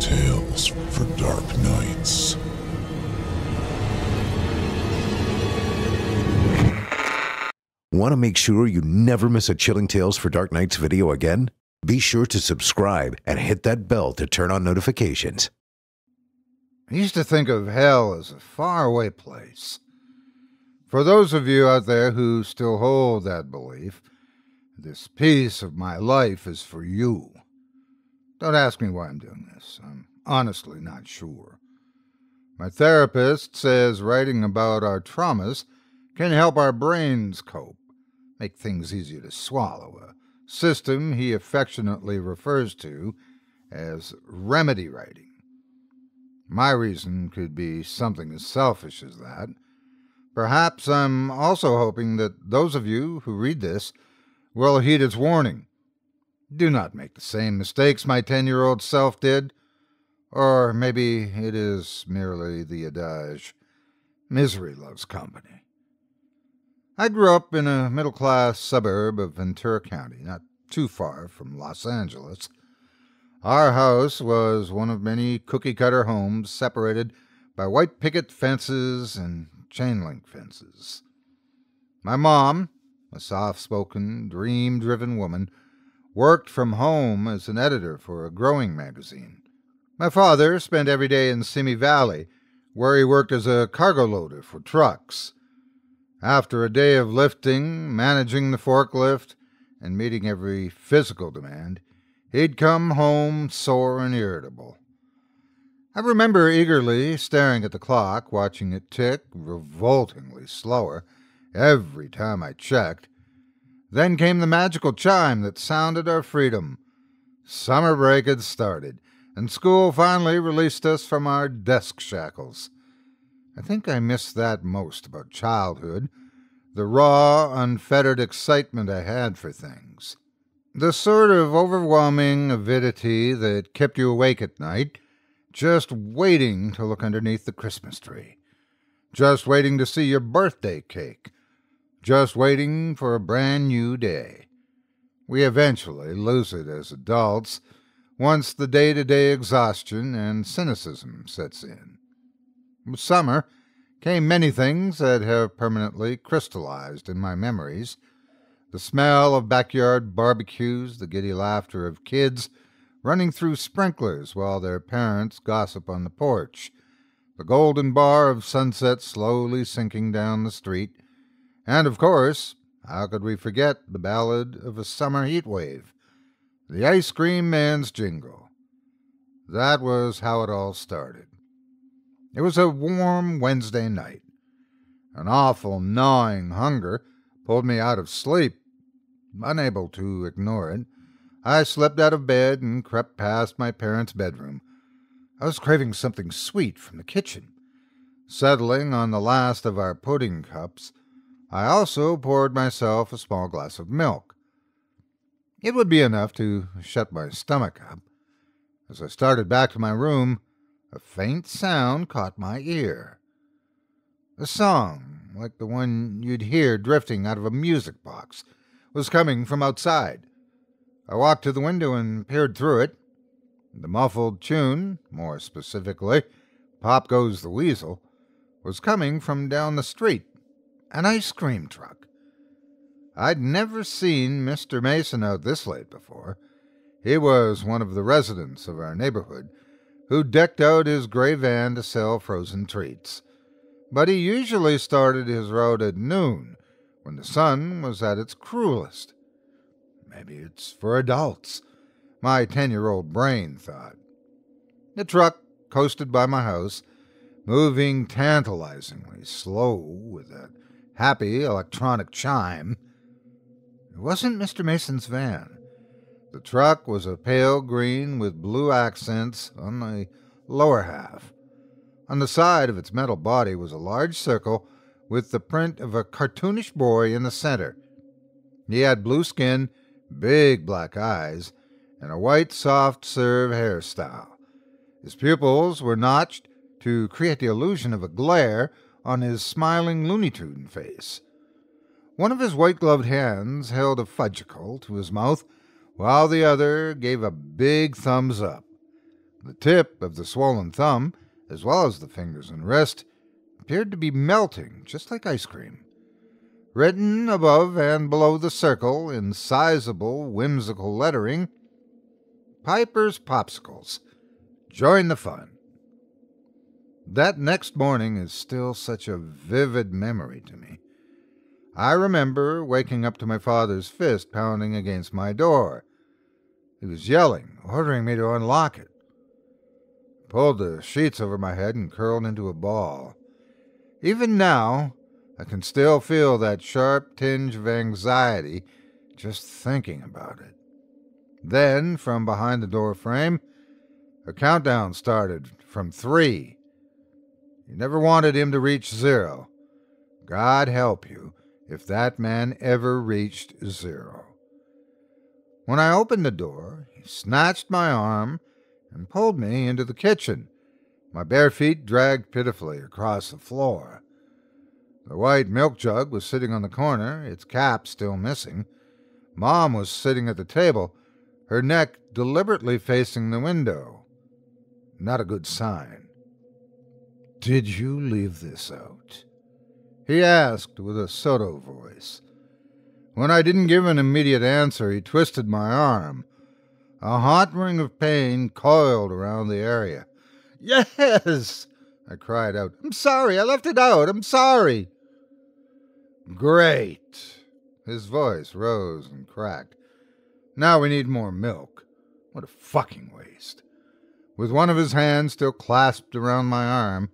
Tales for Dark Nights. Want to make sure you never miss a Chilling Tales for Dark Nights video again? Be sure to subscribe and hit that bell to turn on notifications. I used to think of hell as a faraway place. For those of you out there who still hold that belief, this piece of my life is for you. Don't ask me why I'm doing this. I'm honestly not sure. My therapist says writing about our traumas can help our brains cope, make things easier to swallow, a system he affectionately refers to as remedy writing. My reason could be something as selfish as that. Perhaps I'm also hoping that those of you who read this will heed its warning. Do not make the same mistakes my 10-year-old self did. Or maybe it is merely the adage, misery loves company. I grew up in a middle-class suburb of Ventura County, not too far from Los Angeles. Our house was one of many cookie-cutter homes separated by white picket fences and chain-link fences. My mom, a soft-spoken, dream-driven woman, worked from home as an editor for a growing magazine. My father spent every day in Simi Valley, where he worked as a cargo loader for trucks. After a day of lifting, managing the forklift, and meeting every physical demand, he'd come home sore and irritable. I remember eagerly staring at the clock, watching it tick revoltingly slower every time I checked. Then came the magical chime that sounded our freedom. Summer break had started, and school finally released us from our desk shackles. I think I miss that most about childhood, the raw, unfettered excitement I had for things. The sort of overwhelming avidity that kept you awake at night, just waiting to look underneath the Christmas tree, just waiting to see your birthday cake, just waiting for a brand new day. We eventually lose it as adults, once the day-to-day exhaustion and cynicism sets in. With summer came many things that have permanently crystallized in my memories. The smell of backyard barbecues, the giddy laughter of kids running through sprinklers while their parents gossip on the porch, the golden bar of sunset slowly sinking down the street, and, of course, how could we forget the ballad of a summer heat wave, the ice cream man's jingle. That was how it all started. It was a warm Wednesday night. An awful gnawing hunger pulled me out of sleep. Unable to ignore it, I slipped out of bed and crept past my parents' bedroom. I was craving something sweet from the kitchen. Settling on the last of our pudding cups, I also poured myself a small glass of milk. It would be enough to shut my stomach up. As I started back to my room, a faint sound caught my ear. A song, like the one you'd hear drifting out of a music box, was coming from outside. I walked to the window and peered through it. The muffled tune, more specifically, Pop Goes the Weasel, was coming from down the street, an ice cream truck. I'd never seen Mr. Mason out this late before. He was one of the residents of our neighborhood who decked out his gray van to sell frozen treats. But he usually started his route at noon, when the sun was at its cruelest. Maybe it's for adults, my 10-year-old brain thought. The truck coasted by my house, moving tantalizingly slow with that happy electronic chime. It wasn't Mr. Mason's van. The truck was a pale green with blue accents on the lower half. On the side of its metal body was a large circle with the print of a cartoonish boy in the center. He had blue skin, big black eyes, and a white soft-serve hairstyle. His pupils were notched to create the illusion of a glare on his smiling Looney Tune face. One of his white-gloved hands held a fudgicle to his mouth, while the other gave a big thumbs up. The tip of the swollen thumb, as well as the fingers and wrist, appeared to be melting, just like ice cream. Written above and below the circle in sizable, whimsical lettering, Piper's Popsicles. Join the fun. That next morning is still such a vivid memory to me. I remember waking up to my father's fist pounding against my door. He was yelling, ordering me to unlock it. I pulled the sheets over my head and curled into a ball. Even now, I can still feel that sharp tinge of anxiety just thinking about it. Then, from behind the door frame, a countdown started from 3. You never wanted him to reach 0. God help you if that man ever reached 0. When I opened the door, he snatched my arm and pulled me into the kitchen. My bare feet dragged pitifully across the floor. The white milk jug was sitting on the corner, its cap still missing. Mom was sitting at the table, her neck deliberately facing the window. Not a good sign. "Did you leave this out?" he asked with a Soto voice. When I didn't give an immediate answer, he twisted my arm. A hot ring of pain coiled around the area. "Yes!" I cried out. "I'm sorry, I left it out. I'm sorry." "Great!" His voice rose and cracked. "Now we need more milk." What a fucking waste. With one of his hands still clasped around my arm,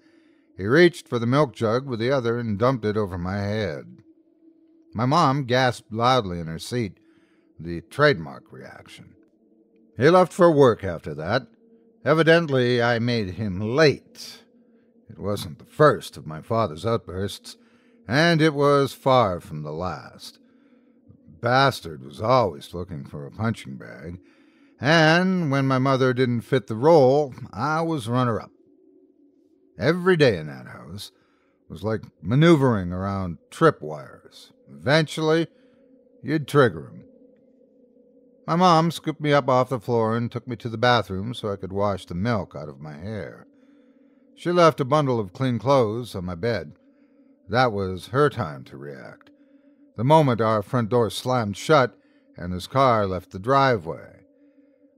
he reached for the milk jug with the other and dumped it over my head. My mom gasped loudly in her seat, the trademark reaction. He left for work after that. Evidently, I made him late. It wasn't the first of my father's outbursts, and it was far from the last. The bastard was always looking for a punching bag, and when my mother didn't fit the role, I was runner-up. Every day in that house was like maneuvering around tripwires. Eventually, you'd trigger him. My mom scooped me up off the floor and took me to the bathroom so I could wash the milk out of my hair. She left a bundle of clean clothes on my bed. That was her time to react. The moment our front door slammed shut and his car left the driveway.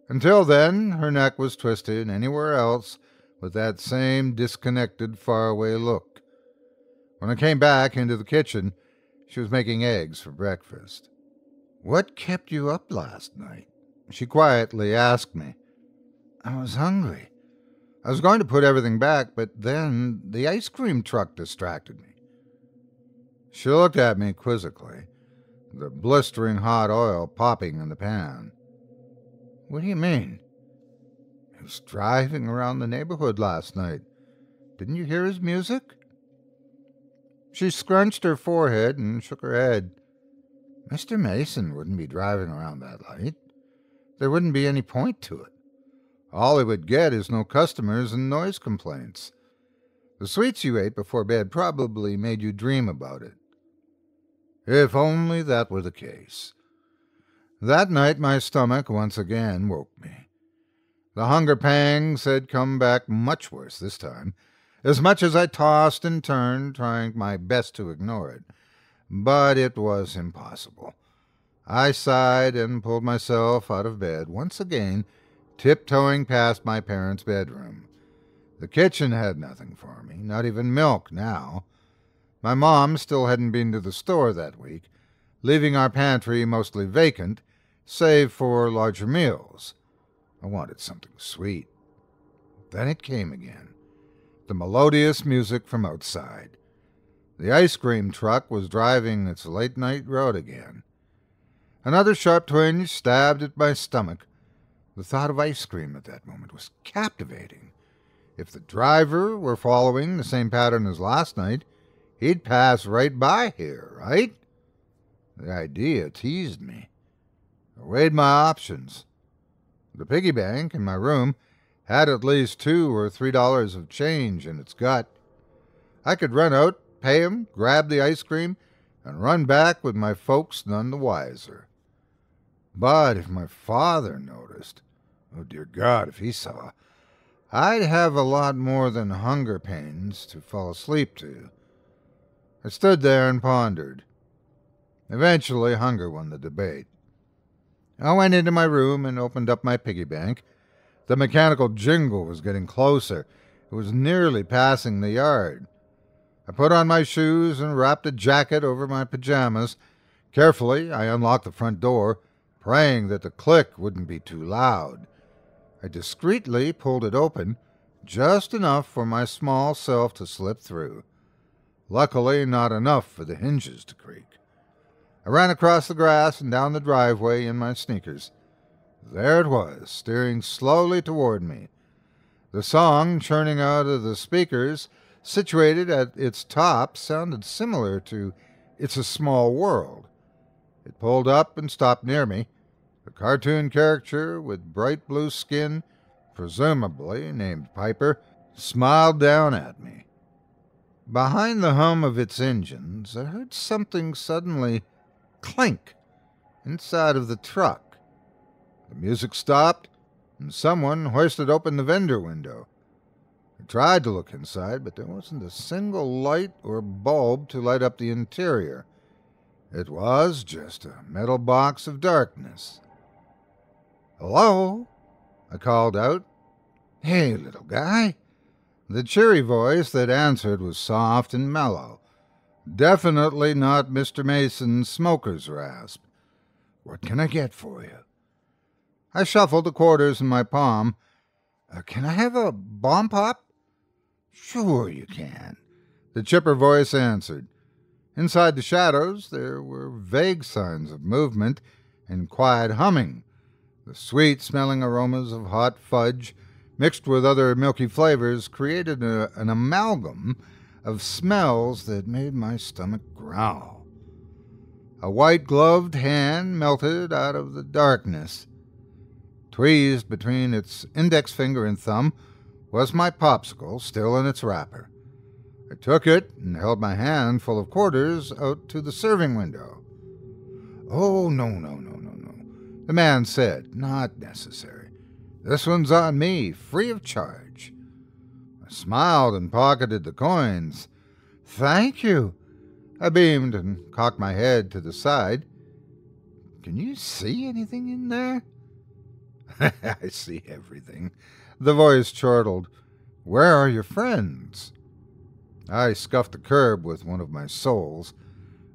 Until then, her neck was twisted anywhere else with that same disconnected, faraway look. When I came back into the kitchen, she was making eggs for breakfast. "What kept you up last night?" she quietly asked me. "I was hungry. I was going to put everything back, but then the ice cream truck distracted me." She looked at me quizzically, the blistering hot oil popping in the pan. "What do you mean?" "He was driving around the neighborhood last night. Didn't you hear his music?" She scrunched her forehead and shook her head. "Mr. Mason wouldn't be driving around that light. There wouldn't be any point to it. All he would get is no customers and noise complaints. The sweets you ate before bed probably made you dream about it." If only that were the case. That night my stomach once again woke me. The hunger pangs had come back much worse this time, as much as I tossed and turned, trying my best to ignore it. But it was impossible. I sighed and pulled myself out of bed, once again tiptoeing past my parents' bedroom. The kitchen had nothing for me, not even milk now. My mom still hadn't been to the store that week, leaving our pantry mostly vacant, save for larger meals. I wanted something sweet. Then it came again, the melodious music from outside. The ice cream truck was driving its late-night road again. Another sharp twinge stabbed at my stomach. The thought of ice cream at that moment was captivating. If the driver were following the same pattern as last night, he'd pass right by here, right? The idea teased me. I weighed my options. The piggy bank in my room had at least $2 or $3 of change in its gut. I could run out, pay him, grab the ice cream, and run back with my folks none the wiser. But if my father noticed, oh dear God, if he saw, I'd have a lot more than hunger pains to fall asleep to. I stood there and pondered. Eventually, hunger won the debate. I went into my room and opened up my piggy bank. The mechanical jingle was getting closer. It was nearly passing the yard. I put on my shoes and wrapped a jacket over my pajamas. Carefully, I unlocked the front door, praying that the click wouldn't be too loud. I discreetly pulled it open, just enough for my small self to slip through. Luckily, not enough for the hinges to creak. I ran across the grass and down the driveway in my sneakers. There it was, steering slowly toward me. The song churning out of the speakers, situated at its top, sounded similar to It's a Small World. It pulled up and stopped near me. The cartoon character with bright blue skin, presumably named Piper, smiled down at me. Behind the hum of its engines, I heard something suddenly clink inside of the truck. The music stopped, and someone hoisted open the vendor window. I tried to look inside, but there wasn't a single light or bulb to light up the interior. It was just a metal box of darkness. "Hello?" I called out. "Hey, little guy." The cheery voice that answered was soft and mellow. Definitely not Mr. Mason's smoker's rasp. "What can I get for you?" I shuffled the quarters in my palm. "Can I have a bomb pop?" "Sure you can," the chipper voice answered. Inside the shadows there were vague signs of movement and quiet humming. The sweet-smelling aromas of hot fudge, mixed with other milky flavors, created an amalgam of smells that made my stomach growl. A white-gloved hand melted out of the darkness. Tweezed between its index finger and thumb was my popsicle, still in its wrapper. I took it and held my hand full of quarters out to the serving window. "Oh, no, the man said. "Not necessary. This one's on me, free of charge." I smiled and pocketed the coins. "Thank you." I beamed and cocked my head to the side. "Can you see anything in there?" "I see everything," the voice chortled. "Where are your friends?" I scuffed the curb with one of my soles.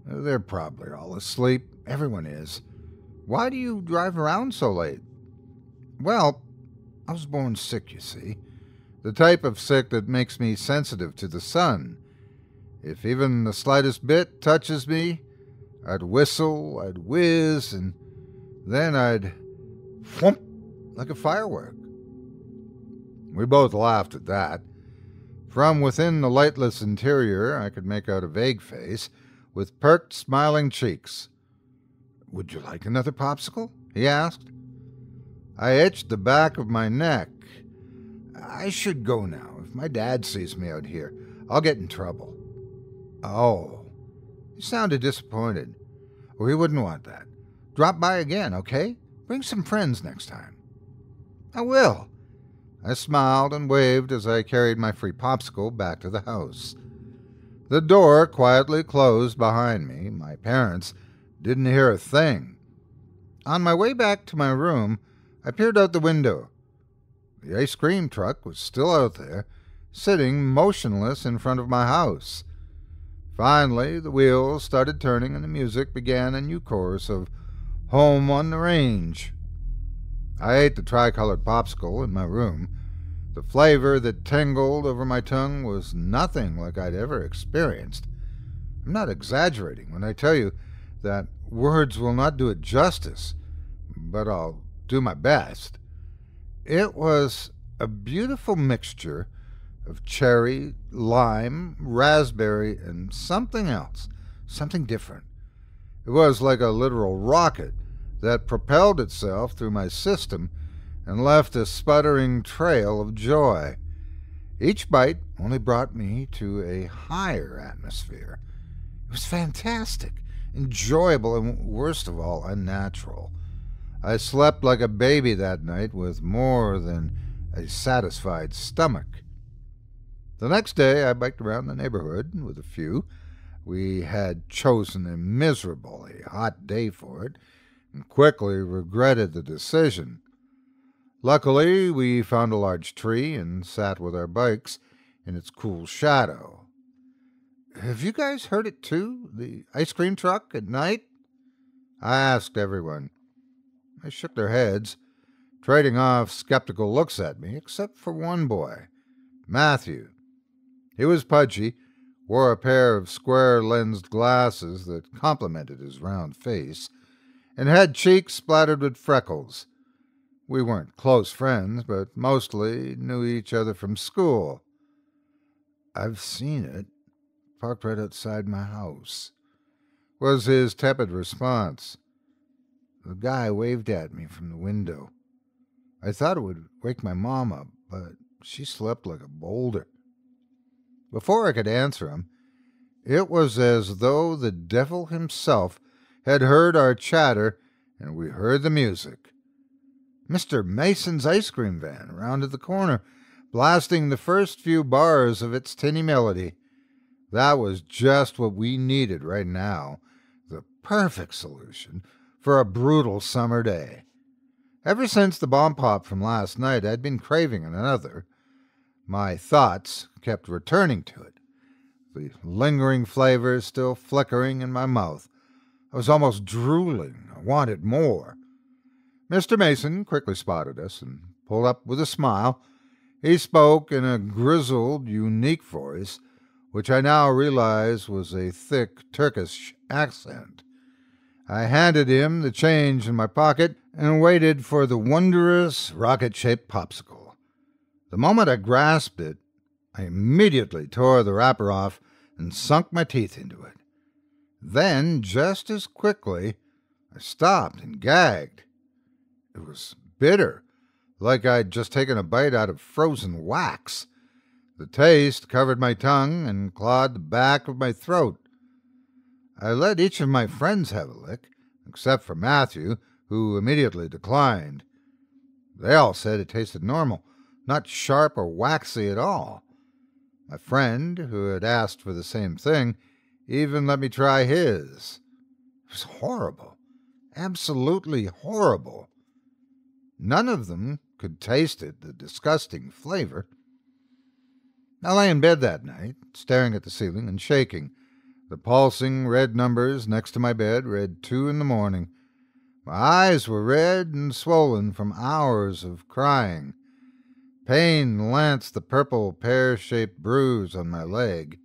"They're probably all asleep. Everyone is. Why do you drive around so late?" "Well, I was born sick, you see. The type of sick that makes me sensitive to the sun. If even the slightest bit touches me, I'd whistle, I'd whiz, and then I'd whoomp like a firework." We both laughed at that. From within the lightless interior, I could make out a vague face with perked, smiling cheeks. "Would you like another popsicle?" he asked. I itched the back of my neck. "I should go now. If my dad sees me out here, I'll get in trouble." "Oh." He sounded disappointed. "We wouldn't want that. Drop by again, okay? Bring some friends next time." "I will." I smiled and waved as I carried my free popsicle back to the house. The door quietly closed behind me. My parents didn't hear a thing. On my way back to my room, I peered out the window. The ice cream truck was still out there, sitting motionless in front of my house. Finally, the wheels started turning and the music began a new chorus of Home on the Range. I ate the tricolored popsicle in my room. The flavor that tingled over my tongue was nothing like I'd ever experienced. I'm not exaggerating when I tell you that words will not do it justice, but I'll do my best. It was a beautiful mixture of cherry, lime, raspberry, and something else, something different. It was like a literal rocket that propelled itself through my system and left a sputtering trail of joy. Each bite only brought me to a higher atmosphere. It was fantastic, enjoyable, and worst of all, unnatural. I slept like a baby that night with more than a satisfied stomach. The next day I biked around the neighborhood with a few. We had chosen a miserably hot day for it and quickly regretted the decision. Luckily, we found a large tree and sat with our bikes in its cool shadow. Have you guys heard it too? The ice cream truck at night? I asked everyone. They shook their heads, trading off skeptical looks at me, except for one boy, Matthew. He was pudgy, wore a pair of square-lensed glasses that complemented his round face, and had cheeks splattered with freckles. We weren't close friends, but mostly knew each other from school. "I've seen it, parked right outside my house," was his tepid response. The guy waved at me from the window. I thought it would wake my mom up, but she slept like a boulder. Before I could answer him, it was as though the devil himself had heard our chatter and we heard the music. Mr. Mason's ice cream van rounded the corner, blasting the first few bars of its tinny melody. That was just what we needed right now, the perfect solution for a brutal summer day. Ever since the bomb pop from last night, I'd been craving another. My thoughts kept returning to it, the lingering flavor still flickering in my mouth. I was almost drooling. I wanted more. Mr. Mason quickly spotted us and pulled up with a smile. He spoke in a grizzled, unique voice, which I now realize was a thick Turkish accent. I handed him the change in my pocket and waited for the wondrous rocket-shaped popsicle. The moment I grasped it, I immediately tore the wrapper off and sunk my teeth into it. Then, just as quickly, I stopped and gagged. It was bitter, like I'd just taken a bite out of frozen wax. The taste covered my tongue and clawed the back of my throat. I let each of my friends have a lick, except for Matthew, who immediately declined. They all said it tasted normal, not sharp or waxy at all. My friend, who had asked for the same thing, even let me try his. It was horrible, absolutely horrible. None of them could taste it, the disgusting flavor. I lay in bed that night, staring at the ceiling and shaking. The pulsing red numbers next to my bed read 2 in the morning. My eyes were red and swollen from hours of crying. Pain lanced the purple pear-shaped bruise on my leg,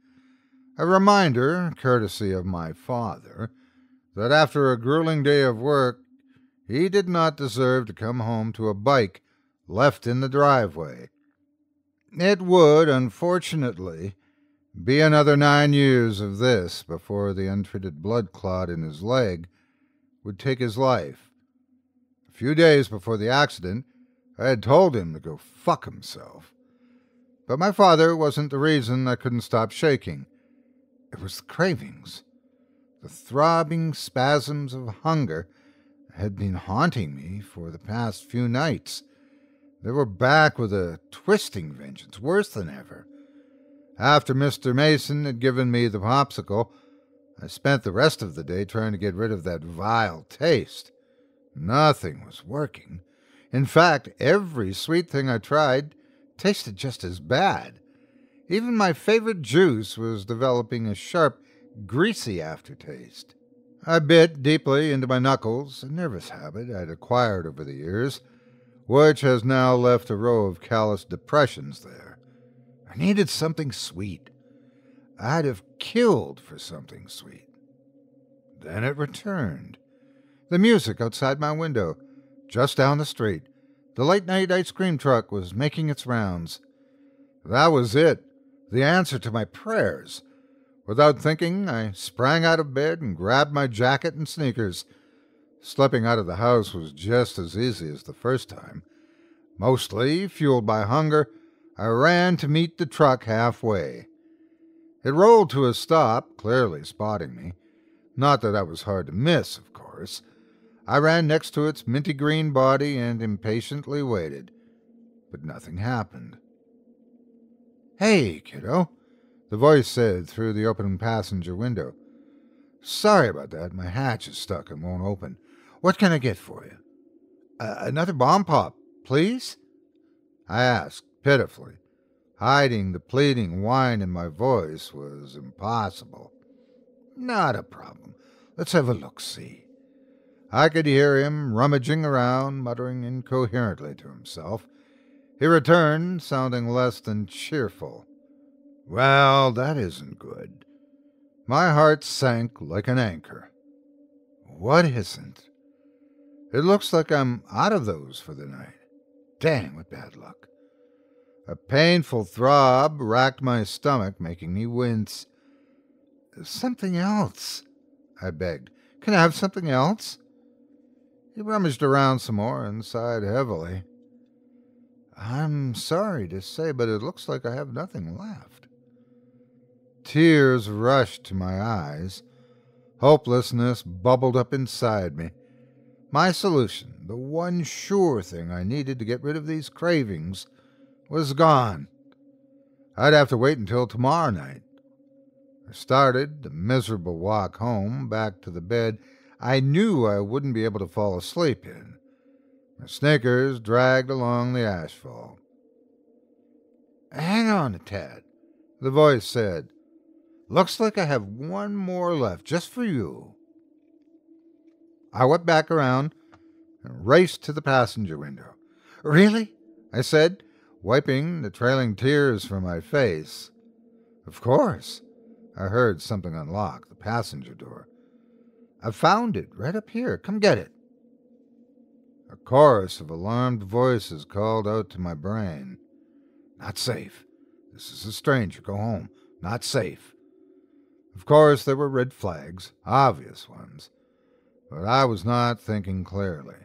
a reminder, courtesy of my father, that after a grueling day of work, he did not deserve to come home to a bike left in the driveway. It would, unfortunately, be another 9 years of this before the untreated blood clot in his leg would take his life. A few days before the accident, I had told him to go fuck himself. But my father wasn't the reason I couldn't stop shaking. It was the cravings. The throbbing spasms of hunger had been haunting me for the past few nights. They were back with a twisting vengeance, worse than ever. After Mr. Mason had given me the popsicle, I spent the rest of the day trying to get rid of that vile taste. Nothing was working. In fact, every sweet thing I tried tasted just as bad. Even my favorite juice was developing a sharp, greasy aftertaste. I bit deeply into my knuckles, a nervous habit I'd acquired over the years, which has now left a row of callous depressions there. I needed something sweet. I'd have killed for something sweet. Then it returned. The music outside my window, just down the street. The late-night ice cream truck was making its rounds. That was it, the answer to my prayers. Without thinking, I sprang out of bed and grabbed my jacket and sneakers. Slipping out of the house was just as easy as the first time. Mostly fueled by hunger, I ran to meet the truck halfway. It rolled to a stop, clearly spotting me. Not that I was hard to miss, of course. I ran next to its minty green body and impatiently waited. but nothing happened. "Hey, kiddo," the voice said through the open passenger window. "Sorry about that. My hatch is stuck and won't open. What can I get for you?" Another bomb pop, please?" I asked pitifully. Hiding the pleading whine in my voice was impossible. "Not a problem. Let's have a look-see." I could hear him rummaging around, muttering incoherently to himself. He returned, sounding less than cheerful. "Well, that isn't good." My heart sank like an anchor. "What isn't?" "It looks like I'm out of those for the night." Dang, what bad luck. A painful throb racked my stomach, making me wince. "Something else," I begged. "Can I have something else?" He rummaged around some more and sighed heavily. "I'm sorry to say, but it looks like I have nothing left." Tears rushed to my eyes. Hopelessness bubbled up inside me. My solution, the one sure thing I needed to get rid of these cravings, was gone. I'd have to wait until tomorrow night. I started the miserable walk home, back to the bed I knew I wouldn't be able to fall asleep in. My sneakers dragged along the asphalt. "Hang on a tad," the voice said. "Looks like I have one more left, just for you." I went back around and raced to the passenger window. "Really?" I said, wiping the trailing tears from my face. "Of course." I heard something unlock the passenger door. "I found it right up here. Come get it." A chorus of alarmed voices called out to my brain. "Not safe. This is a stranger. Go home. Not safe." Of course, there were red flags, obvious ones. But I was not thinking clearly.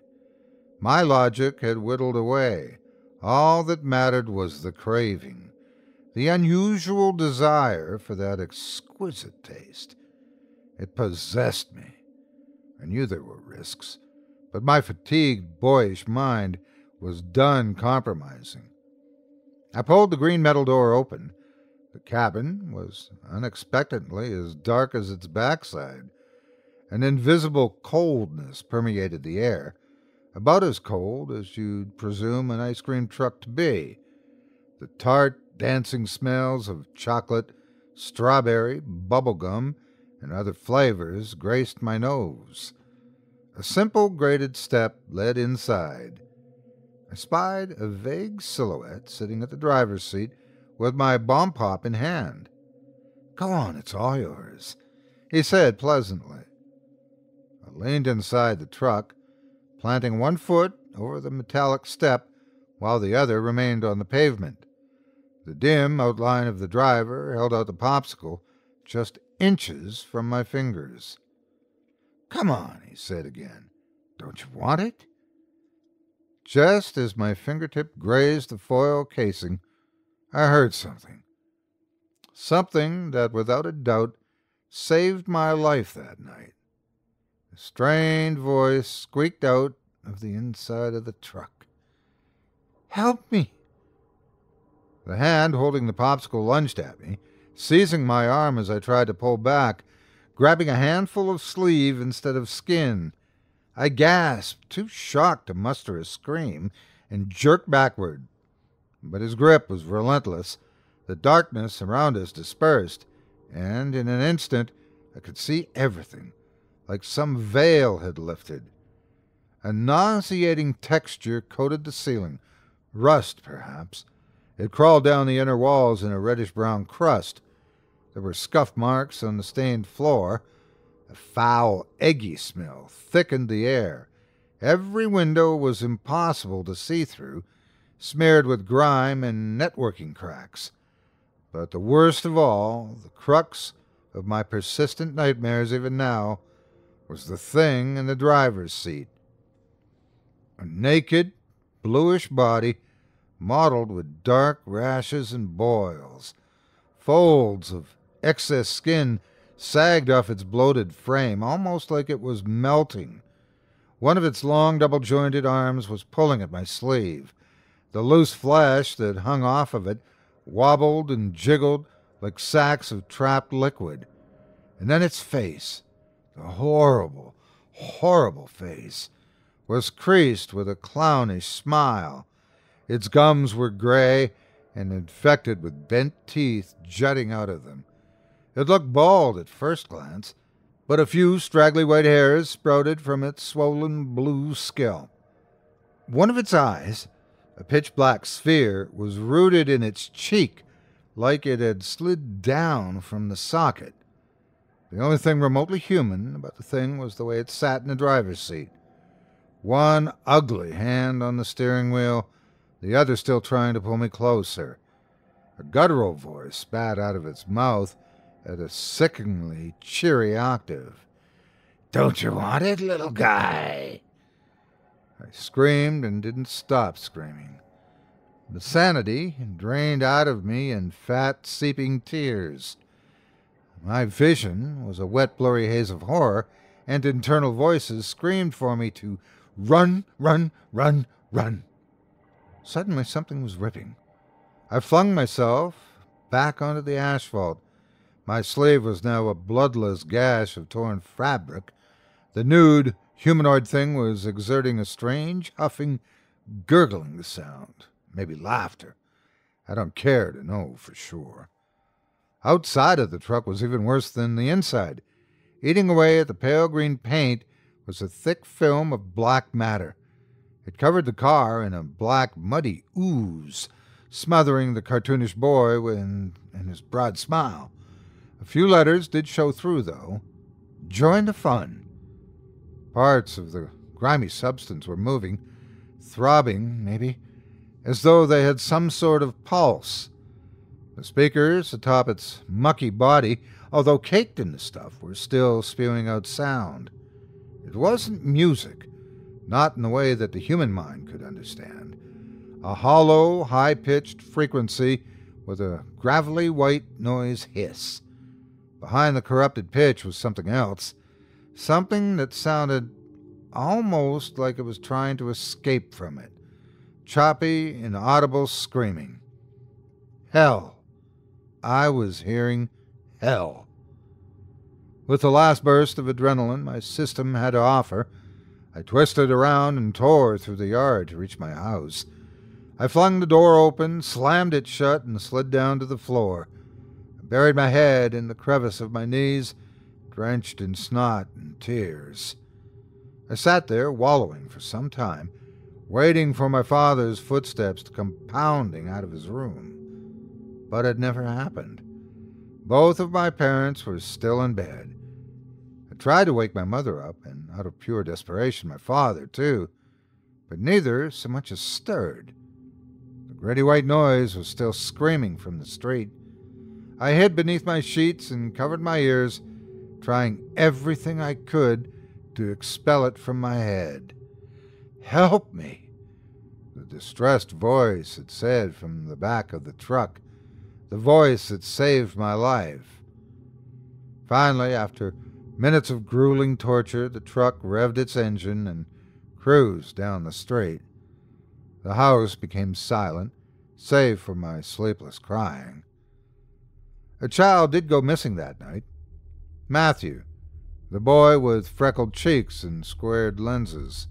My logic had whittled away. All that mattered was the craving, the unusual desire for that exquisite taste. It possessed me. I knew there were risks, but my fatigued, boyish mind was done compromising. I pulled the green metal door open. The cabin was unexpectedly as dark as its backside. An invisible coldness permeated the air, about as cold as you'd presume an ice cream truck to be. The tart, dancing smells of chocolate, strawberry, bubble gum, and other flavors graced my nose. A simple graded step led inside. I spied a vague silhouette sitting at the driver's seat with my bomb pop in hand. "Go on, it's all yours," he said pleasantly. I leaned inside the truck, planting one foot over the metallic step while the other remained on the pavement. The dim outline of the driver held out the popsicle just inches from my fingers. "Come on," he said again. "Don't you want it?" Just as my fingertip grazed the foil casing, I heard something. Something that, without a doubt, saved my life that night. A strained voice squeaked out of the inside of the truck. "Help me!" The hand holding the popsicle lunged at me, seizing my arm as I tried to pull back, grabbing a handful of sleeve instead of skin. I gasped, too shocked to muster a scream, and jerked backward. But his grip was relentless. The darkness around us dispersed, and in an instant I could see everything, like some veil had lifted. A nauseating texture coated the ceiling, rust perhaps. It crawled down the inner walls in a reddish-brown crust. There were scuff marks on the stained floor. A foul, eggy smell thickened the air. Every window was impossible to see through, smeared with grime and networking cracks. But the worst of all, the crux of my persistent nightmares even now, was the thing in the driver's seat. A naked, bluish body, mottled with dark rashes and boils. Folds of excess skin sagged off its bloated frame, almost like it was melting. One of its long, double-jointed arms was pulling at my sleeve. The loose flesh that hung off of it wobbled and jiggled like sacks of trapped liquid. And then its face, the horrible, horrible face, was creased with a clownish smile. Its gums were gray and infected with bent teeth jutting out of them. It looked bald at first glance, but a few straggly white hairs sprouted from its swollen blue scalp. One of its eyes, a pitch-black sphere, was rooted in its cheek like it had slid down from the socket. The only thing remotely human about the thing was the way it sat in the driver's seat. One ugly hand on the steering wheel, the other still trying to pull me closer. A guttural voice spat out of its mouth at a sickeningly cheery octave. "Don't you want it, little guy?" I screamed and didn't stop screaming. The sanity drained out of me in fat, seeping tears. My vision was a wet, blurry haze of horror, and internal voices screamed for me to run, run, run, run. Suddenly something was ripping. I flung myself back onto the asphalt. My sleeve was now a bloodless gash of torn fabric. The nude, humanoid thing was exerting a strange, huffing, gurgling sound. Maybe laughter. I don't care to know for sure. Outside of the truck was even worse than the inside. Eating away at the pale green paint was a thick film of black matter. It covered the car in a black, muddy ooze, smothering the cartoonish boy in his broad smile. A few letters did show through, though. Join the fun. Parts of the grimy substance were moving, throbbing, maybe, as though they had some sort of pulse. The speakers atop its mucky body, although caked in the stuff, were still spewing out sound. It wasn't music, not in the way that the human mind could understand. A hollow, high-pitched frequency with a gravelly white noise hiss. Behind the corrupted pitch was something else, something that sounded almost like it was trying to escape from it. Choppy, inaudible screaming. Hell. I was hearing hell. With the last burst of adrenaline my system had to offer, I twisted around and tore through the yard to reach my house. I flung the door open, slammed it shut, and slid down to the floor. I buried my head in the crevice of my knees, drenched in snot and tears. I sat there, wallowing for some time, waiting for my father's footsteps to come pounding out of his room. But it never happened. Both of my parents were still in bed. I tried to wake my mother up, and out of pure desperation my father, too, but neither so much as stirred. The gritty white noise was still screaming from the street. I hid beneath my sheets and covered my ears, trying everything I could to expel it from my head. "Help me," the distressed voice had said from the back of the truck, the voice that saved my life. Finally, after minutes of grueling torture, the truck revved its engine and cruised down the street. The house became silent, save for my sleepless crying. A child did go missing that night. Matthew, the boy with freckled cheeks and squared lenses.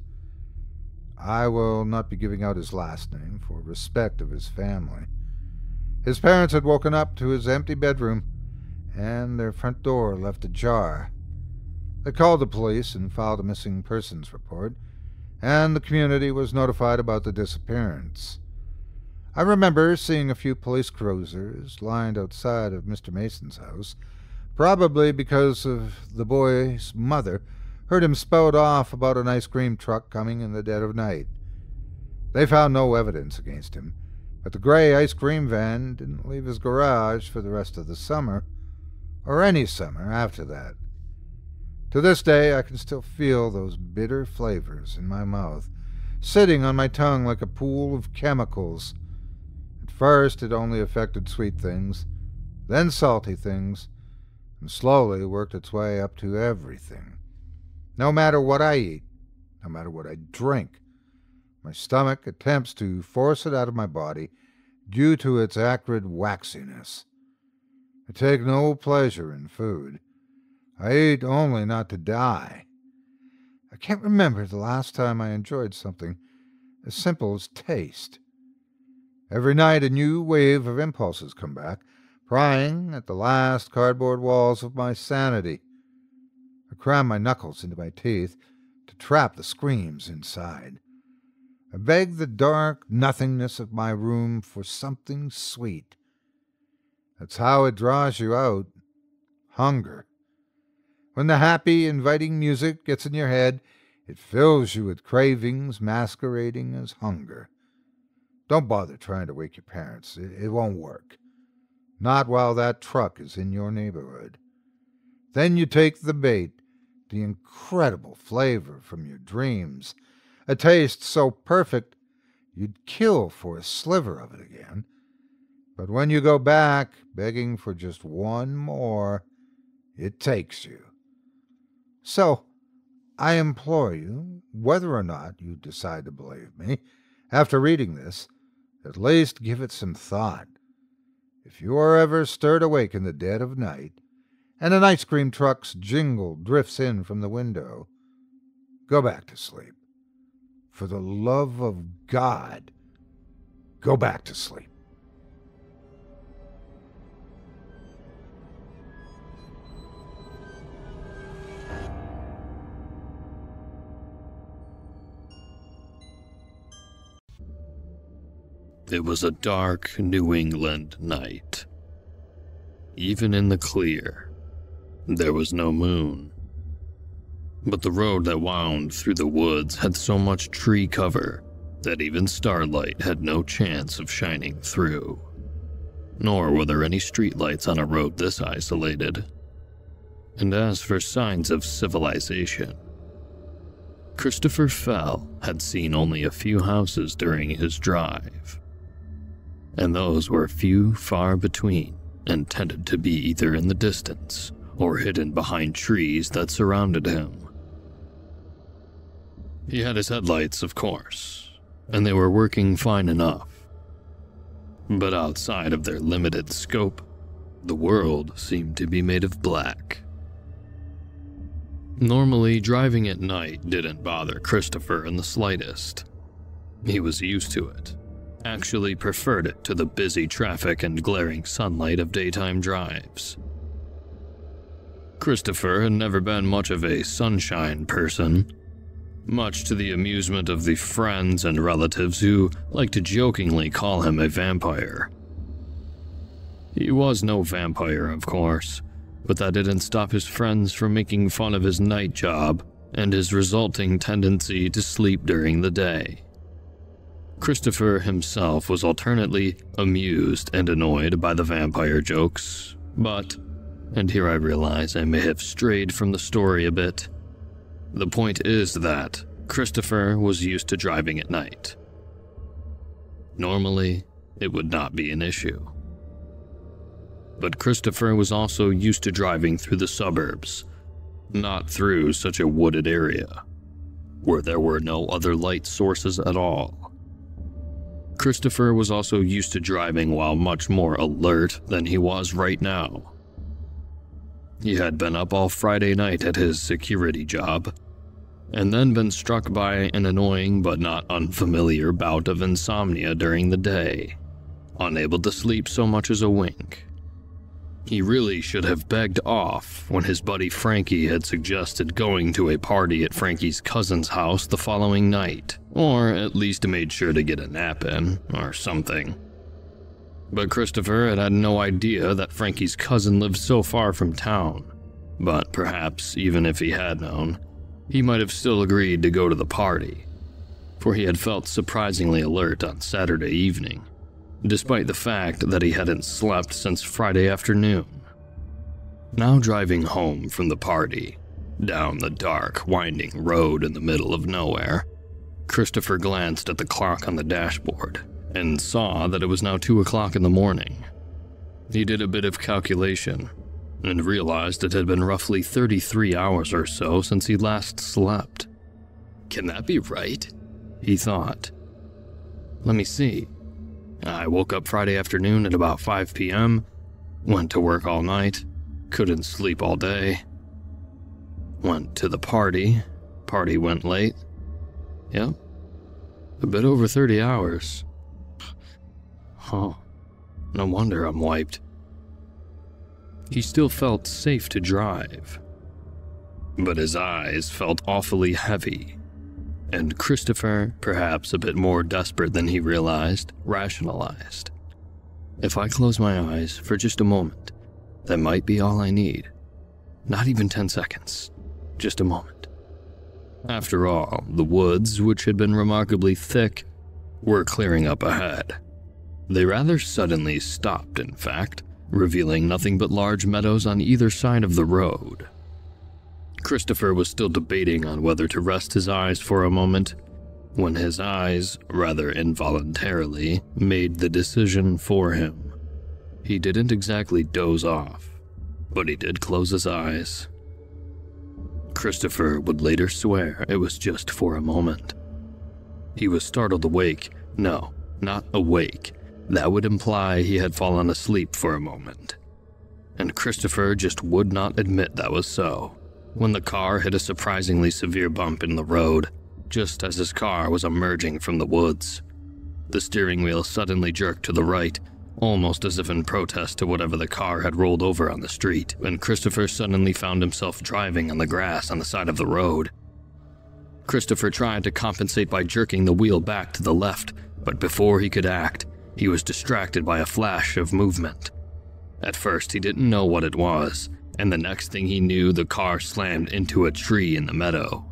I will not be giving out his last name for respect of his family. His parents had woken up to his empty bedroom, and their front door left ajar. They called the police and filed a missing persons report, and the community was notified about the disappearance. I remember seeing a few police cruisers lined outside of Mr. Mason's house, probably because of the boy's mother heard him spout off about an ice cream truck coming in the dead of night. They found no evidence against him, but the gray ice cream van didn't leave his garage for the rest of the summer, or any summer after that. To this day I can still feel those bitter flavors in my mouth, sitting on my tongue like a pool of chemicals. At first it only affected sweet things, then salty things, and slowly worked its way up to everything. No matter what I eat, no matter what I drink, My stomach attempts to force it out of my body due to its acrid waxiness. I take no pleasure in food. I eat only not to die. I can't remember the last time I enjoyed something as simple as taste. Every night a new wave of impulses come back, prying at the last cardboard walls of my sanity. I cram my knuckles into my teeth to trap the screams inside. I beg the dark nothingness of my room for something sweet. That's how it draws you out. Hunger. When the happy, inviting music gets in your head, it fills you with cravings masquerading as hunger. Don't bother trying to wake your parents. It won't work. Not while that truck is in your neighborhood. Then you take the bait, the incredible flavor from your dreams, a taste so perfect you'd kill for a sliver of it again. But when you go back, begging for just one more, it takes you. So, I implore you, whether or not you decide to believe me, after reading this, at least give it some thought. If you are ever stirred awake in the dead of night, and an ice cream truck's jingle drifts in from the window, go back to sleep. For the love of God, go back to sleep. It was a dark New England night. Even in the clear, there was no moon. But the road that wound through the woods had so much tree cover that even starlight had no chance of shining through. Nor were there any streetlights on a road this isolated. And as for signs of civilization, Christopher Fell had seen only a few houses during his drive. And those were few far between and tended to be either in the distance or hidden behind trees that surrounded him. He had his headlights, of course, and they were working fine enough. But outside of their limited scope, the world seemed to be made of black. Normally, driving at night didn't bother Christopher in the slightest. He was used to it. Actually preferred it to the busy traffic and glaring sunlight of daytime drives. Christopher had never been much of a sunshine person, much to the amusement of the friends and relatives who liked to jokingly call him a vampire. He was no vampire, of course, but that didn't stop his friends from making fun of his night job and his resulting tendency to sleep during the day. Christopher himself was alternately amused and annoyed by the vampire jokes, but, and here I realize I may have strayed from the story a bit, the point is that Christopher was used to driving at night. Normally, it would not be an issue. But Christopher was also used to driving through the suburbs, not through such a wooded area, where there were no other light sources at all. Christopher was also used to driving while much more alert than he was right now. He had been up all Friday night at his security job, and then been struck by an annoying but not unfamiliar bout of insomnia during the day, unable to sleep so much as a wink. He really should have begged off when his buddy Frankie had suggested going to a party at Frankie's cousin's house the following night, or at least made sure to get a nap in, or something. But Christopher had no idea that Frankie's cousin lived so far from town, but perhaps even if he had known, he might have still agreed to go to the party, for he had felt surprisingly alert on Saturday evening, despite the fact that he hadn't slept since Friday afternoon. Now driving home from the party, down the dark, winding road in the middle of nowhere, Christopher glanced at the clock on the dashboard and saw that it was now 2 o'clock in the morning. He did a bit of calculation and realized it had been roughly 33 hours or so since he last slept. Can that be right? He thought, Let me see. I woke up Friday afternoon at about 5 p.m., went to work all night, couldn't sleep all day. Went to the party went late. Yep, a bit over 30 hours. Oh, no wonder I'm wiped. He still felt safe to drive, but his eyes felt awfully heavy, and Christopher, perhaps a bit more desperate than he realized, rationalized. If I close my eyes for just a moment, that might be all I need. Not even 10 seconds, just a moment. After all, the woods, which had been remarkably thick, were clearing up ahead. They rather suddenly stopped, in fact, revealing nothing but large meadows on either side of the road. Christopher was still debating on whether to rest his eyes for a moment, when his eyes, rather involuntarily, made the decision for him. He didn't exactly doze off, but he did close his eyes. Christopher would later swear it was just for a moment. He was startled awake. No, not awake. That would imply he had fallen asleep for a moment. And Christopher just would not admit that was so, when the car hit a surprisingly severe bump in the road, just as his car was emerging from the woods. The steering wheel suddenly jerked to the right, almost as if in protest to whatever the car had rolled over on the street, and Christopher suddenly found himself driving on the grass on the side of the road. Christopher tried to compensate by jerking the wheel back to the left, but before he could act, he was distracted by a flash of movement. At first, he didn't know what it was, and the next thing he knew, the car slammed into a tree in the meadow.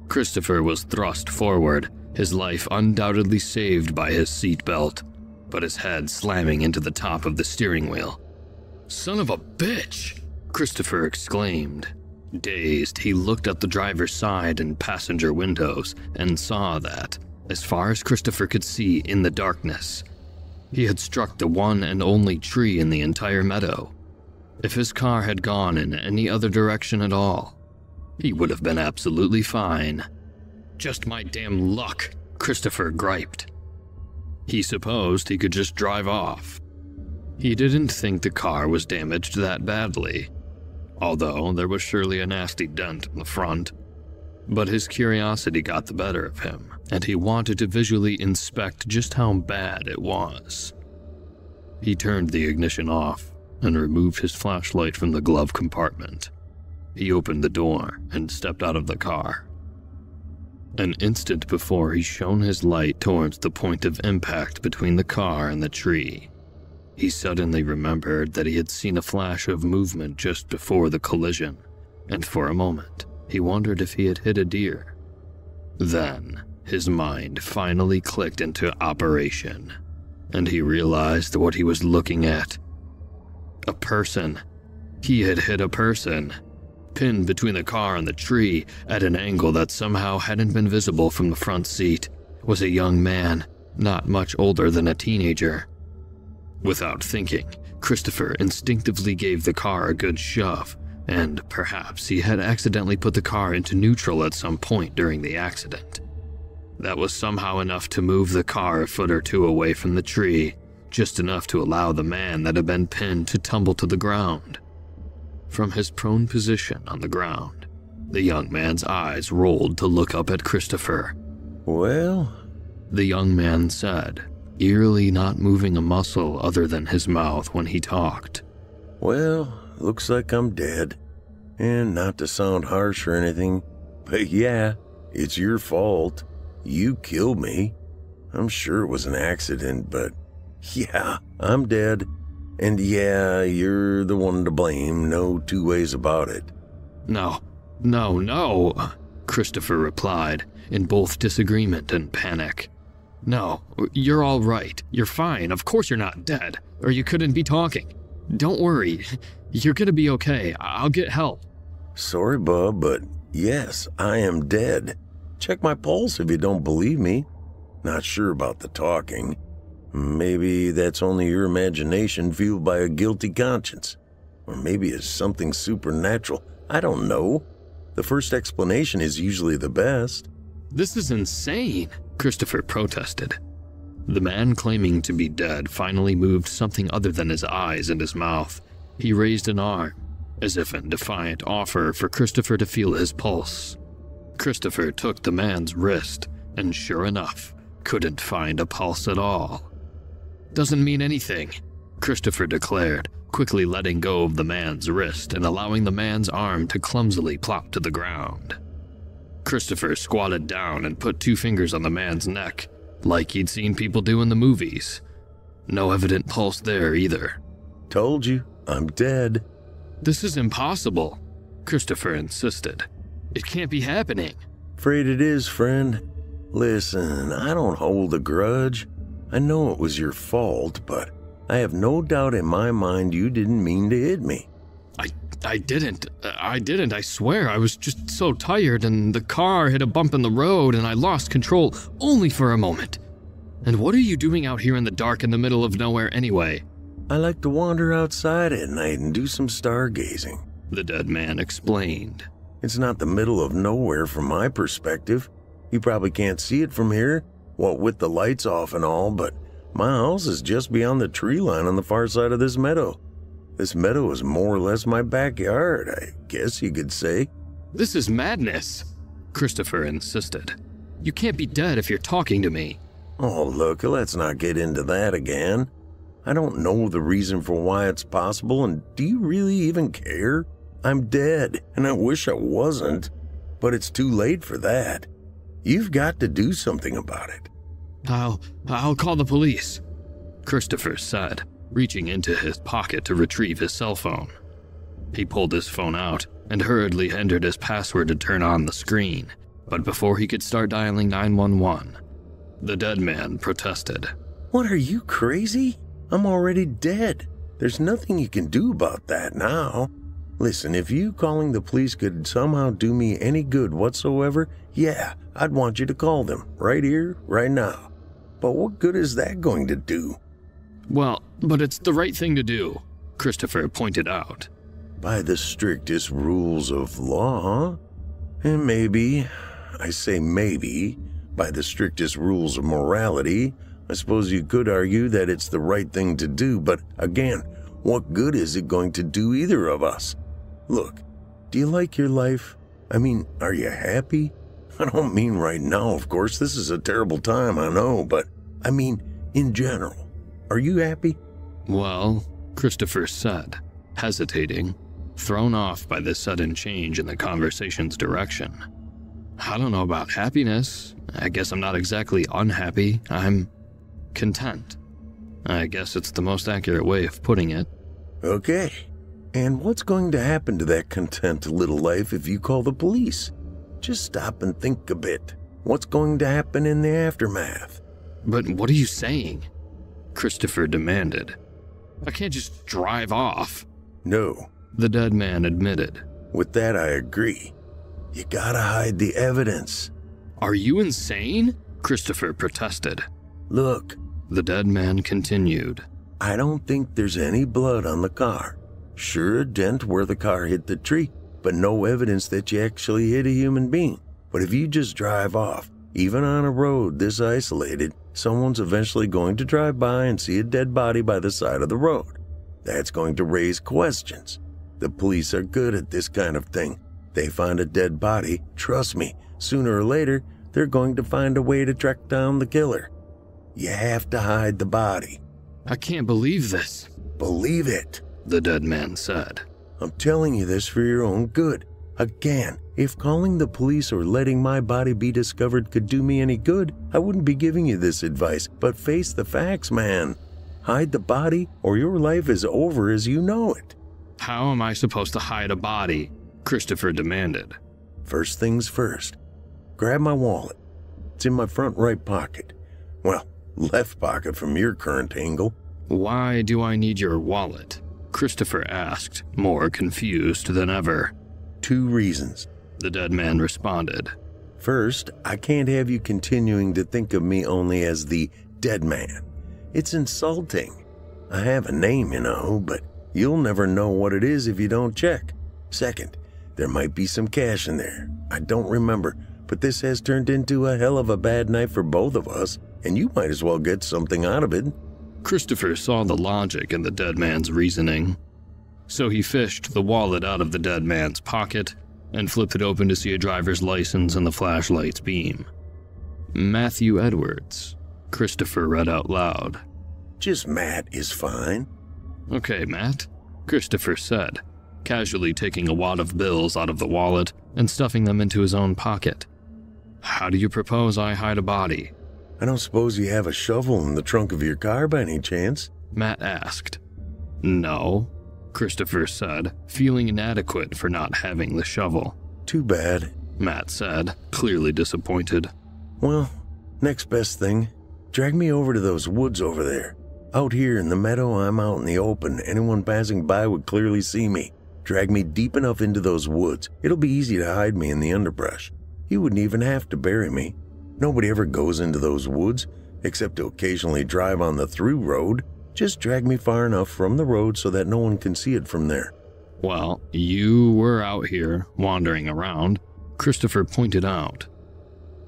Christopher was thrust forward, his life undoubtedly saved by his seatbelt, but his head slamming into the top of the steering wheel. "Son of a bitch!" Christopher exclaimed. Dazed, he looked at the driver's side and passenger windows and saw that, as far as Christopher could see in the darkness, he had struck the one and only tree in the entire meadow. If his car had gone in any other direction at all, he would have been absolutely fine. "Just my damn luck," Christopher griped. He supposed he could just drive off. He didn't think the car was damaged that badly, although there was surely a nasty dent in the front. But his curiosity got the better of him, and he wanted to visually inspect just how bad it was. He turned the ignition off and removed his flashlight from the glove compartment. He opened the door and stepped out of the car. An instant before, he shone his light towards the point of impact between the car and the tree. He suddenly remembered that he had seen a flash of movement just before the collision, and for a moment, he wondered if he had hit a deer. Then, his mind finally clicked into operation, and he realized what he was looking at. A person. He had hit a person. Pinned between the car and the tree, at an angle that somehow hadn't been visible from the front seat, was a young man, not much older than a teenager. Without thinking, Christopher instinctively gave the car a good shove, and perhaps he had accidentally put the car into neutral at some point during the accident. That was somehow enough to move the car a foot or two away from the tree, just enough to allow the man that had been pinned to tumble to the ground. From his prone position on the ground, the young man's eyes rolled to look up at Christopher. "Well," the young man said, eerily not moving a muscle other than his mouth when he talked. "Well, looks like I'm dead. And not to sound harsh or anything, but yeah, it's your fault. You killed me. I'm sure it was an accident, but yeah, I'm dead. And yeah, you're the one to blame, no two ways about it." No, Christopher replied, in both disagreement and panic. "No, you're all right. You're fine. Of course you're not dead, or you couldn't be talking. Don't worry. You're gonna be okay. I'll get help." "Sorry, bub, but yes, I am dead. Check my pulse if you don't believe me. Not sure about the talking. Maybe that's only your imagination fueled by a guilty conscience. Or maybe it's something supernatural. I don't know. The first explanation is usually the best." "This is insane," Christopher protested. The man claiming to be dead finally moved something other than his eyes and his mouth. He raised an arm, as if in defiant offer for Christopher to feel his pulse. Christopher took the man's wrist, and sure enough, couldn't find a pulse at all. "Doesn't mean anything," Christopher declared, quickly letting go of the man's wrist and allowing the man's arm to clumsily plop to the ground. Christopher squatted down and put 2 fingers on the man's neck, like he'd seen people do in the movies. No evident pulse there either. Told you, I'm dead. "This is impossible," Christopher insisted. "It can't be happening." Afraid it is, friend. Listen, I don't hold a grudge. I know it was your fault, but I have no doubt in my mind you didn't mean to hit me. I didn't, I swear. I was just so tired and the car hit a bump in the road and I lost control only for a moment. And what are you doing out here in the dark in the middle of nowhere anyway? I like to wander outside at night and do some stargazing, the dead man explained. It's not the middle of nowhere from my perspective. You probably can't see it from here, what with the lights off and all, but my house is just beyond the tree line on the far side of this meadow. This meadow is more or less my backyard, I guess you could say. This is madness, Christopher insisted. You can't be dead if you're talking to me. Oh, look, let's not get into that again. I don't know the reason for why it's possible, and do you really even care? I'm dead, and I wish I wasn't, but it's too late for that. You've got to do something about it. I'll call the police, Christopher said, reaching into his pocket to retrieve his cell phone. He pulled his phone out and hurriedly entered his password to turn on the screen, but before he could start dialing 911, the dead man protested. What, are you crazy? I'm already dead. There's nothing you can do about that now. Listen, if you calling the police could somehow do me any good whatsoever, yeah, I'd want you to call them, right here, right now. But what good is that going to do? Well, but it's the right thing to do, Christopher pointed out. By the strictest rules of law, huh? And maybe, I say maybe, by the strictest rules of morality, I suppose you could argue that it's the right thing to do, but again, what good is it going to do either of us? Look, do you like your life? I mean, are you happy? I don't mean right now, of course, this is a terrible time, I know, but I mean, in general. Are you happy? Well, Christopher said, hesitating, thrown off by this sudden change in the conversation's direction. I don't know about happiness. I guess I'm not exactly unhappy. I'm content. I guess it's the most accurate way of putting it. Okay. And what's going to happen to that content little life if you call the police? Just stop and think a bit. What's going to happen in the aftermath? But what are you saying? Christopher demanded. I can't just drive off. No, the dead man admitted. With that, I agree. You gotta hide the evidence. Are you insane? Christopher protested. Look, the dead man continued. I don't think there's any blood on the car. Sure, a dent where the car hit the tree, but no evidence that you actually hit a human being. But if you just drive off, even on a road this isolated, someone's eventually going to drive by and see a dead body by the side of the road. That's going to raise questions. The police are good at this kind of thing. They find a dead body, trust me, sooner or later, they're going to find a way to track down the killer. You have to hide the body. I can't believe this. Believe it, the dead man said. I'm telling you this for your own good. Again, if calling the police or letting my body be discovered could do me any good, I wouldn't be giving you this advice, but face the facts, man. Hide the body or your life is over as you know it. How am I supposed to hide a body? Christopher demanded. First things first. Grab my wallet. It's in my front right pocket. Well, left pocket from your current angle. Why do I need your wallet? Christopher asked, more confused than ever. 2 reasons, the dead man responded. First, I can't have you continuing to think of me only as the dead man. It's insulting. I have a name, you know, but you'll never know what it is if you don't check. Second, there might be some cash in there. I don't remember, but this has turned into a hell of a bad night for both of us. and you might as well get something out of it. Christopher saw the logic in the dead man's reasoning. So he fished the wallet out of the dead man's pocket and flipped it open to see a driver's license and the flashlight's beam. Matthew Edwards, Christopher read out loud. Just Matt is fine. Okay, Matt, Christopher said, casually taking a wad of bills out of the wallet and stuffing them into his own pocket. How do you propose I hide a body? I don't suppose you have a shovel in the trunk of your car by any chance? Matt asked. No, Christopher said, feeling inadequate for not having the shovel. Too bad, Matt said, clearly disappointed. Well, next best thing, drag me over to those woods over there. Out here in the meadow, I'm out in the open. Anyone passing by would clearly see me. Drag me deep enough into those woods. It'll be easy to hide me in the underbrush. You wouldn't even have to bury me. Nobody ever goes into those woods, except to occasionally drive on the through road. Just drag me far enough from the road so that no one can see it from there. Well, you were out here, wandering around, Christopher pointed out.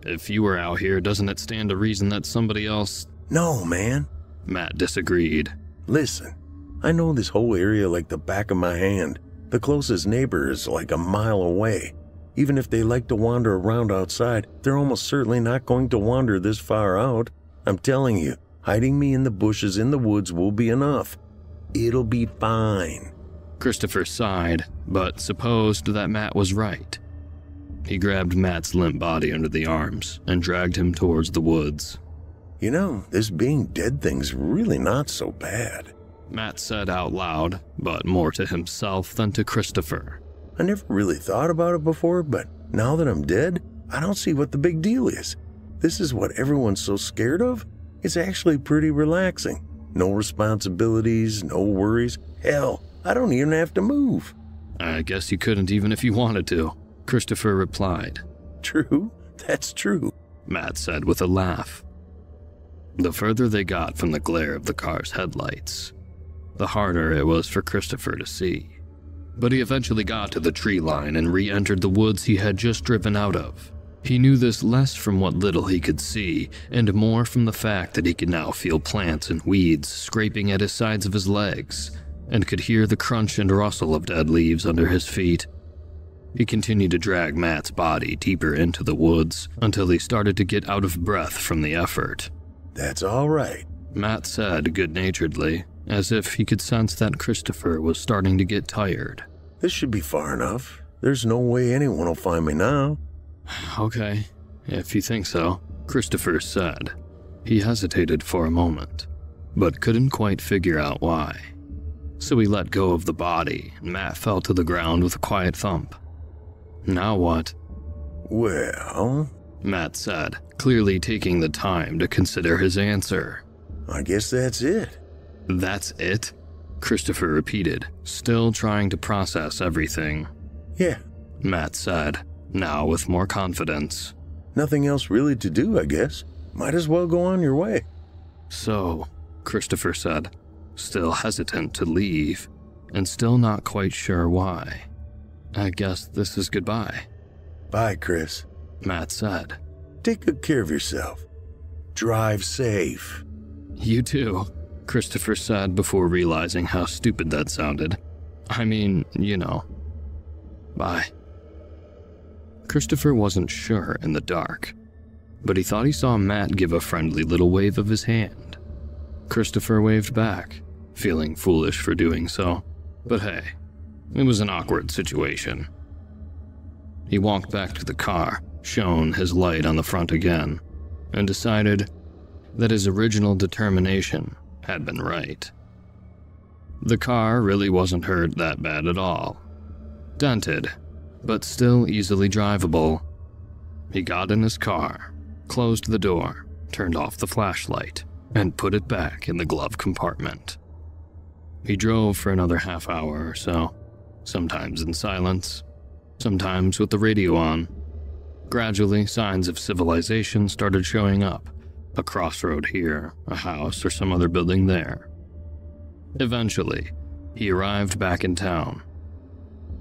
If you were out here, doesn't it stand to reason that somebody else... No, man. Matt disagreed. Listen, I know this whole area like the back of my hand. The closest neighbor is like a mile away. Even if they like to wander around outside, they're almost certainly not going to wander this far out. I'm telling you, hiding me in the bushes in the woods will be enough. It'll be fine. Christopher sighed, but supposed that Matt was right. He grabbed Matt's limp body under the arms and dragged him towards the woods. You know, this being dead thing's really not so bad, Matt said out loud, but more to himself than to Christopher. I never really thought about it before, but now that I'm dead, I don't see what the big deal is. This is what everyone's so scared of. It's actually pretty relaxing. No responsibilities, no worries. Hell, I don't even have to move. I guess you couldn't even if you wanted to, Christopher replied. True, that's true, Matt said with a laugh. The further they got from the glare of the car's headlights, the harder it was for Christopher to see. But he eventually got to the tree line and re-entered the woods he had just driven out of. He knew this less from what little he could see, and more from the fact that he could now feel plants and weeds scraping at his sides of his legs, and could hear the crunch and rustle of dead leaves under his feet. He continued to drag Matt's body deeper into the woods until he started to get out of breath from the effort. That's all right, Matt said good-naturedly, as if he could sense that Christopher was starting to get tired. This should be far enough. There's no way anyone will find me now. Okay, if you think so, Christopher said. He hesitated for a moment, but couldn't quite figure out why. So he let go of the body, and Matt fell to the ground with a quiet thump. Now what? Well, Matt said, clearly taking the time to consider his answer. I guess that's it. That's it? Christopher repeated, still trying to process everything. Yeah, Matt said, now with more confidence. Nothing else really to do, I guess. Might as well go on your way. So, Christopher said, still hesitant to leave, and still not quite sure why. I guess this is goodbye. Bye, Chris, Matt said. Take good care of yourself. Drive safe. You too, Christopher said before realizing how stupid that sounded. I mean, you know. Bye. Christopher wasn't sure in the dark, but he thought he saw Matt give a friendly little wave of his hand. Christopher waved back, feeling foolish for doing so, but hey, it was an awkward situation. He walked back to the car, shone his light on the front again, and decided that his original determination had been right. The car really wasn't hurt that bad at all. Dented, but still easily drivable. He got in his car, closed the door, turned off the flashlight, and put it back in the glove compartment. He drove for another half hour or so, sometimes in silence, sometimes with the radio on. Gradually, signs of civilization started showing up. A crossroad here, a house, or some other building there. Eventually, he arrived back in town.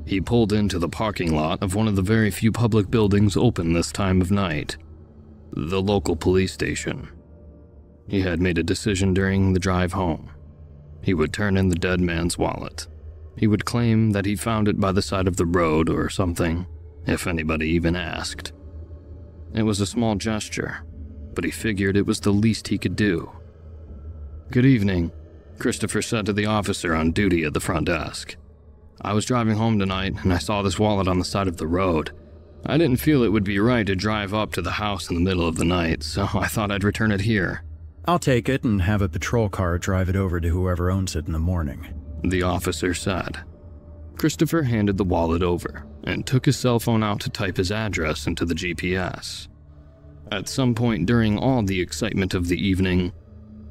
He pulled into the parking lot of one of the very few public buildings open this time of night, the local police station. He had made a decision during the drive home. He would turn in the dead man's wallet. He would claim that he found it by the side of the road or something, if anybody even asked. It was a small gesture, but he figured it was the least he could do. "Good evening," Christopher said to the officer on duty at the front desk. "I was driving home tonight and I saw this wallet on the side of the road. I didn't feel it would be right to drive up to the house in the middle of the night, so I thought I'd return it here." "I'll take it and have a patrol car drive it over to whoever owns it in the morning," the officer said. Christopher handed the wallet over and took his cell phone out to type his address into the GPS. At some point during all the excitement of the evening,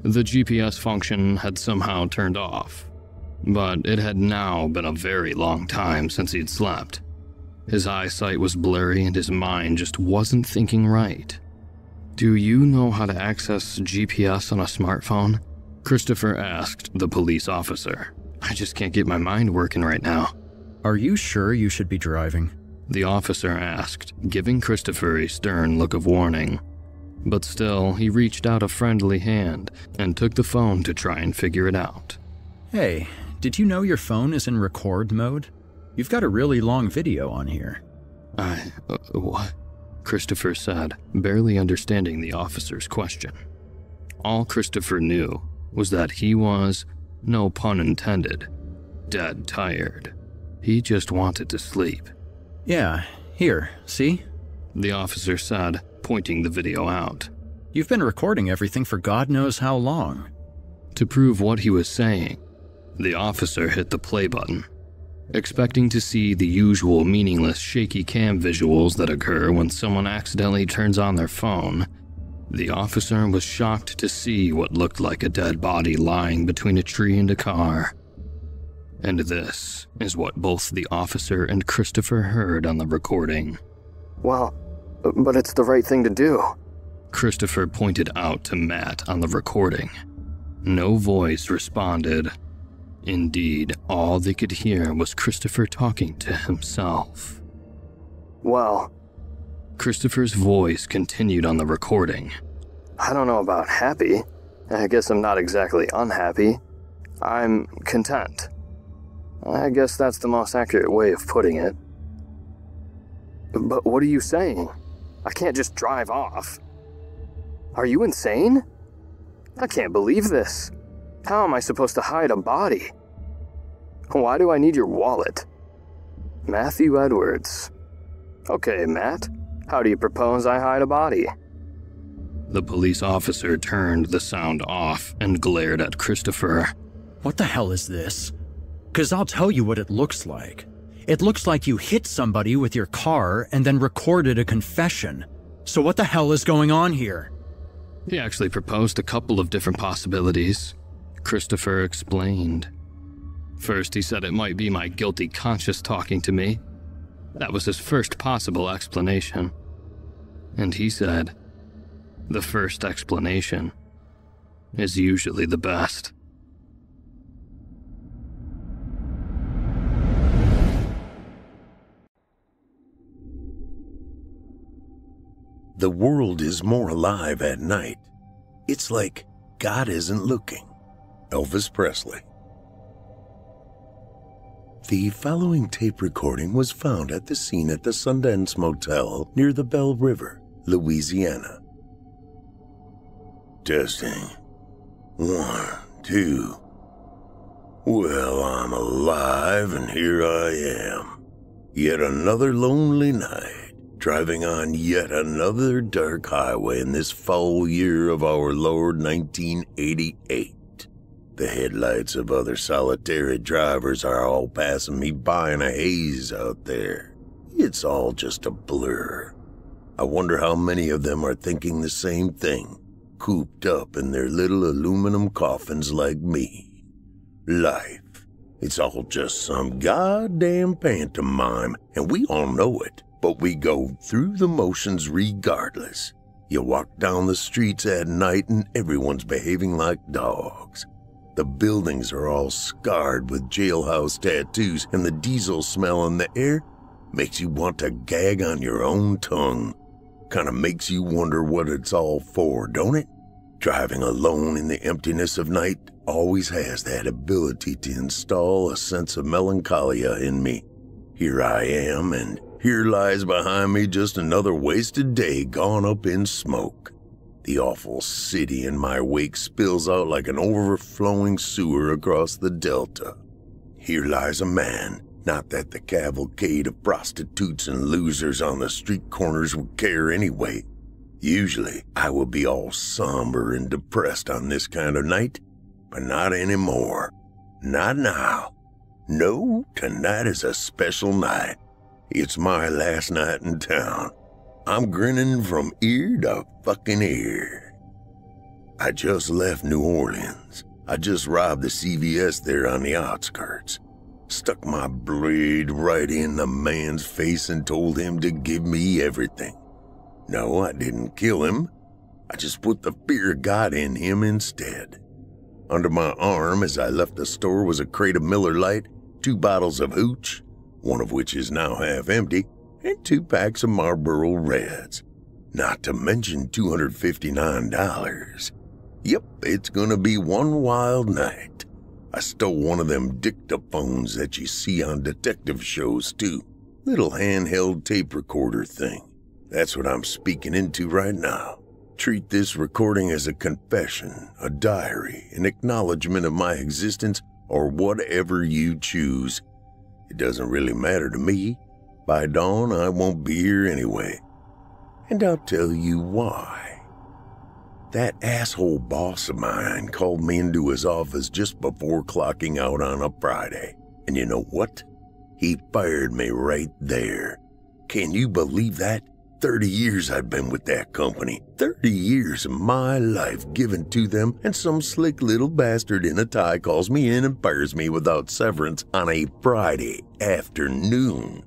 the GPS function had somehow turned off, but it had now been a very long time since he'd slept. His eyesight was blurry and his mind just wasn't thinking right. "Do you know how to access GPS on a smartphone?" Christopher asked the police officer. "I just can't get my mind working right now." "Are you sure you should be driving?" the officer asked, giving Christopher a stern look of warning. But still, he reached out a friendly hand and took the phone to try and figure it out. "Hey, did you know your phone is in record mode? You've got a really long video on here." What?" Christopher said, barely understanding the officer's question. All Christopher knew was that he was, no pun intended, dead tired. He just wanted to sleep. "Yeah, here, see?" the officer said, pointing the video out. "You've been recording everything for God knows how long." To prove what he was saying, the officer hit the play button, expecting to see the usual meaningless shaky cam visuals that occur when someone accidentally turns on their phone. The officer was shocked to see what looked like a dead body lying between a tree and a car. And this is what both the officer and Christopher heard on the recording. "Well, but it's the right thing to do," Christopher pointed out to Matt on the recording. No voice responded. Indeed, all they could hear was Christopher talking to himself. "Well," Christopher's voice continued on the recording. "I don't know about happy. I guess I'm not exactly unhappy. I'm content. I guess that's the most accurate way of putting it." "But what are you saying? I can't just drive off. Are you insane? I can't believe this. How am I supposed to hide a body? Why do I need your wallet?" "Matthew Edwards. Okay, Matt, how do you propose I hide a body?" The police officer turned the sound off and glared at Christopher. "What the hell is this? 'Cause I'll tell you what it looks like. It looks like you hit somebody with your car and then recorded a confession. So what the hell is going on here?" He actually proposed a couple of different possibilities, Christopher explained. First, he said it might be my guilty conscience talking to me. That was his first possible explanation. And he said, the first explanation is usually the best. The world is more alive at night. It's like God isn't looking. Elvis Presley. The following tape recording was found at the scene at the Sundance Motel near the Belle River, Louisiana. Testing. 1, 2. Well, I'm alive and here I am. Yet another lonely night, driving on yet another dark highway in this foul year of our Lord 1988. The headlights of other solitary drivers are all passing me by in a haze out there. It's all just a blur. I wonder how many of them are thinking the same thing, cooped up in their little aluminum coffins like me. Life. It's all just some goddamn pantomime, and we all know it, but we go through the motions regardless. You walk down the streets at night and everyone's behaving like dogs. The buildings are all scarred with jailhouse tattoos, and the diesel smell in the air makes you want to gag on your own tongue. Kinda makes you wonder what it's all for, don't it? Driving alone in the emptiness of night always has that ability to install a sense of melancholia in me. Here I am, and here lies behind me just another wasted day gone up in smoke. The awful city in my wake spills out like an overflowing sewer across the delta. Here lies a man, not that the cavalcade of prostitutes and losers on the street corners would care anyway. Usually, I would be all somber and depressed on this kind of night, but not anymore. Not now. No, tonight is a special night. It's my last night in town. I'm grinning from ear to fucking ear. I just left New Orleans. I just robbed the CVS there on the outskirts. Stuck my blade right in the man's face and told him to give me everything. No, I didn't kill him. I just put the fear of God in him instead. Under my arm as I left the store was a crate of Miller Lite, 2 bottles of hooch, one of which is now half empty, and 2 packs of Marlboro Reds. Not to mention $259. Yep, it's gonna be one wild night. I stole one of them dictaphones that you see on detective shows too. Little handheld tape recorder thing. That's what I'm speaking into right now. Treat this recording as a confession, a diary, an acknowledgement of my existence, or whatever you choose. It doesn't really matter to me. By dawn, I won't be here anyway. And I'll tell you why. That asshole boss of mine called me into his office just before clocking out on a Friday. And you know what? He fired me right there. Can you believe that? 30 years I'd been with that company. 30 years of my life given to them, and some slick little bastard in a tie calls me in and fires me without severance on a Friday afternoon.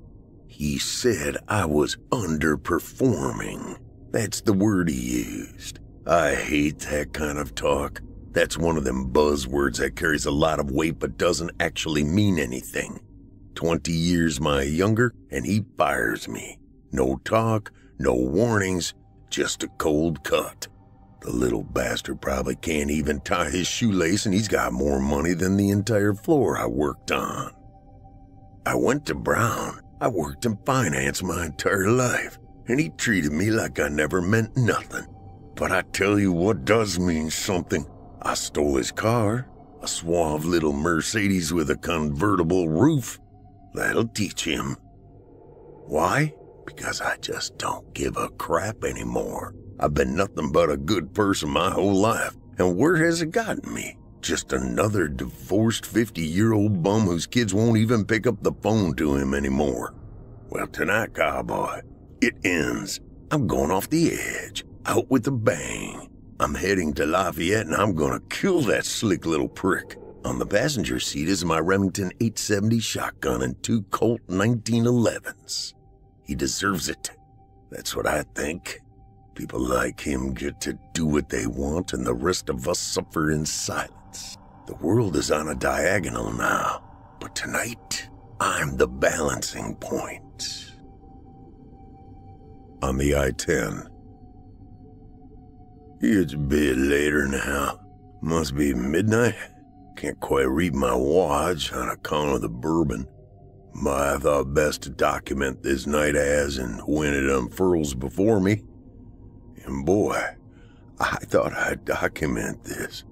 He said I was underperforming. That's the word he used. I hate that kind of talk. That's one of them buzzwords that carries a lot of weight but doesn't actually mean anything. 20 years my younger, and he fires me. No talk, no warnings, just a cold cut. The little bastard probably can't even tie his shoelace, and he's got more money than the entire floor I worked on. I went to Brown. I worked in finance my entire life, and he treated me like I never meant nothing. But I tell you what does mean something. I stole his car, a suave little Mercedes with a convertible roof. That'll teach him. Why? Because I just don't give a crap anymore. I've been nothing but a good person my whole life, and where has it gotten me? Just another divorced 50-year-old bum whose kids won't even pick up the phone to him anymore. Well, tonight, cowboy, it ends. I'm going off the edge, out with a bang. I'm heading to Lafayette, and I'm gonna kill that slick little prick. On the passenger seat is my Remington 870 shotgun and 2 Colt 1911s. He deserves it. That's what I think. People like him get to do what they want, and the rest of us suffer in silence. The world is on a diagonal now, but tonight, I'm the balancing point. On the I-10. It's a bit later now. Must be midnight. Can't quite read my watch on account of the bourbon. But I thought best to document this night as and when it unfurls before me. And boy, I thought I'd document this.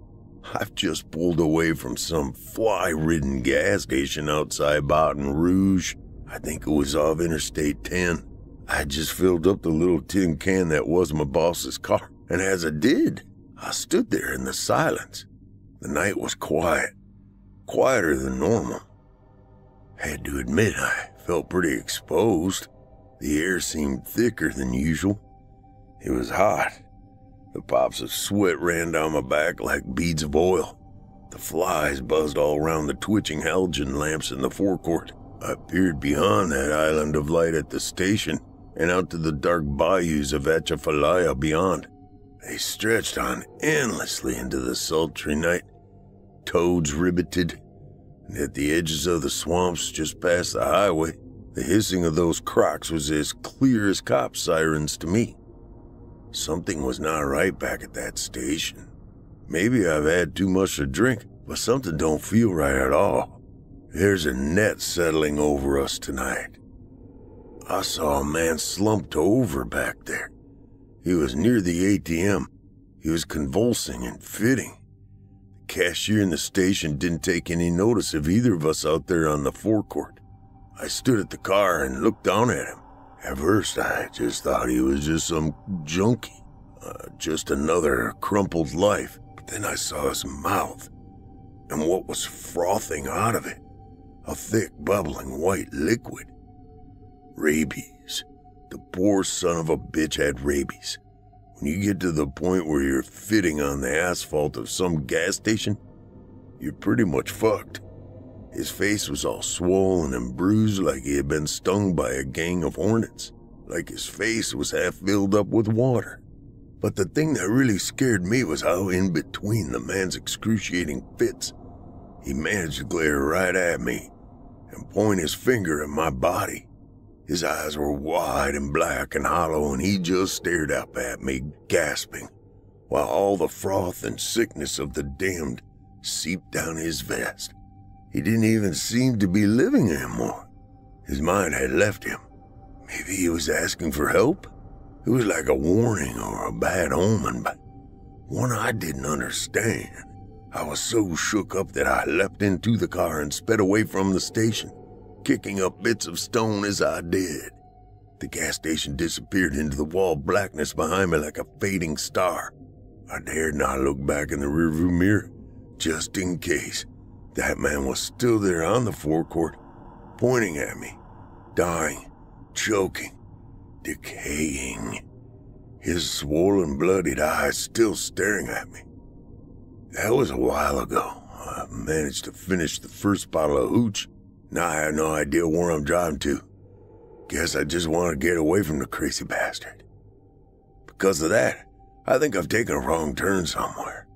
I've just pulled away from some fly-ridden gas station outside Baton Rouge. I think it was off Interstate 10. I just filled up the little tin can that was my boss's car. And as I did, I stood there in the silence. The night was quiet. Quieter than normal. Had to admit, I felt pretty exposed. The air seemed thicker than usual. It was hot. The pops of sweat ran down my back like beads of oil. The flies buzzed all around the twitching halogen lamps in the forecourt. I peered beyond that island of light at the station and out to the dark bayous of Atchafalaya beyond. They stretched on endlessly into the sultry night. Toads ribbited, and at the edges of the swamps just past the highway, the hissing of those crocs was as clear as cop sirens to me. Something was not right back at that station. Maybe I've had too much to drink, but something don't feel right at all. There's a net settling over us tonight. I saw a man slumped over back there. He was near the ATM. He was convulsing and fitting. The cashier in the station didn't take any notice of either of us out there on the forecourt. I stood at the car and looked down at him. At first, I just thought he was just some junkie, just another crumpled life. But then I saw his mouth, and what was frothing out of it, a thick, bubbling white liquid. Rabies. The poor son of a bitch had rabies. When you get to the point where you're fitting on the asphalt of some gas station, you're pretty much fucked. His face was all swollen and bruised like he had been stung by a gang of hornets, like his face was half filled up with water. But the thing that really scared me was how in between the man's excruciating fits, he managed to glare right at me and point his finger at my body. His eyes were wide and black and hollow, and he just stared up at me, gasping, while all the froth and sickness of the damned seeped down his vest. He didn't even seem to be living anymore. His mind had left him. Maybe he was asking for help? It was like a warning or a bad omen, but one I didn't understand. I was so shook up that I leapt into the car and sped away from the station, kicking up bits of stone as I did. The gas station disappeared into the wall blackness behind me like a fading star. I dared not look back in the rearview mirror, just in case. That man was still there on the forecourt, pointing at me, dying, choking, decaying. His swollen, bloodied eyes still staring at me. That was a while ago. I managed to finish the first bottle of hooch. Now I have no idea where I'm driving to. Guess I just want to get away from the crazy bastard. Because of that, I think I've taken a wrong turn somewhere.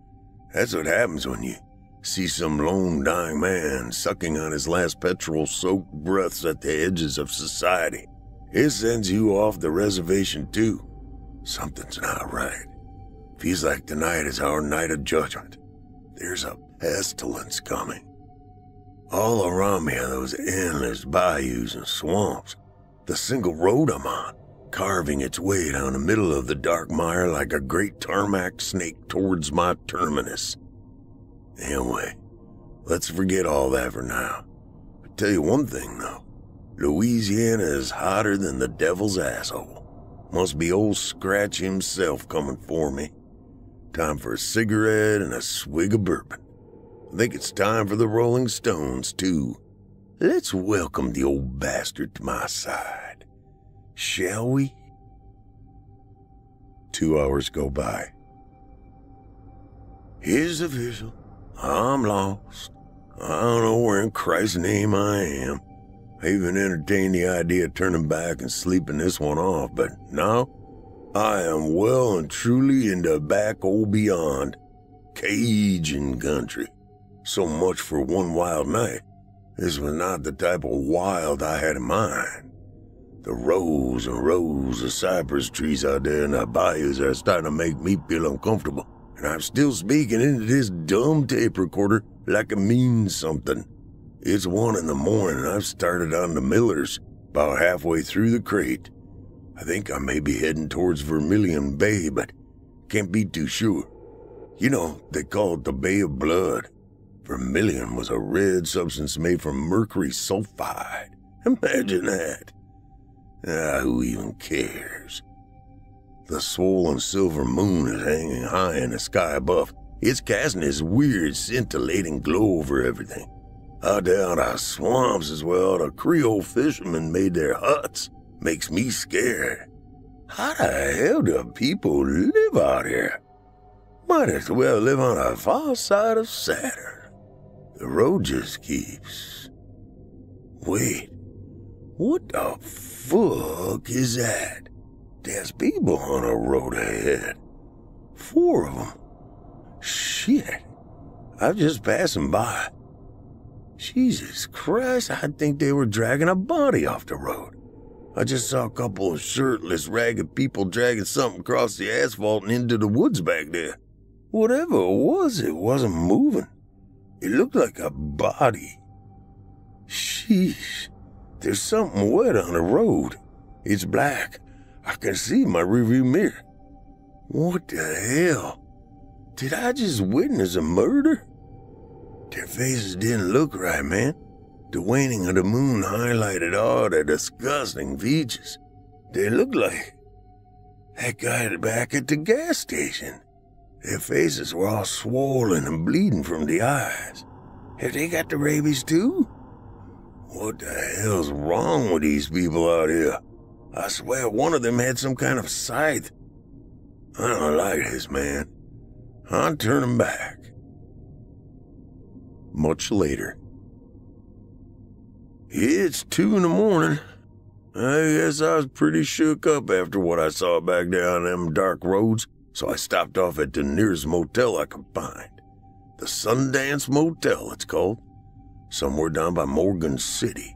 That's what happens when you see some lone dying man sucking on his last petrol-soaked breaths at the edges of society. It sends you off the reservation too. Something's not right. Feels like tonight is our night of judgment. There's a pestilence coming. All around me are those endless bayous and swamps. The single road I'm on, carving its way down the middle of the dark mire like a great tarmac snake towards my terminus. Anyway, let's forget all that for now. I'll tell you one thing, though. Louisiana is hotter than the devil's asshole. Must be old Scratch himself coming for me. Time for a cigarette and a swig of bourbon. I think it's time for the Rolling Stones, too. Let's welcome the old bastard to my side. Shall we? 2 hours go by. Here's official. I'm lost. I don't know where in Christ's name I am. I even entertained the idea of turning back and sleeping this one off, but no, I am well and truly in the back old beyond. Cajun country. So much for one wild night. This was not the type of wild I had in mind. The rows and rows of cypress trees out there in the bayous are starting to make me feel uncomfortable. And I'm still speaking into this dumb tape recorder like it means something. It's 1 in the morning and I've started on the Millers, about halfway through the crate. I think I may be heading towards Vermilion Bay, but can't be too sure. You know, they call it the Bay of Blood. Vermilion was a red substance made from mercury sulfide. Imagine that. Who even cares? The swollen silver moon is hanging high in the sky above. It's casting this weird scintillating glow over everything. Out there in the swamps is where all the Creole fishermen made their huts. Makes me scared. How the hell do people live out here? Might as well live on the far side of Saturn. The road just keeps... Wait, what the fuck is that? There's people on the road ahead. 4 of them. Shit. I'm just passing by. Jesus Christ, I think they were dragging a body off the road. I just saw a couple of shirtless, ragged people dragging something across the asphalt and into the woods back there. Whatever it wasn't moving. It looked like a body. Sheesh. There's something wet on the road. It's black. I can see my rearview mirror. What the hell? Did I just witness a murder? Their faces didn't look right, man. The waning of the moon highlighted all their disgusting features. They looked like that guy back at the gas station. Their faces were all swollen and bleeding from the eyes. Have they got the rabies too? What the hell's wrong with these people out here? I swear one of them had some kind of scythe. I don't like this, man. I'll turn him back. Much later. It's 2 in the morning. I guess I was pretty shook up after what I saw back down them dark roads, so I stopped off at the nearest motel I could find. The Sundance Motel, it's called. Somewhere down by Morgan City.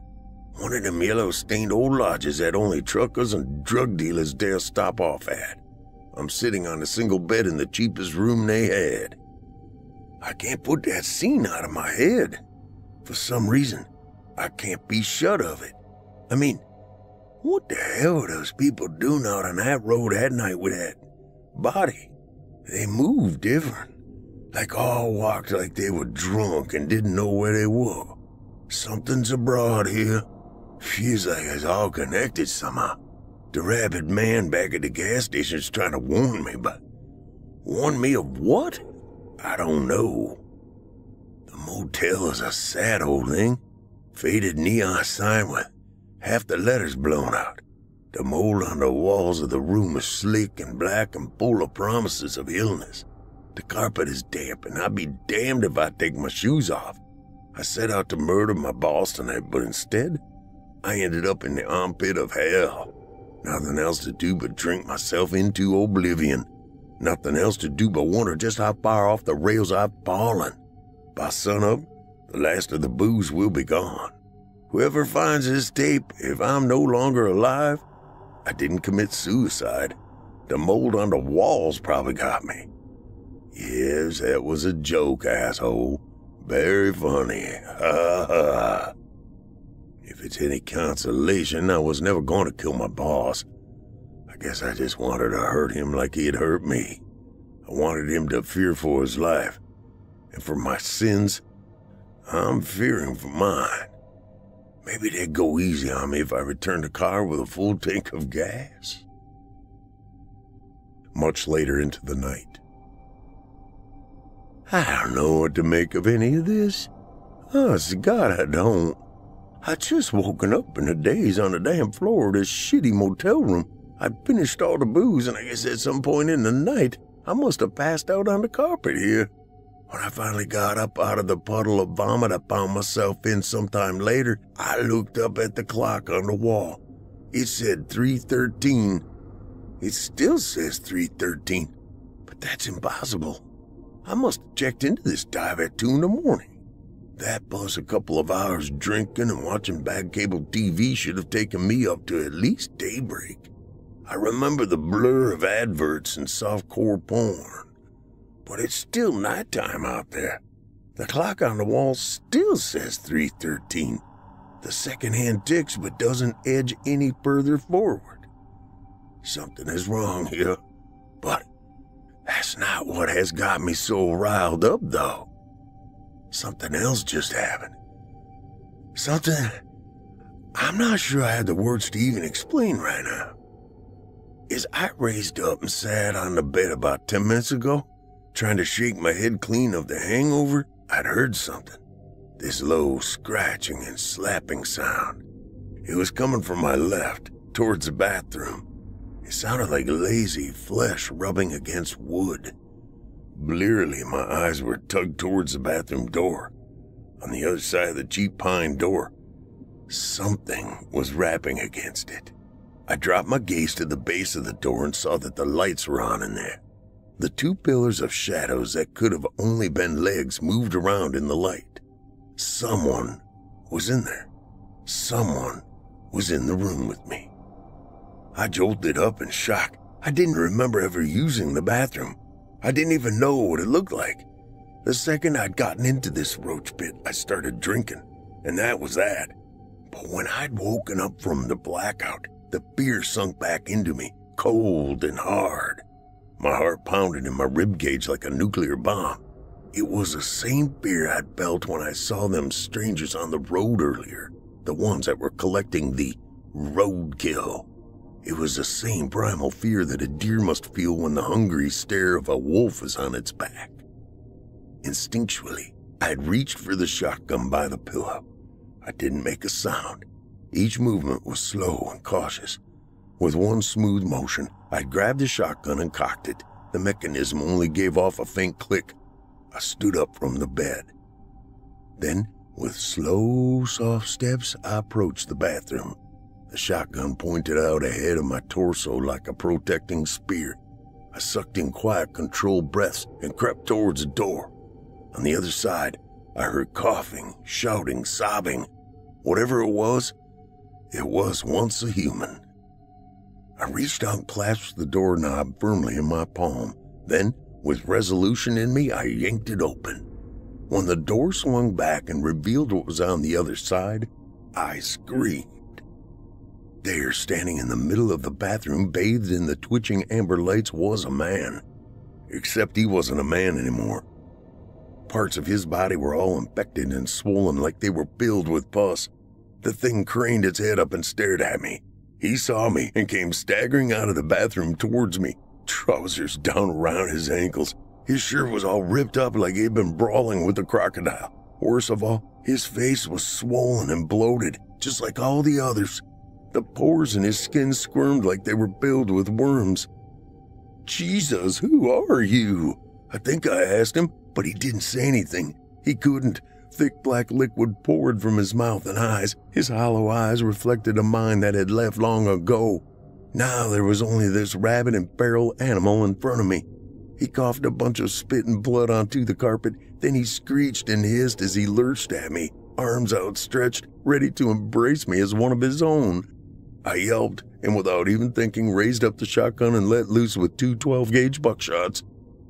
One of them yellow-stained old lodges that only truckers and drug dealers dare stop off at. I'm sitting on a single bed in the cheapest room they had. I can't put that scene out of my head. For some reason, I can't be shut of it. I mean, what the hell were those people doing out on that road that night with that body? They moved different. Like all walked like they were drunk and didn't know where they were. Something's abroad here. Feels like it's all connected somehow. The rabid man back at the gas station's trying to warn me, but warn me of what? I don't know. The motel is a sad old thing. Faded neon sign with half the letters blown out. The mold on the walls of the room is slick and black and full of promises of illness. The carpet is damp, and I'd be damned if I take my shoes off. I set out to murder my boss tonight, but instead, I ended up in the armpit of hell. Nothing else to do but drink myself into oblivion. Nothing else to do but wonder just how far off the rails I've fallen. By sunup, the last of the booze will be gone. Whoever finds this tape, if I'm no longer alive, I didn't commit suicide. The mold on the walls probably got me. Yes, that was a joke, asshole. Very funny. Ha ha. If it's any consolation, I was never going to kill my boss. I guess I just wanted to hurt him like he had hurt me. I wanted him to fear for his life. And for my sins, I'm fearing for mine. Maybe they'd go easy on me if I returned the car with a full tank of gas. Much later into the night. I don't know what to make of any of this. Honest to God, I don't. I just woken up in a daze on the damn floor of this shitty motel room. I'd finished all the booze, and I guess at some point in the night, I must have passed out on the carpet here. When I finally got up out of the puddle of vomit I found myself in sometime later, I looked up at the clock on the wall. It said 3:13. It still says 3:13, but that's impossible. I must have checked into this dive at 2 in the morning. That plus a couple of hours drinking and watching bad cable TV should have taken me up to at least daybreak. I remember the blur of adverts and softcore porn, but it's still nighttime out there. The clock on the wall still says 3:13. The second hand ticks but doesn't edge any further forward. Something is wrong here, but that's not what has got me so riled up, though. Something else just happened. Something I'm not sure I have the words to even explain right now. As I raised up and sat on the bed about 10 minutes ago, trying to shake my head clean of the hangover, I'd heard something. This low scratching and slapping sound. It was coming from my left, towards the bathroom. It sounded like lazy flesh rubbing against wood. Blearily, my eyes were tugged towards the bathroom door. On the other side of the cheap pine door, something was rapping against it. I dropped my gaze to the base of the door and saw that the lights were on in there. The two pillars of shadows that could have only been legs moved around in the light. Someone was in there. Someone was in the room with me. I jolted up in shock. I didn't remember ever using the bathroom. I didn't even know what it looked like. The second I'd gotten into this roach pit, I started drinking, and that was that. But when I'd woken up from the blackout, the beer sunk back into me, cold and hard. My heart pounded in my ribcage like a nuclear bomb. It was the same fear I'd felt when I saw them strangers on the road earlier, the ones that were collecting the roadkill. It was the same primal fear that a deer must feel when the hungry stare of a wolf is on its back. Instinctually, I had reached for the shotgun by the pillow. I didn't make a sound. Each movement was slow and cautious. With one smooth motion, I grabbed the shotgun and cocked it. The mechanism only gave off a faint click. I stood up from the bed. Then, with slow, soft steps, I approached the bathroom. The shotgun pointed out ahead of my torso like a protecting spear. I sucked in quiet, controlled breaths and crept towards the door. On the other side, I heard coughing, shouting, sobbing. Whatever it was once a human. I reached out and clasped the doorknob firmly in my palm. Then, with resolution in me, I yanked it open. When the door swung back and revealed what was on the other side, I screamed. There, standing in the middle of the bathroom, bathed in the twitching amber lights, was a man. Except he wasn't a man anymore. Parts of his body were all infected and swollen like they were filled with pus. The thing craned its head up and stared at me. He saw me and came staggering out of the bathroom towards me, trousers down around his ankles. His shirt was all ripped up like he'd been brawling with a crocodile. Worst of all, his face was swollen and bloated, just like all the others. The pores in his skin squirmed like they were filled with worms. "Jesus, who are you?" I think I asked him, but he didn't say anything. He couldn't. Thick black liquid poured from his mouth and eyes. His hollow eyes reflected a mind that had left long ago. Now there was only this rabid and feral animal in front of me. He coughed a bunch of spit and blood onto the carpet, then he screeched and hissed as he lurched at me, arms outstretched, ready to embrace me as one of his own. I yelped, and without even thinking, raised up the shotgun and let loose with 2 12-gauge buckshots.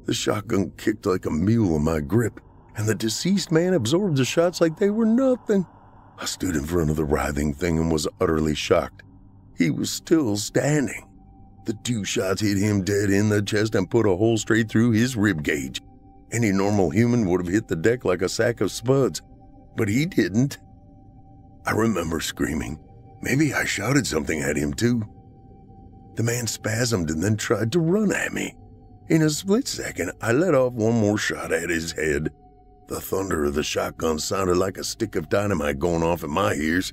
The shotgun kicked like a mule in my grip, and the deceased man absorbed the shots like they were nothing. I stood in front of the writhing thing and was utterly shocked. He was still standing. The 2 shots hit him dead in the chest and put a hole straight through his rib cage. Any normal human would have hit the deck like a sack of spuds, but he didn't. I remember screaming. Maybe I shouted something at him too. The man spasmed and then tried to run at me. In a split second, I let off one more shot at his head. The thunder of the shotgun sounded like a stick of dynamite going off in my ears.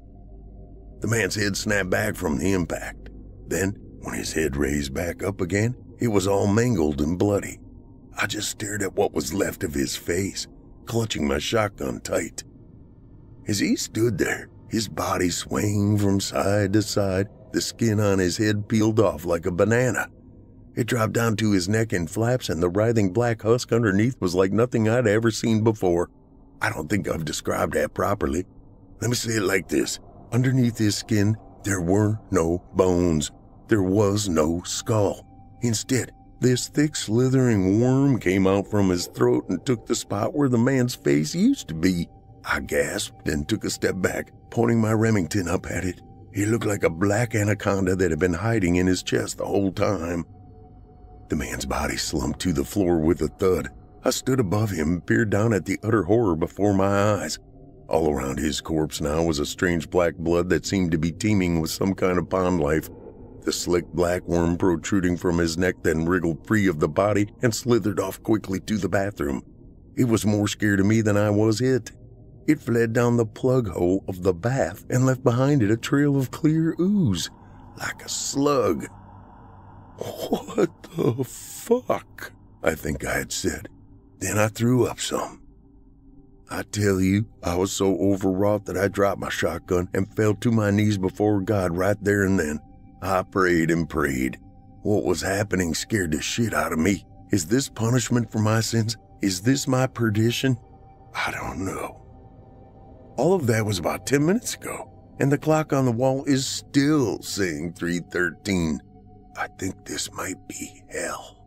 The man's head snapped back from the impact. Then, when his head raised back up again, it was all mangled and bloody. I just stared at what was left of his face, clutching my shotgun tight. As he stood there, his body swaying from side to side, the skin on his head peeled off like a banana. It dropped down to his neck in flaps, and the writhing black husk underneath was like nothing I'd ever seen before. I don't think I've described that properly. Let me say it like this. Underneath his skin, there were no bones. There was no skull. Instead, this thick, slithering worm came out from his throat and took the spot where the man's face used to be. I gasped and took a step back, pointing my Remington up at it. He looked like a black anaconda that had been hiding in his chest the whole time. The man's body slumped to the floor with a thud. I stood above him and peered down at the utter horror before my eyes. All around his corpse now was a strange black blood that seemed to be teeming with some kind of pond life. The slick black worm protruding from his neck then wriggled free of the body and slithered off quickly to the bathroom. It was more scared of me than I was it. It fled down the plug hole of the bath and left behind it a trail of clear ooze, like a slug. "What the fuck?" I think I had said. Then I threw up some. I tell you, I was so overwrought that I dropped my shotgun and fell to my knees before God right there and then. I prayed and prayed. What was happening scared the shit out of me. Is this punishment for my sins? Is this my perdition? I don't know. All of that was about 10 minutes ago. and the clock on the wall is still saying 3:13. I think this might be hell.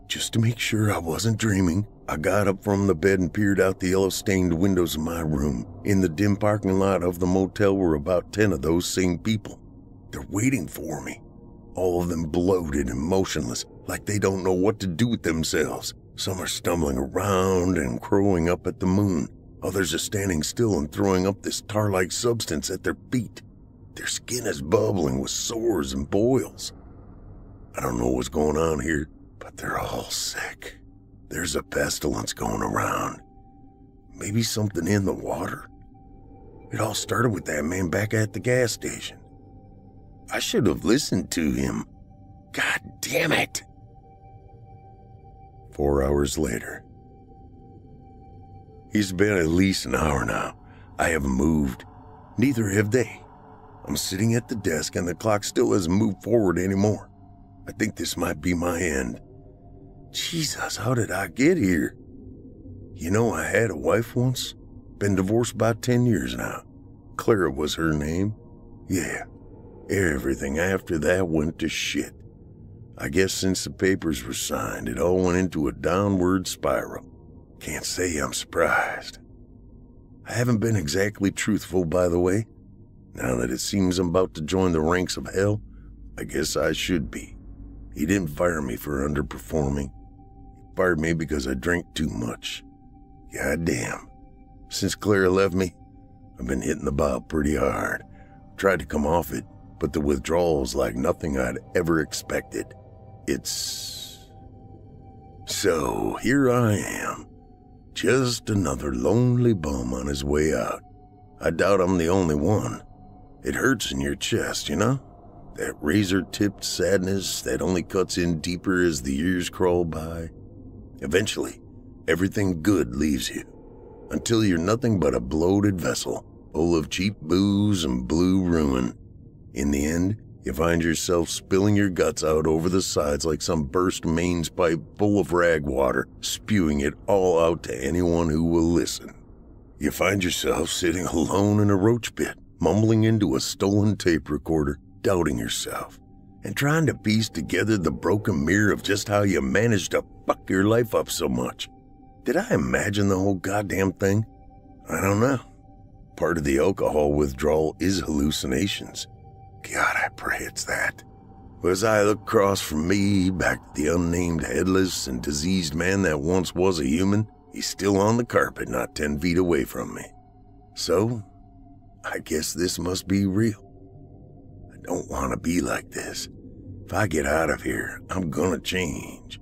Just to make sure I wasn't dreaming, I got up from the bed and peered out the yellow-stained windows of my room. In the dim parking lot of the motel were about 10 of those same people. They're waiting for me. All of them bloated and motionless, like they don't know what to do with themselves. Some are stumbling around and crowing up at the moon. Others are standing still and throwing up this tar-like substance at their feet. Their skin is bubbling with sores and boils. I don't know what's going on here, but they're all sick. There's a pestilence going around. Maybe something in the water. It all started with that man back at the gas station. I should have listened to him. God damn it. 4 hours later. It's been at least an hour now. I haven't moved. Neither have they. I'm sitting at the desk and the clock still hasn't moved forward anymore. I think this might be my end. Jesus, how did I get here? You know, I had a wife once. Been divorced about 10 years now. Clara was her name. Yeah, everything after that went to shit. I guess since the papers were signed, it all went into a downward spiral. Can't say I'm surprised. I haven't been exactly truthful, by the way. Now that it seems I'm about to join the ranks of hell, I guess I should be. He didn't fire me for underperforming. He fired me because I drank too much. Goddamn. Since Clara left me, I've been hitting the bottle pretty hard. Tried to come off it, but the withdrawal's like nothing I'd ever expected. So here I am. Just another lonely bum on his way out. I doubt I'm the only one. It hurts in your chest, you know? That razor-tipped sadness that only cuts in deeper as the years crawl by. Eventually, everything good leaves you, until you're nothing but a bloated vessel, full of cheap booze and blue ruin. In the end, you find yourself spilling your guts out over the sides like some burst mains pipe full of rag water, spewing it all out to anyone who will listen. You find yourself sitting alone in a roach pit, mumbling into a stolen tape recorder, doubting yourself, and trying to piece together the broken mirror of just how you managed to fuck your life up so much. Did I imagine the whole goddamn thing? I don't know. Part of the alcohol withdrawal is hallucinations. God, I pray it's that. As I look across from me, back to the unnamed headless and diseased man that once was a human, he's still on the carpet not 10 feet away from me. So, I guess this must be real. I don't want to be like this. If I get out of here, I'm gonna change.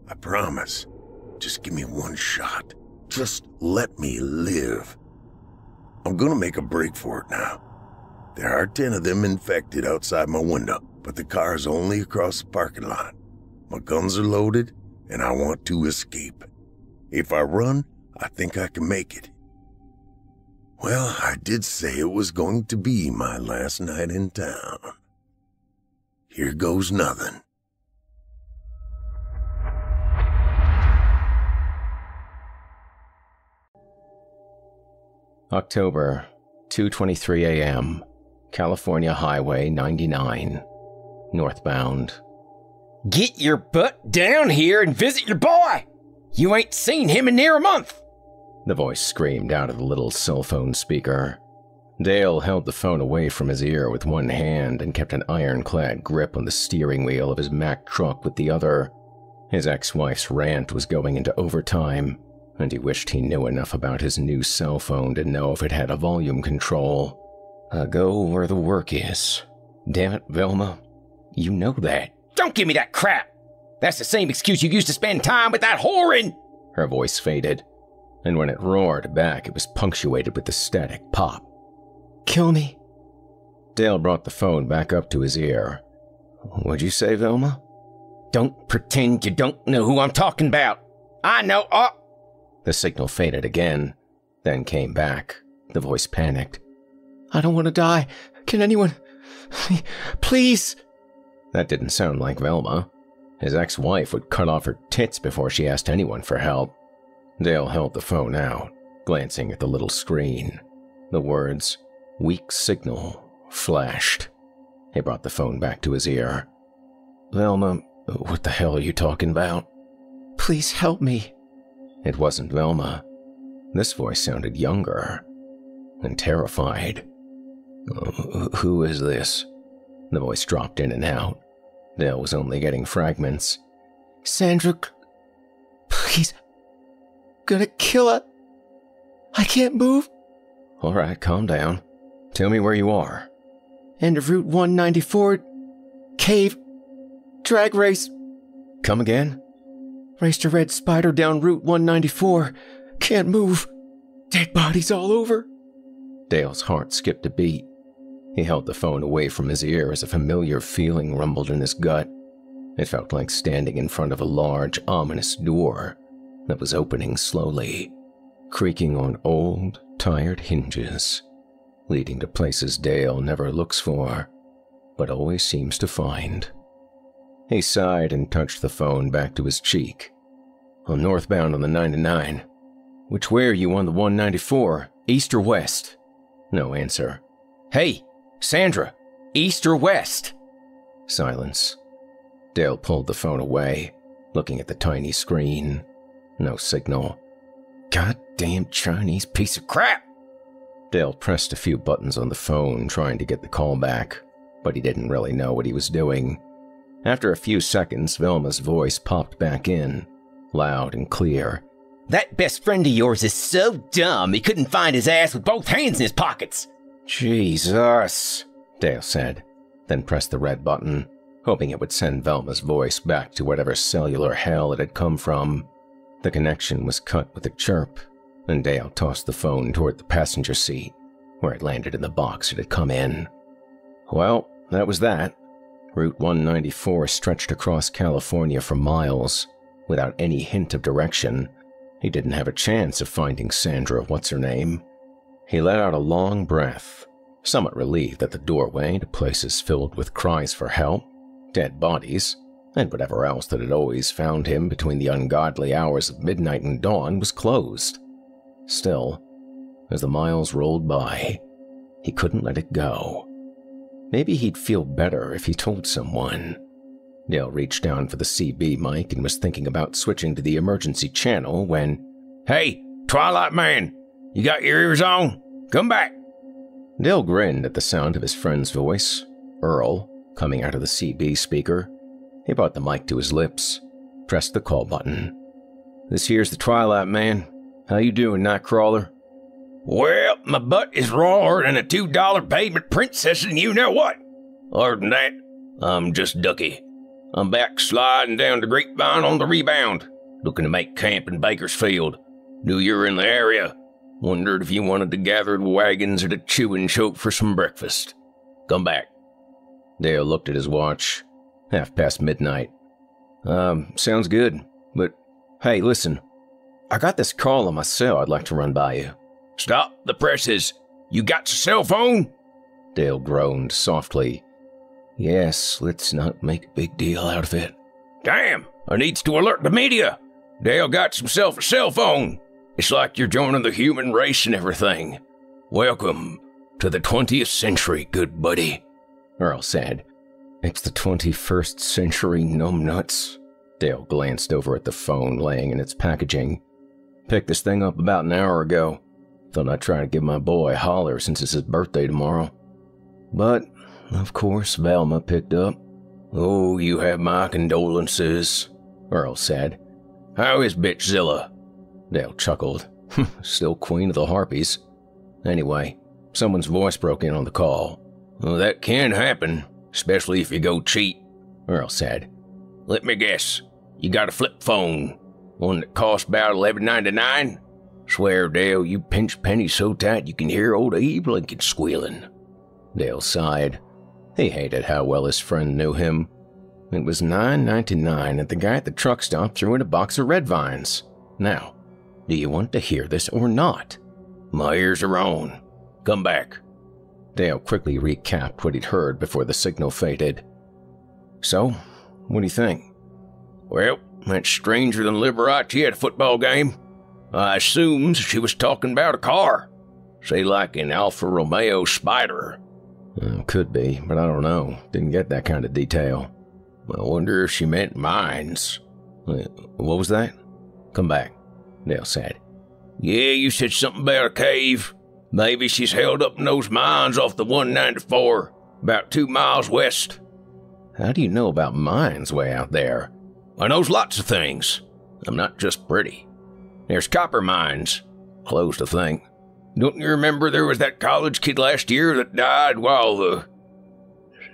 I promise. Just give me one shot. Just let me live. I'm gonna make a break for it now. There are 10 of them infected outside my window, but the car's only across the parking lot. My guns are loaded, and I want to escape. If I run, I think I can make it. Well, I did say it was going to be my last night in town. Here goes nothing. October, 2:23 a.m., California Highway 99, northbound. Get your butt down here and visit your boy! You ain't seen him in near a month! The voice screamed out of the little cell phone speaker. Dale held the phone away from his ear with one hand and kept an ironclad grip on the steering wheel of his Mack truck with the other. His ex-wife's rant was going into overtime, and he wished he knew enough about his new cell phone to know if it had a volume control. I go where the work is. Damn it, Velma. You know that. Don't give me that crap! That's the same excuse you used to spend time with that whore in! Her voice faded, and when it roared back, it was punctuated with the static pop. Kill me. Dale brought the phone back up to his ear. What'd you say, Velma? Don't pretend you don't know who I'm talking about. I know. The signal faded again, then came back. The voice panicked. I don't want to die. Can anyone... Please? That didn't sound like Velma. His ex-wife would cut off her tits before she asked anyone for help. Dale held the phone out, glancing at the little screen. The words, Weak signal flashed. He brought the phone back to his ear. Velma, what the hell are you talking about? Please help me. It wasn't Velma. This voice sounded younger and terrified. Who is this? The voice dropped in and out. Dale was only getting fragments. Sandra, please, gonna kill her. I can't move. All right, calm down. Tell me where you are. End of Route 194, cave, drag race. Come again? Raced a red spider down Route 194. Can't move. Dead bodies all over. Dale's heart skipped a beat. He held the phone away from his ear as a familiar feeling rumbled in his gut. It felt like standing in front of a large, ominous door that was opening slowly, creaking on old, tired hinges, leading to places Dale never looks for, but always seems to find. He sighed and touched the phone back to his cheek. I'm northbound on the 99. Which way are you on the 194, east or west? No answer. Hey, Sandra, east or west? Silence. Dale pulled the phone away, looking at the tiny screen. No signal. Goddamn Chinese piece of crap! Dale pressed a few buttons on the phone, trying to get the call back, but he didn't really know what he was doing. After a few seconds, Velma's voice popped back in, loud and clear. That best friend of yours is so dumb he couldn't find his ass with both hands in his pockets. Jesus, Dale said, then pressed the red button, hoping it would send Velma's voice back to whatever cellular hell it had come from. The connection was cut with a chirp, and Dale tossed the phone toward the passenger seat, where it landed in the box it had come in. Well, that was that. Route 194 stretched across California for miles, without any hint of direction. He didn't have a chance of finding Sandra what's-her-name. He let out a long breath, somewhat relieved at the doorway to places filled with cries for help, dead bodies, and whatever else that had always found him between the ungodly hours of midnight and dawn was closed. Still, as the miles rolled by, he couldn't let it go. Maybe he'd feel better if he told someone. Dale reached down for the CB mic and was thinking about switching to the emergency channel when, Hey, Twilight Man, you got your ears on? Come back. Dale grinned at the sound of his friend's voice, Earl, coming out of the CB speaker. He brought the mic to his lips, pressed the call button. This here's the Twilight Man. How you doing, Nightcrawler? Well, my butt is rawer than a $2 pavement princess and you know what. Other than that, I'm just Ducky. I'm back sliding down the grapevine on the rebound, looking to make camp in Bakersfield. Knew you were in the area. Wondered if you wanted to gather the wagons at a chewing choke for some breakfast. Come back. Dale looked at his watch. midnight. Sounds good, but hey, listen. I got this call on my cell I'd like to run by you. Stop the presses. You got your cell phone? Dale groaned softly. Yes, let's not make a big deal out of it. Damn, I needs to alert the media. Dale got himself a cell phone. It's like you're joining the human race and everything. Welcome to the 20th century, good buddy, Earl said. It's the 21st century, numbnuts. Dale glanced over at the phone laying in its packaging. Picked this thing up about an hour ago. Thought I'd try to give my boy a holler since it's his birthday tomorrow. But, of course, Velma picked up. Oh, you have my condolences, Earl said. How is Bitchzilla? Dale chuckled. Still queen of the harpies. Anyway, someone's voice broke in on the call. Well, that can happen, especially if you go cheap, Earl said. Let me guess, you got a flip phone, one that costs about $11.99? Swear, Dale, you pinch pennies so tight you can hear old Abe Lincoln squealing. Dale sighed. He hated how well his friend knew him. It was $9.99 and the guy at the truck stop threw in a box of red vines. Now, do you want to hear this or not? My ears are on. Come back. Dale quickly recapped what he'd heard before the signal faded. So, what do you think? Well, that's stranger than Liberace at a football game. I assumed she was talking about a car. Say like an Alfa Romeo Spider. Could be, but I don't know. Didn't get that kind of detail. I wonder if she meant mines. What was that? Come back, Dale said. Yeah, you said something about a cave. Maybe she's held up in those mines off the 194, about 2 miles west. How do you know about mines way out there? I knows lots of things. I'm not just pretty. There's copper mines. Closed, I think. Don't you remember there was that college kid last year that died while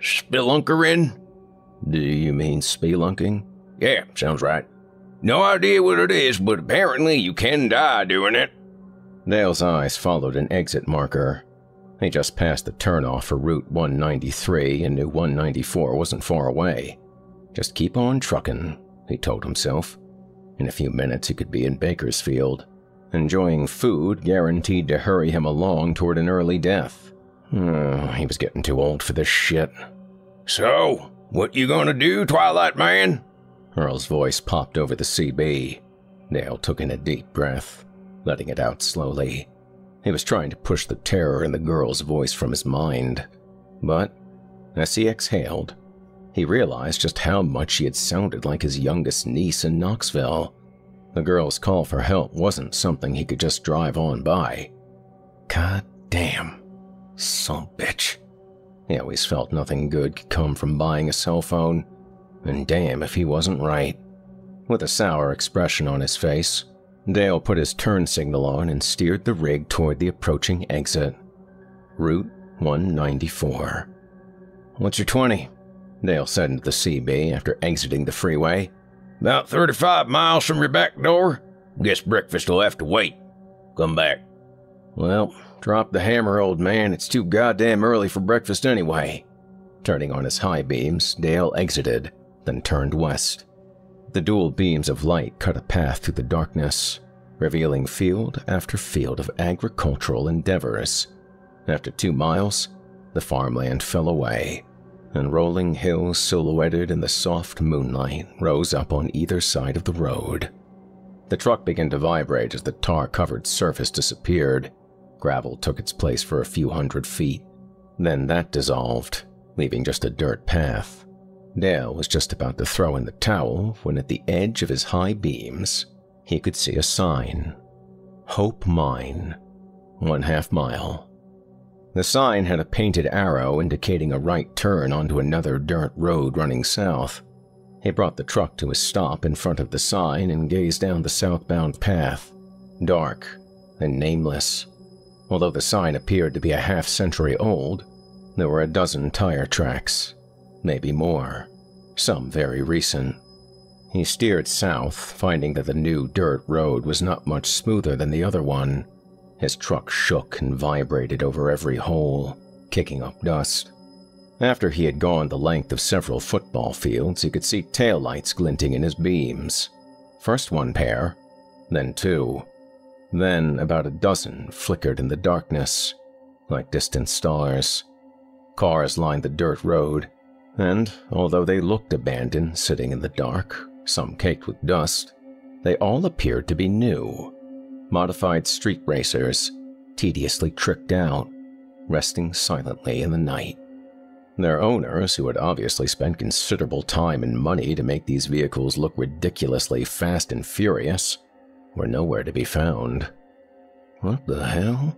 spelunkering? Do you mean spelunking? Yeah, sounds right. No idea what it is, but apparently you can die doing it. Dale's eyes followed an exit marker. He just passed the turnoff for Route 193 and knew 194 wasn't far away. Just keep on trucking, he told himself. In a few minutes he could be in Bakersfield, enjoying food guaranteed to hurry him along toward an early death. He was getting too old for this shit. So, what you gonna do, Twilight Man? Earl's voice popped over the CB. Dale took in a deep breath, letting it out slowly. He was trying to push the terror in the girl's voice from his mind. But, as he exhaled, he realized just how much she had sounded like his youngest niece in Knoxville. The girl's call for help wasn't something he could just drive on by. God damn. Son bitch. He always felt nothing good could come from buying a cell phone. And damn if he wasn't right. With a sour expression on his face, Dale put his turn signal on and steered the rig toward the approaching exit. Route 194. What's your 20? Dale said into the CB after exiting the freeway. About 35 miles from your back door. Guess breakfast will have to wait. Come back. Well, drop the hammer, old man. It's too goddamn early for breakfast anyway. Turning on his high beams, Dale exited, then turned west. The dual beams of light cut a path through the darkness, revealing field after field of agricultural endeavors. After 2 miles, the farmland fell away, and rolling hills silhouetted in the soft moonlight rose up on either side of the road. The truck began to vibrate as the tar-covered surface disappeared. Gravel took its place for a few hundred feet. Then that dissolved, leaving just a dirt path. Dale was just about to throw in the towel when at the edge of his high beams, he could see a sign. Hope Mine, 1/2 mile. The sign had a painted arrow indicating a right turn onto another dirt road running south. He brought the truck to a stop in front of the sign and gazed down the southbound path, dark and nameless. Although the sign appeared to be a half-century old, there were a dozen tire tracks, maybe more, some very recent. He steered south, finding that the new dirt road was not much smoother than the other one. His truck shook and vibrated over every hole, kicking up dust. After he had gone the length of several football fields, he could see taillights glinting in his beams. First 1 pair, then 2. Then about a dozen flickered in the darkness, like distant stars. Cars lined the dirt road, and although they looked abandoned sitting in the dark, some caked with dust, they all appeared to be new. Modified street racers, tediously tricked out, resting silently in the night. Their owners, who had obviously spent considerable time and money to make these vehicles look ridiculously fast and furious, were nowhere to be found. What the hell?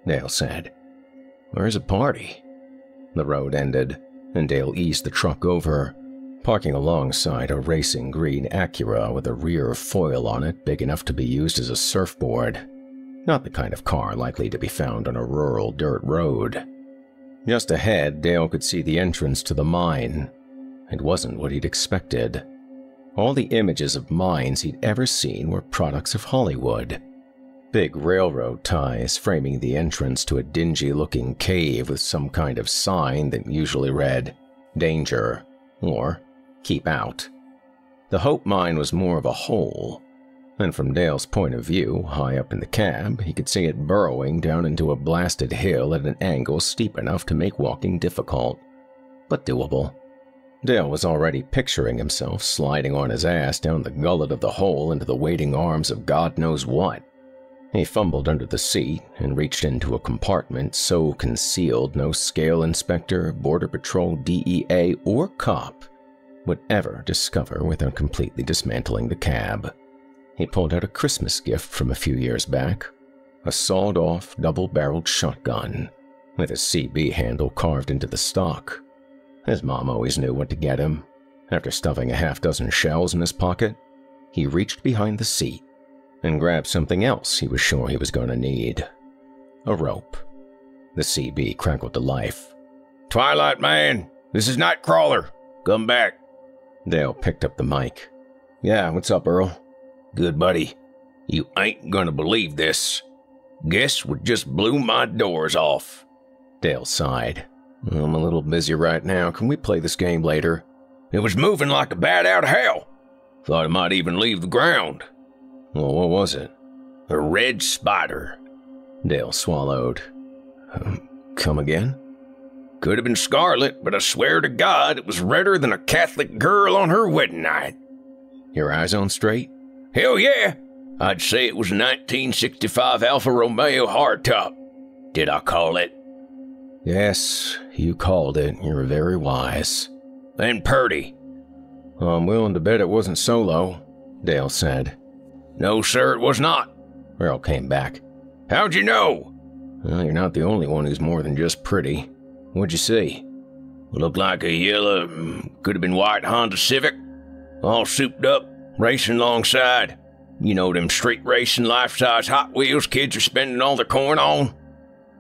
Dale said. Where's a party? The road ended, and Dale eased the truck over, parking alongside a racing green Acura with a rear foil on it big enough to be used as a surfboard. Not the kind of car likely to be found on a rural dirt road. Just ahead, Dale could see the entrance to the mine. It wasn't what he'd expected. All the images of mines he'd ever seen were products of Hollywood. Big railroad ties framing the entrance to a dingy-looking cave with some kind of sign that usually read, "Danger," or "Keep out." The Hope Mine was more of a hole, and from Dale's point of view, high up in the cab, he could see it burrowing down into a blasted hill at an angle steep enough to make walking difficult, but doable. Dale was already picturing himself sliding on his ass down the gullet of the hole into the waiting arms of God knows what. He fumbled under the seat and reached into a compartment so concealed no scale inspector, border patrol, DEA, or cop would ever discover without completely dismantling the cab. He pulled out a Christmas gift from a few years back, a sawed-off, double-barreled shotgun with a CB handle carved into the stock. His mom always knew what to get him. After stuffing a half-dozen shells in his pocket, he reached behind the seat and grabbed something else he was sure he was going to need. A rope. The CB crackled to life. "Twilight Man, this is Nightcrawler. Come back." Dale picked up the mic. "Yeah, what's up, Earl?" "Good, buddy. You ain't gonna believe this. Guess what just blew my doors off?" Dale sighed. "I'm a little busy right now. Can we play this game later?" "It was moving like a bat out of hell. Thought it might even leave the ground." "Well, what was it?" "A red spider." Dale swallowed. Come again?" "Could have been scarlet, but I swear to God it was redder than a Catholic girl on her wedding night." "Your eyes on straight?" "Hell yeah. I'd say it was a 1965 Alfa Romeo hardtop. Did I call it?" "Yes, you called it. You're very wise." "And purty." "I'm willing to bet it wasn't Solo," Dale said. "No, sir, it was not." Earl came back. "How'd you know?" "Well, you're not the only one who's more than just pretty. What'd you see?" "Looked like a yellow, could have been white Honda Civic. All souped up, racing alongside. You know them street racing life-size Hot Wheels kids are spending all their coin on?"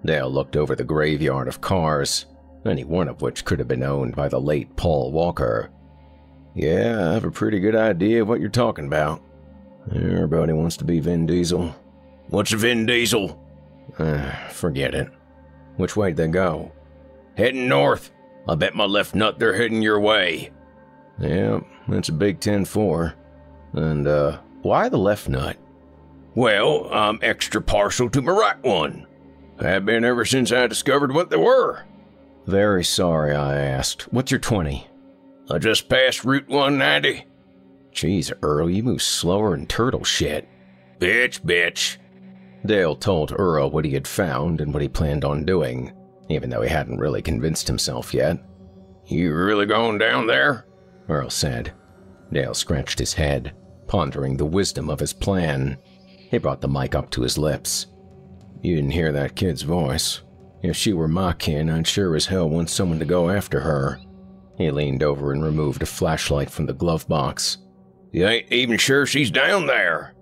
Dale looked over the graveyard of cars, any one of which could have been owned by the late Paul Walker. "Yeah, I have a pretty good idea of what you're talking about. Everybody wants to be Vin Diesel." "What's a Vin Diesel?" Forget it. Which way'd they go?" "Heading north. I bet my left nut they're heading your way." "Yeah, that's a big 10-4. And, why the left nut?" "Well, I'm extra partial to my right one. Have been ever since I discovered what they were." "Very sorry I asked. What's your 20? "I just passed Route 190. "Geez, Earl, you move slower than turtle shit." Bitch. Dale told Earl what he had found and what he planned on doing, even though he hadn't really convinced himself yet. "You really going down there?" Earl said. Dale scratched his head, pondering the wisdom of his plan. He brought the mic up to his lips. "You didn't hear that kid's voice. If she were my kin, I'd sure as hell want someone to go after her." He leaned over and removed a flashlight from the glove box. "You ain't even sure she's down there?"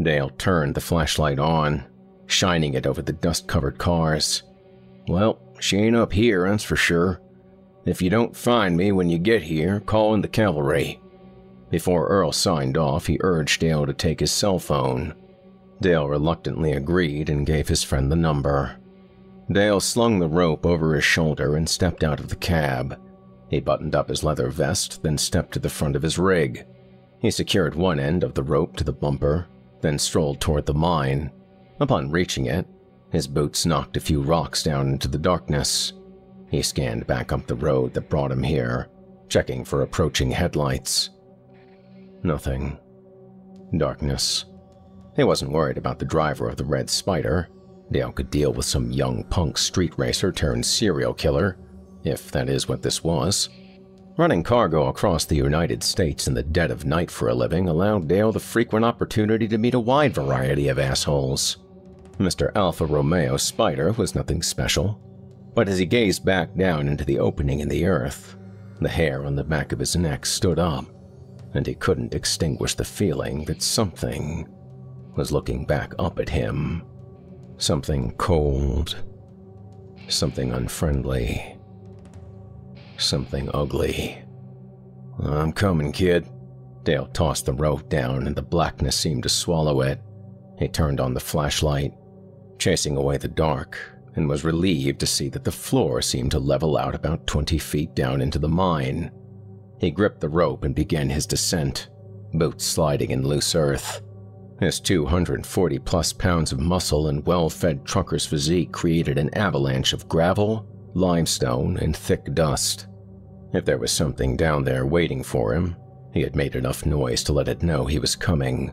Dale turned the flashlight on, shining it over the dust-covered cars. "Well, she ain't up here, that's for sure. If you don't find me when you get here, call in the cavalry." Before Earl signed off, he urged Dale to take his cell phone. Dale reluctantly agreed and gave his friend the number. Dale slung the rope over his shoulder and stepped out of the cab. He buttoned up his leather vest, then stepped to the front of his rig. He secured one end of the rope to the bumper, then strolled toward the mine. Upon reaching it, his boots knocked a few rocks down into the darkness. He scanned back up the road that brought him here, checking for approaching headlights. Nothing. Darkness. He wasn't worried about the driver of the Red Spider. Dale could deal with some young punk street racer turned serial killer, if that is what this was. Running cargo across the United States in the dead of night for a living allowed Dale the frequent opportunity to meet a wide variety of assholes. Mr. Alfa Romeo Spider was nothing special, but as he gazed back down into the opening in the earth, the hair on the back of his neck stood up, and he couldn't extinguish the feeling that something was looking back up at him. Something cold, something unfriendly, something ugly. "I'm coming, kid." Dale tossed the rope down and the blackness seemed to swallow it. He turned on the flashlight, chasing away the dark, and was relieved to see that the floor seemed to level out about 20 feet down into the mine. He gripped the rope and began his descent, boots sliding in loose earth. His 240-plus pounds of muscle and well-fed trucker's physique created an avalanche of gravel, limestone, and thick dust. If there was something down there waiting for him, he had made enough noise to let it know he was coming.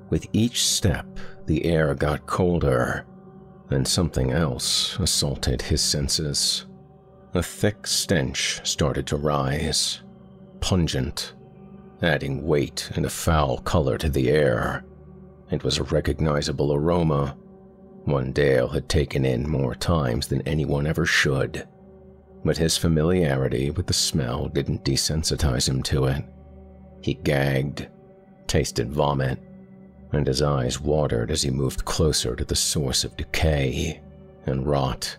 With each step, the air got colder, and something else assaulted his senses. A thick stench started to rise, pungent, adding weight and a foul color to the air. It was a recognizable aroma, one Dale had taken in more times than anyone ever should. But his familiarity with the smell didn't desensitize him to it. He gagged, tasted vomit, and his eyes watered as he moved closer to the source of decay and rot.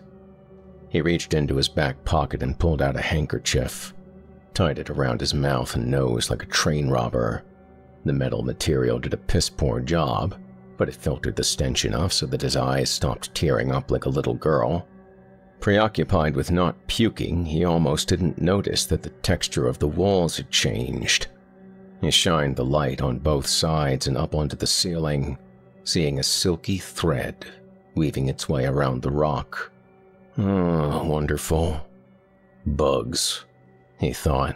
He reached into his back pocket and pulled out a handkerchief, tied it around his mouth and nose like a train robber. The metal material did a piss-poor job, but it filtered the stench enough so that his eyes stopped tearing up like a little girl. Preoccupied with not puking, he almost didn't notice that the texture of the walls had changed. He shined the light on both sides and up onto the ceiling, seeing a silky thread weaving its way around the rock. Oh, wonderful. Bugs, he thought.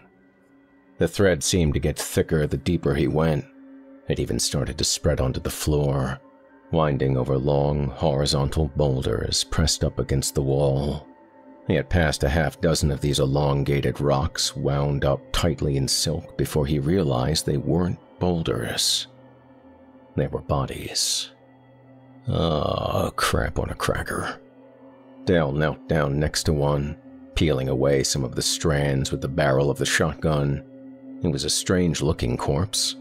The thread seemed to get thicker the deeper he went. It even started to spread onto the floor, winding over long, horizontal boulders pressed up against the wall. He had passed a half-dozen of these elongated rocks wound up tightly in silk before he realized they weren't boulders. They were bodies. Ah, crap on a cracker. Dale knelt down next to one, peeling away some of the strands with the barrel of the shotgun. It was a strange-looking corpse.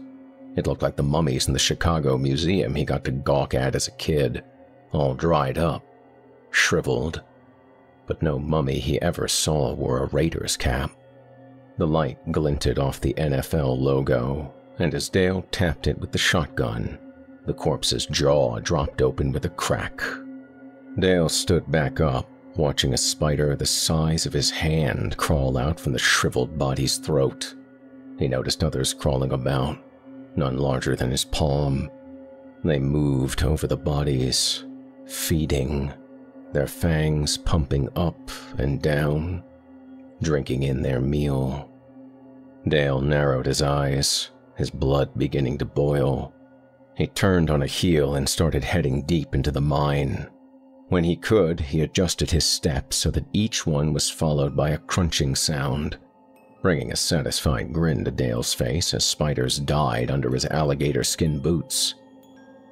It looked like the mummies in the Chicago Museum he got to gawk at as a kid, all dried up, shriveled. But no mummy he ever saw wore a Raiders cap. The light glinted off the NFL logo, and as Dale tapped it with the shotgun, the corpse's jaw dropped open with a crack. Dale stood back up, watching a spider the size of his hand crawl out from the shriveled body's throat. He noticed others crawling about, none larger than his palm. They moved over the bodies, feeding, their fangs pumping up and down, drinking in their meal. Dale narrowed his eyes, his blood beginning to boil. He turned on a heel and started heading deep into the mine. When he could, he adjusted his steps so that each one was followed by a crunching sound, bringing a satisfied grin to Dale's face as spiders died under his alligator skin boots.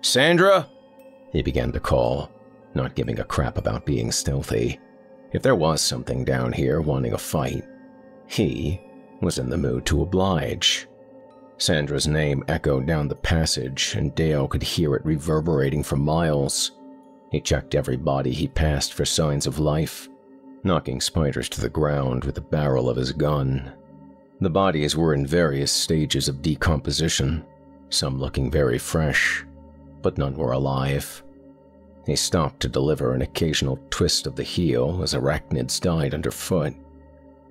"Sandra?" he began to call, not giving a crap about being stealthy. If there was something down here wanting a fight, he was in the mood to oblige. Sandra's name echoed down the passage, and Dale could hear it reverberating for miles. He checked every body he passed for signs of life, knocking spiders to the ground with the barrel of his gun. The bodies were in various stages of decomposition, some looking very fresh, but none were alive. He stopped to deliver an occasional twist of the heel as arachnids died underfoot,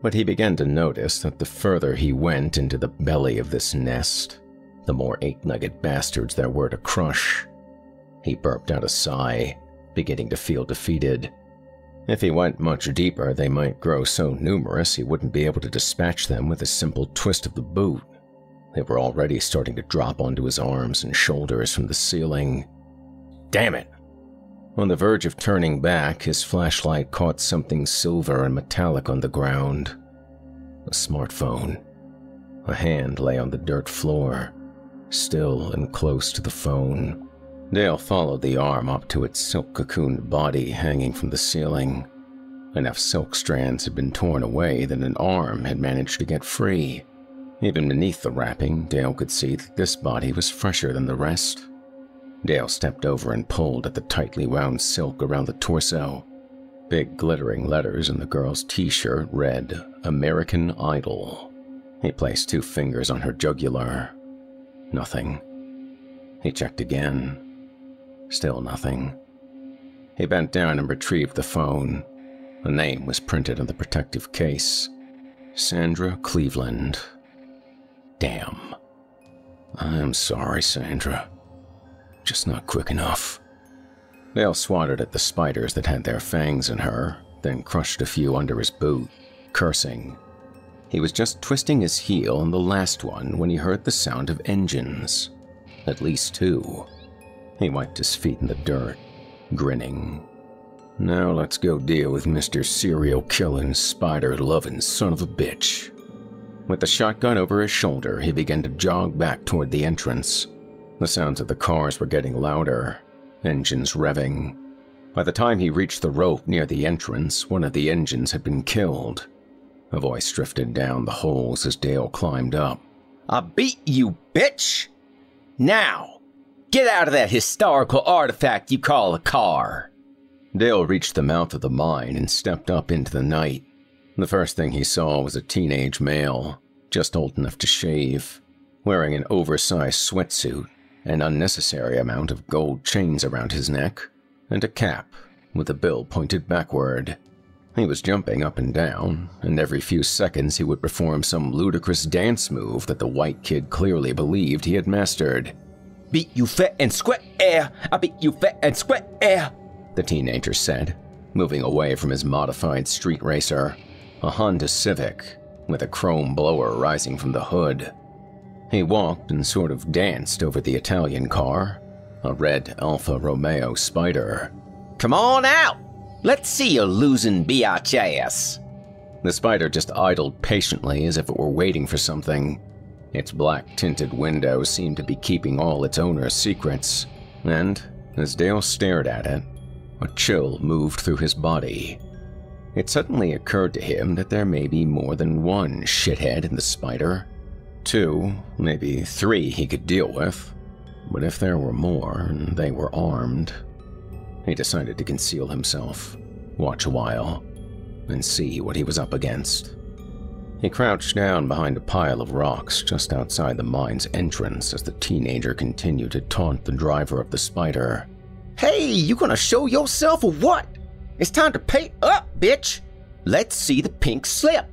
but he began to notice that the further he went into the belly of this nest, the more eight-legged bastards there were to crush. He burped out a sigh, beginning to feel defeated. If he went much deeper, they might grow so numerous he wouldn't be able to dispatch them with a simple twist of the boot. They were already starting to drop onto his arms and shoulders from the ceiling. Damn it! On the verge of turning back, his flashlight caught something silver and metallic on the ground. A smartphone. A hand lay on the dirt floor, still and close to the phone. Dale followed the arm up to its silk-cocooned body hanging from the ceiling. Enough silk strands had been torn away that an arm had managed to get free. Even beneath the wrapping, Dale could see that this body was fresher than the rest. Dale stepped over and pulled at the tightly wound silk around the torso. Big glittering letters in the girl's t-shirt read, "American Idol." He placed 2 fingers on her jugular. Nothing. He checked again. Still nothing. He bent down and retrieved the phone. A name was printed on the protective case. Sandra Cleveland. Damn. I'm sorry, Sandra. Just not quick enough. Dale swatted at the spiders that had their fangs in her, then crushed a few under his boot, cursing. He was just twisting his heel on the last one when he heard the sound of engines. At least 2. He wiped his feet in the dirt, grinning. Now let's go deal with Mr. Serial-killing, spider-loving son of a bitch. With the shotgun over his shoulder, he began to jog back toward the entrance. The sounds of the cars were getting louder, engines revving. By the time he reached the rope near the entrance, one of the engines had been killed. A voice drifted down the holes as Dale climbed up. I beat you, bitch! Now, get out of that historical artifact you call a car. Dale reached the mouth of the mine and stepped up into the night. The first thing he saw was a teenage male, just old enough to shave, wearing an oversized sweatsuit, an unnecessary amount of gold chains around his neck, and a cap with the bill pointed backward. He was jumping up and down, and every few seconds he would perform some ludicrous dance move that the white kid clearly believed he had mastered. Beat you fat and square, I beat you fat and square, the teenager said, moving away from his modified street racer, a Honda Civic, with a chrome blower rising from the hood. He walked and sort of danced over the Italian car, a red Alfa Romeo Spider. Come on out! Let's see you losing biatch ass. The Spider just idled patiently as if it were waiting for something. Its black-tinted windows seemed to be keeping all its owner's secrets, and, as Dale stared at it, a chill moved through his body. It suddenly occurred to him that there may be more than one shithead in the Spider. 2, maybe 3 he could deal with. But if there were more, and they were armed, he decided to conceal himself, watch a while, and see what he was up against. He crouched down behind a pile of rocks just outside the mine's entrance as the teenager continued to taunt the driver of the Spider. Hey, you gonna show yourself or what? It's time to pay up, bitch! Let's see the pink slip!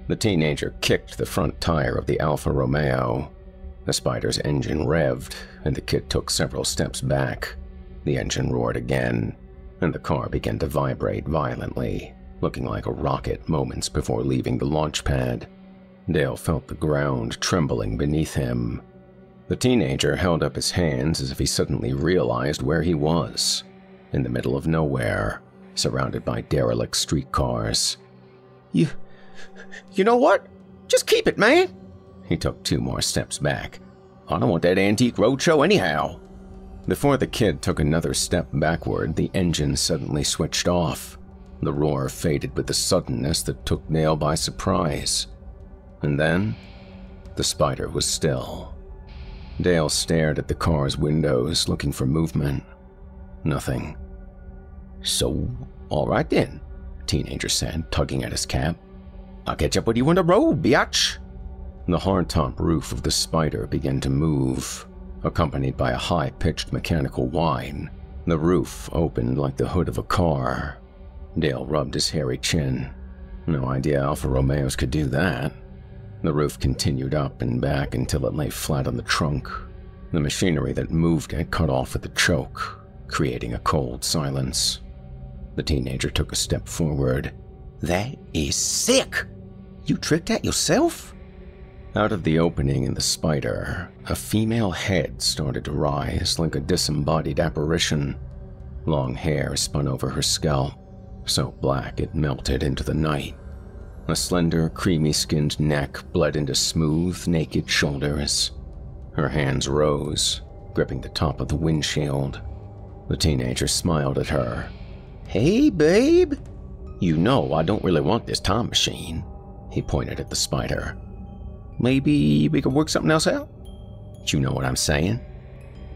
The teenager kicked the front tire of the Alfa Romeo. The Spider's engine revved, and the kid took several steps back. The engine roared again, and the car began to vibrate violently, looking like a rocket moments before leaving the launch pad. Dale felt the ground trembling beneath him. The teenager held up his hands as if he suddenly realized where he was, in the middle of nowhere, surrounded by derelict streetcars. You know what? Just keep it, man. He took 2 more steps back. I don't want that antique roadshow anyhow. Before the kid took another step backward, the engine suddenly switched off. The roar faded with a suddenness that took Dale by surprise. And then, the Spider was still. Dale stared at the car's windows, looking for movement. Nothing. So, all right then, the teenager said, tugging at his cap. I'll catch up with you on the road, biatch. The hardtop roof of the Spider began to move, accompanied by a high-pitched mechanical whine. The roof opened like the hood of a car. Dale rubbed his hairy chin. No idea Alfa Romeos could do that. The roof continued up and back until it lay flat on the trunk. The machinery that moved it cut off at the choke, creating a cold silence. The teenager took a step forward. That is sick! You tricked that yourself? Out of the opening in the Spider, a female head started to rise like a disembodied apparition. Long hair spun over her scalp, so black it melted into the night. A slender, creamy-skinned neck bled into smooth, naked shoulders. Her hands rose, gripping the top of the windshield. The teenager smiled at her. Hey, babe. You know I don't really want this time machine. He pointed at the Spider. Maybe we could work something else out? You know what I'm saying?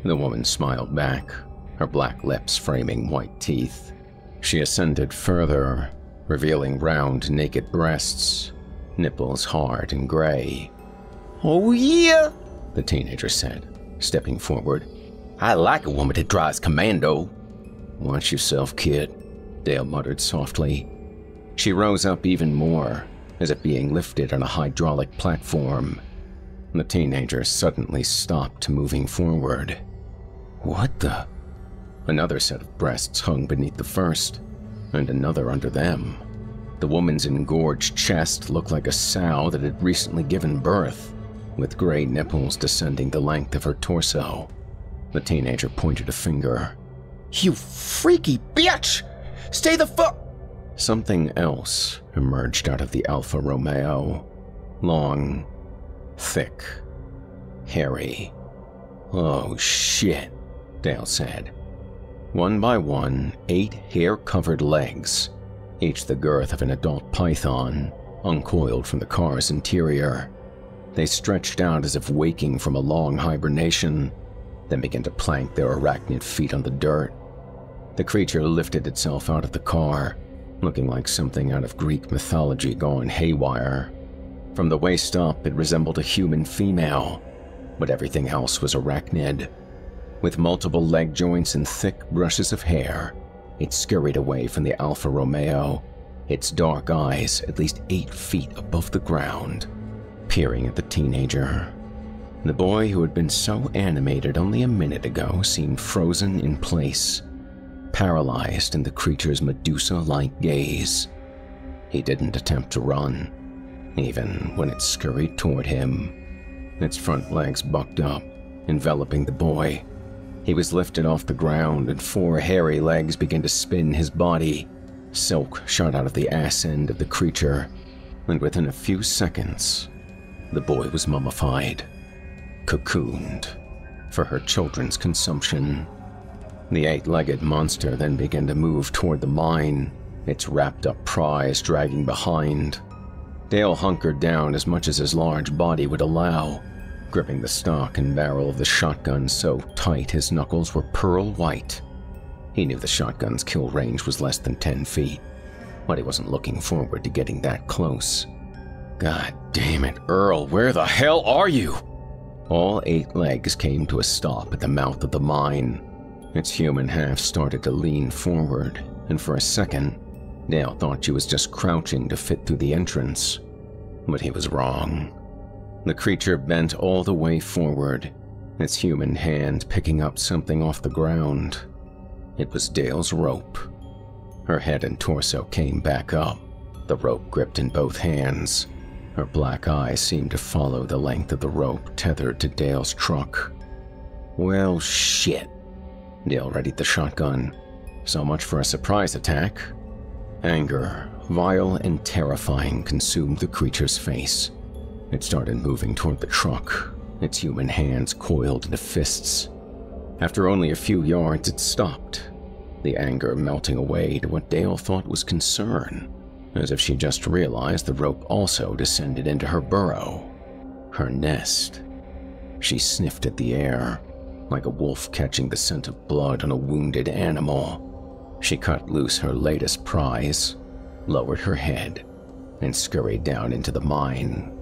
The woman smiled back, her black lips framing white teeth. She ascended further, revealing round, naked breasts, nipples hard and gray. Oh yeah, the teenager said, stepping forward. I like a woman that drives commando. Watch yourself, kid, Dale muttered softly. She rose up even more, as if being lifted on a hydraulic platform. The teenager suddenly stopped moving forward. What the? Another set of breasts hung beneath the first, and another under them. The woman's engorged chest looked like a sow that had recently given birth, with gray nipples descending the length of her torso. The teenager pointed a finger. You freaky bitch! Stay the fuck... Something else emerged out of the Alfa Romeo. Long, thick, hairy. Oh shit, Dale said. One by one, 8 hair-covered legs, each the girth of an adult python, uncoiled from the car's interior. They stretched out as if waking from a long hibernation, then began to plank their arachnid feet on the dirt. The creature lifted itself out of the car, looking like something out of Greek mythology gone haywire. From the waist up, it resembled a human female, but everything else was arachnid. With multiple leg joints and thick brushes of hair, it scurried away from the Alfa Romeo, its dark eyes at least 8 feet above the ground, peering at the teenager. The boy who had been so animated only a minute ago seemed frozen in place, paralyzed in the creature's Medusa-like gaze. He didn't attempt to run, even when it scurried toward him. Its front legs bucked up, enveloping the boy. He was lifted off the ground, and 4 hairy legs began to spin his body. Silk shot out of the ass end of the creature, and within a few seconds, the boy was mummified, cocooned, for her children's consumption. The 8-legged monster then began to move toward the mine, its wrapped-up prize dragging behind. Dale hunkered down as much as his large body would allow, gripping the stock and barrel of the shotgun so tight his knuckles were pearl white. He knew the shotgun's kill range was less than 10 feet, but he wasn't looking forward to getting that close. God damn it, Earl, where the hell are you? All 8 legs came to a stop at the mouth of the mine. Its human half started to lean forward, and for a second, Dale thought she was just crouching to fit through the entrance. But he was wrong. The creature bent all the way forward, its human hand picking up something off the ground. It was Dale's rope. Her head and torso came back up, the rope gripped in both hands. Her black eyes seemed to follow the length of the rope tethered to Dale's truck. Well, shit. Dale readied the shotgun. So much for a surprise attack. Anger, vile and terrifying, consumed the creature's face. It started moving toward the truck, its human hands coiled into fists. After only a few yards, it stopped, the anger melting away to what Dale thought was concern, as if she just realized the rope also descended into her burrow, her nest. She sniffed at the air, like a wolf catching the scent of blood on a wounded animal. She cut loose her latest prize, lowered her head, and scurried down into the mine.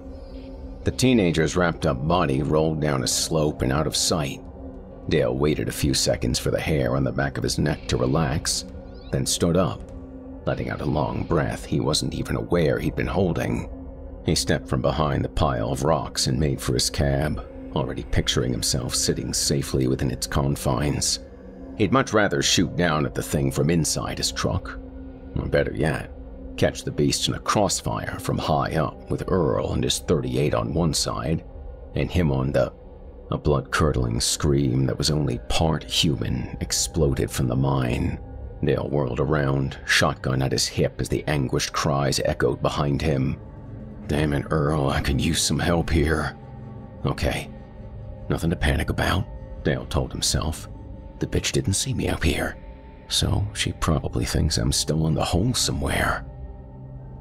The teenager's wrapped-up body rolled down a slope and out of sight. Dale waited a few seconds for the hair on the back of his neck to relax, then stood up, letting out a long breath he wasn't even aware he'd been holding. He stepped from behind the pile of rocks and made for his cab, already picturing himself sitting safely within its confines. He'd much rather shoot down at the thing from inside his truck, or better yet, catch the beast in a crossfire from high up with Earl and his .38 on one side, and him on the... A blood-curdling scream that was only part human exploded from the mine. Dale whirled around, shotgun at his hip as the anguished cries echoed behind him. Damn it, Earl, I could use some help here. Okay, nothing to panic about, Dale told himself. The bitch didn't see me up here, so she probably thinks I'm still in the hole somewhere.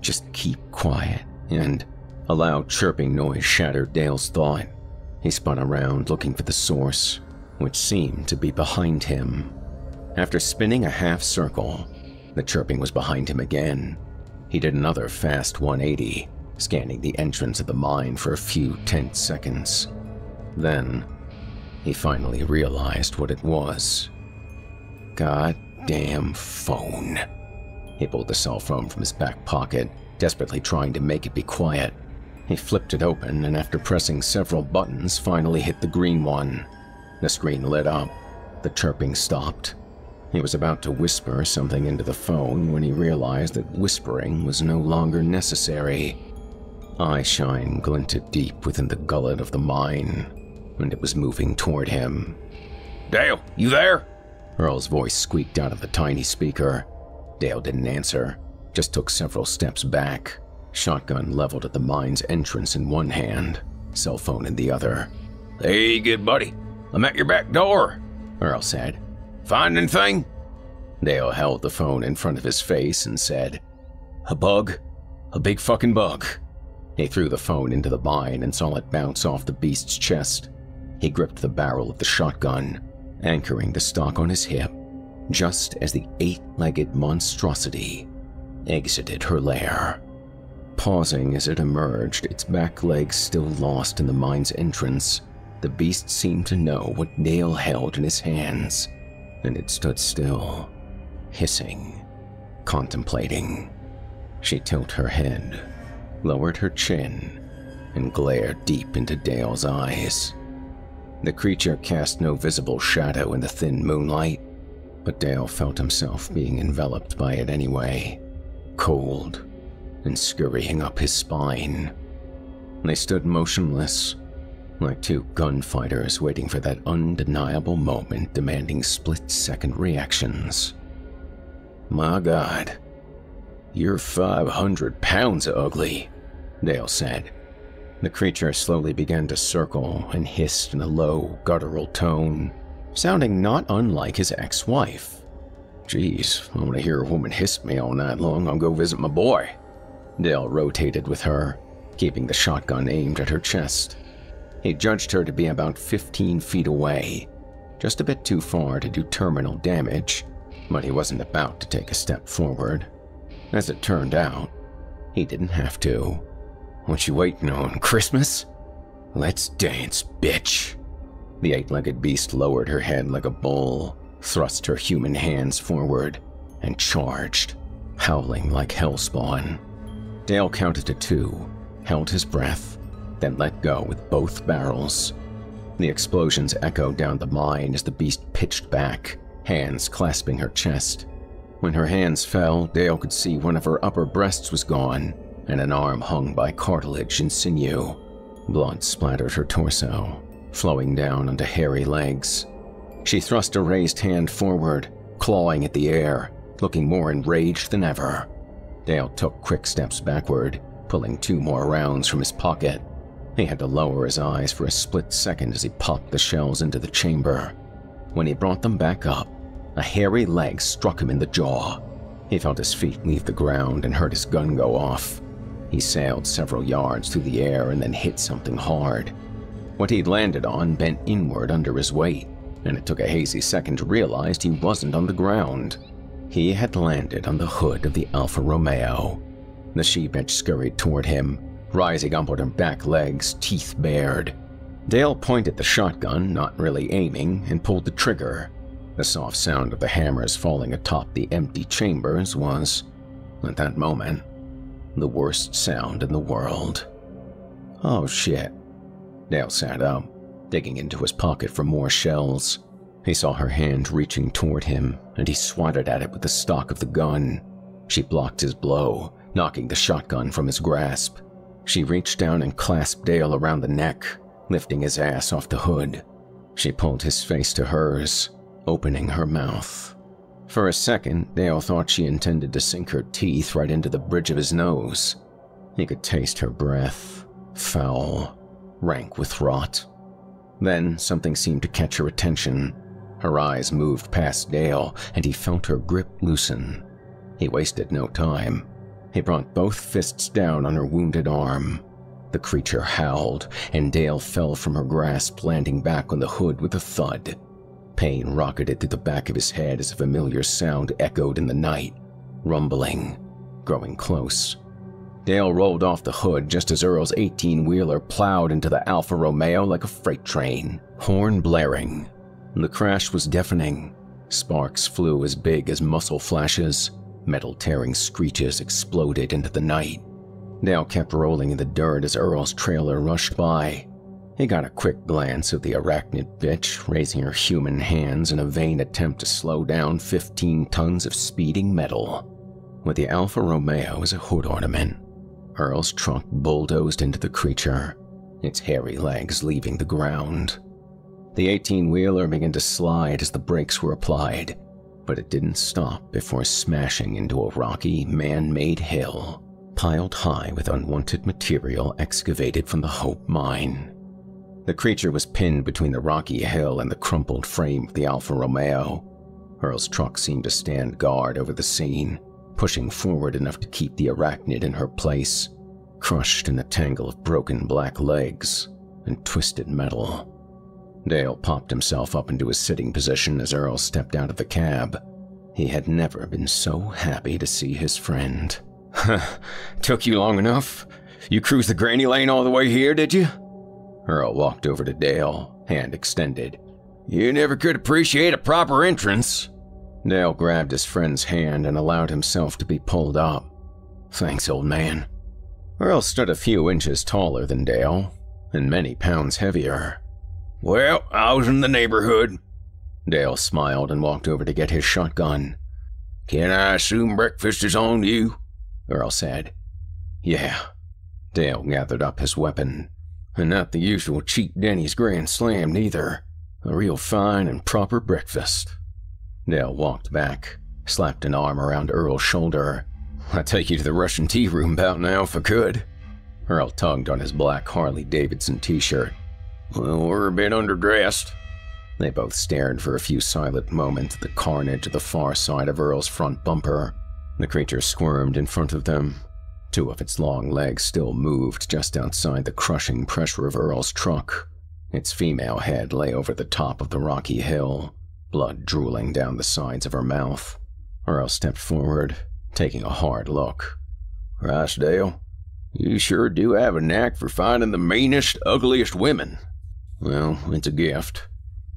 Just keep quiet, and a loud chirping noise shattered Dale's thought. He spun around looking for the source, which seemed to be behind him. After spinning a half circle, the chirping was behind him again. He did another fast 180, scanning the entrance of the mine for a few tense seconds. Then, he finally realized what it was. Goddamn phone. He pulled the cell phone from his back pocket, desperately trying to make it be quiet. He flipped it open, and after pressing several buttons, finally hit the green one. The screen lit up. The chirping stopped. He was about to whisper something into the phone when he realized that whispering was no longer necessary. Eyeshine glinted deep within the gullet of the mine, and it was moving toward him. Dale, you there? Earl's voice squeaked out of the tiny speaker. Dale didn't answer, just took several steps back, shotgun leveled at the mine's entrance in one hand, cell phone in the other. Hey, good buddy. I'm at your back door, Earl said. Find anything? Dale held the phone in front of his face and said, "A bug. A big fucking bug." He threw the phone into the mine and saw it bounce off the beast's chest. He gripped the barrel of the shotgun, anchoring the stock on his hip, just as the 8-legged monstrosity exited her lair. Pausing as it emerged, its back legs still lost in the mine's entrance, the beast seemed to know what Dale held in his hands, and it stood still, hissing, contemplating. She tilted her head, lowered her chin, and glared deep into Dale's eyes. The creature cast no visible shadow in the thin moonlight, but Dale felt himself being enveloped by it anyway, cold and scurrying up his spine. They stood motionless, like two gunfighters waiting for that undeniable moment demanding split-second reactions. "My God, you're 500 pounds ugly," Dale said. The creature slowly began to circle and hissed in a low, guttural tone, sounding not unlike his ex-wife. "Geez, I want to hear a woman hiss me all night long. I'll go visit my boy." Dale rotated with her, keeping the shotgun aimed at her chest. He judged her to be about 15 feet away, just a bit too far to do terminal damage, but he wasn't about to take a step forward. As it turned out, he didn't have to. "What you waiting on, Christmas? Let's dance, bitch." The 8-legged beast lowered her head like a bull, thrust her human hands forward, and charged, howling like hellspawn. Dale counted to 2, held his breath, then let go with both barrels. The explosions echoed down the mine as the beast pitched back, hands clasping her chest. When her hands fell, Dale could see one of her upper breasts was gone, and an arm hung by cartilage and sinew. Blood splattered her torso, flowing down onto hairy legs. She thrust a raised hand forward, clawing at the air, looking more enraged than ever. Dale took quick steps backward, pulling 2 more rounds from his pocket. He had to lower his eyes for a split second as he popped the shells into the chamber. When he brought them back up, a hairy leg struck him in the jaw. He felt his feet leave the ground and heard his gun go off. He sailed several yards through the air and then hit something hard. What he'd landed on bent inward under his weight, and it took a hazy second to realize he wasn't on the ground. He had landed on the hood of the Alfa Romeo. The she-bitch scurried toward him, rising up on her back legs, teeth bared. Dale pointed the shotgun, not really aiming, and pulled the trigger. The soft sound of the hammers falling atop the empty chambers was, at that moment, the worst sound in the world. "Oh shit." Dale sat up, digging into his pocket for more shells. He saw her hand reaching toward him, and he swatted at it with the stock of the gun. She blocked his blow, knocking the shotgun from his grasp. She reached down and clasped Dale around the neck, lifting his ass off the hood. She pulled his face to hers, opening her mouth. For a second, Dale thought she intended to sink her teeth right into the bridge of his nose. He could taste her breath, foul, rank with rot. Then something seemed to catch her attention. Her eyes moved past Dale, and he felt her grip loosen. He wasted no time. He brought both fists down on her wounded arm. The creature howled, and Dale fell from her grasp, landing back on the hood with a thud. Pain rocketed through the back of his head as a familiar sound echoed in the night, rumbling, growing close. Dale rolled off the hood just as Earl's 18-wheeler plowed into the Alfa Romeo like a freight train, horn blaring. The crash was deafening. Sparks flew as big as muzzle flashes. Metal-tearing screeches exploded into the night. Dale kept rolling in the dirt as Earl's trailer rushed by. He got a quick glance at the arachnid bitch, raising her human hands in a vain attempt to slow down 15 tons of speeding metal. With the Alfa Romeo as a hood ornament, Earl's truck bulldozed into the creature, its hairy legs leaving the ground. The 18-wheeler began to slide as the brakes were applied, but it didn't stop before smashing into a rocky, man-made hill, piled high with unwanted material excavated from the Hope mine. The creature was pinned between the rocky hill and the crumpled frame of the Alfa Romeo. Earl's truck seemed to stand guard over the scene, pushing forward enough to keep the arachnid in her place, crushed in a tangle of broken black legs and twisted metal. Dale popped himself up into his sitting position as Earl stepped out of the cab. He had never been so happy to see his friend. Took you long enough? You cruised the granny lane all the way here, did you? Earl walked over to Dale, hand extended. You never could appreciate a proper entrance. Dale grabbed his friend's hand and allowed himself to be pulled up. Thanks, old man. Earl stood a few inches taller than Dale, and many pounds heavier. Well, I was in the neighborhood. Dale smiled and walked over to get his shotgun. Can I assume breakfast is on you? Earl said. Yeah. Dale gathered up his weapon. And not the usual cheap Denny's Grand Slam, neither. A real fine and proper breakfast. Dale walked back, slapped an arm around Earl's shoulder. I'd take you to the Russian tea room about now if I could. Earl tugged on his black Harley-Davidson t-shirt. Well, we're a bit underdressed. They both stared for a few silent moments at the carnage at the far side of Earl's front bumper. The creature squirmed in front of them. Two of its long legs still moved just outside the crushing pressure of Earl's truck. Its female head lay over the top of the rocky hill, blood drooling down the sides of her mouth. Earl stepped forward, taking a hard look. Christ, Dale, you sure do have a knack for finding the meanest, ugliest women. Well, it's a gift.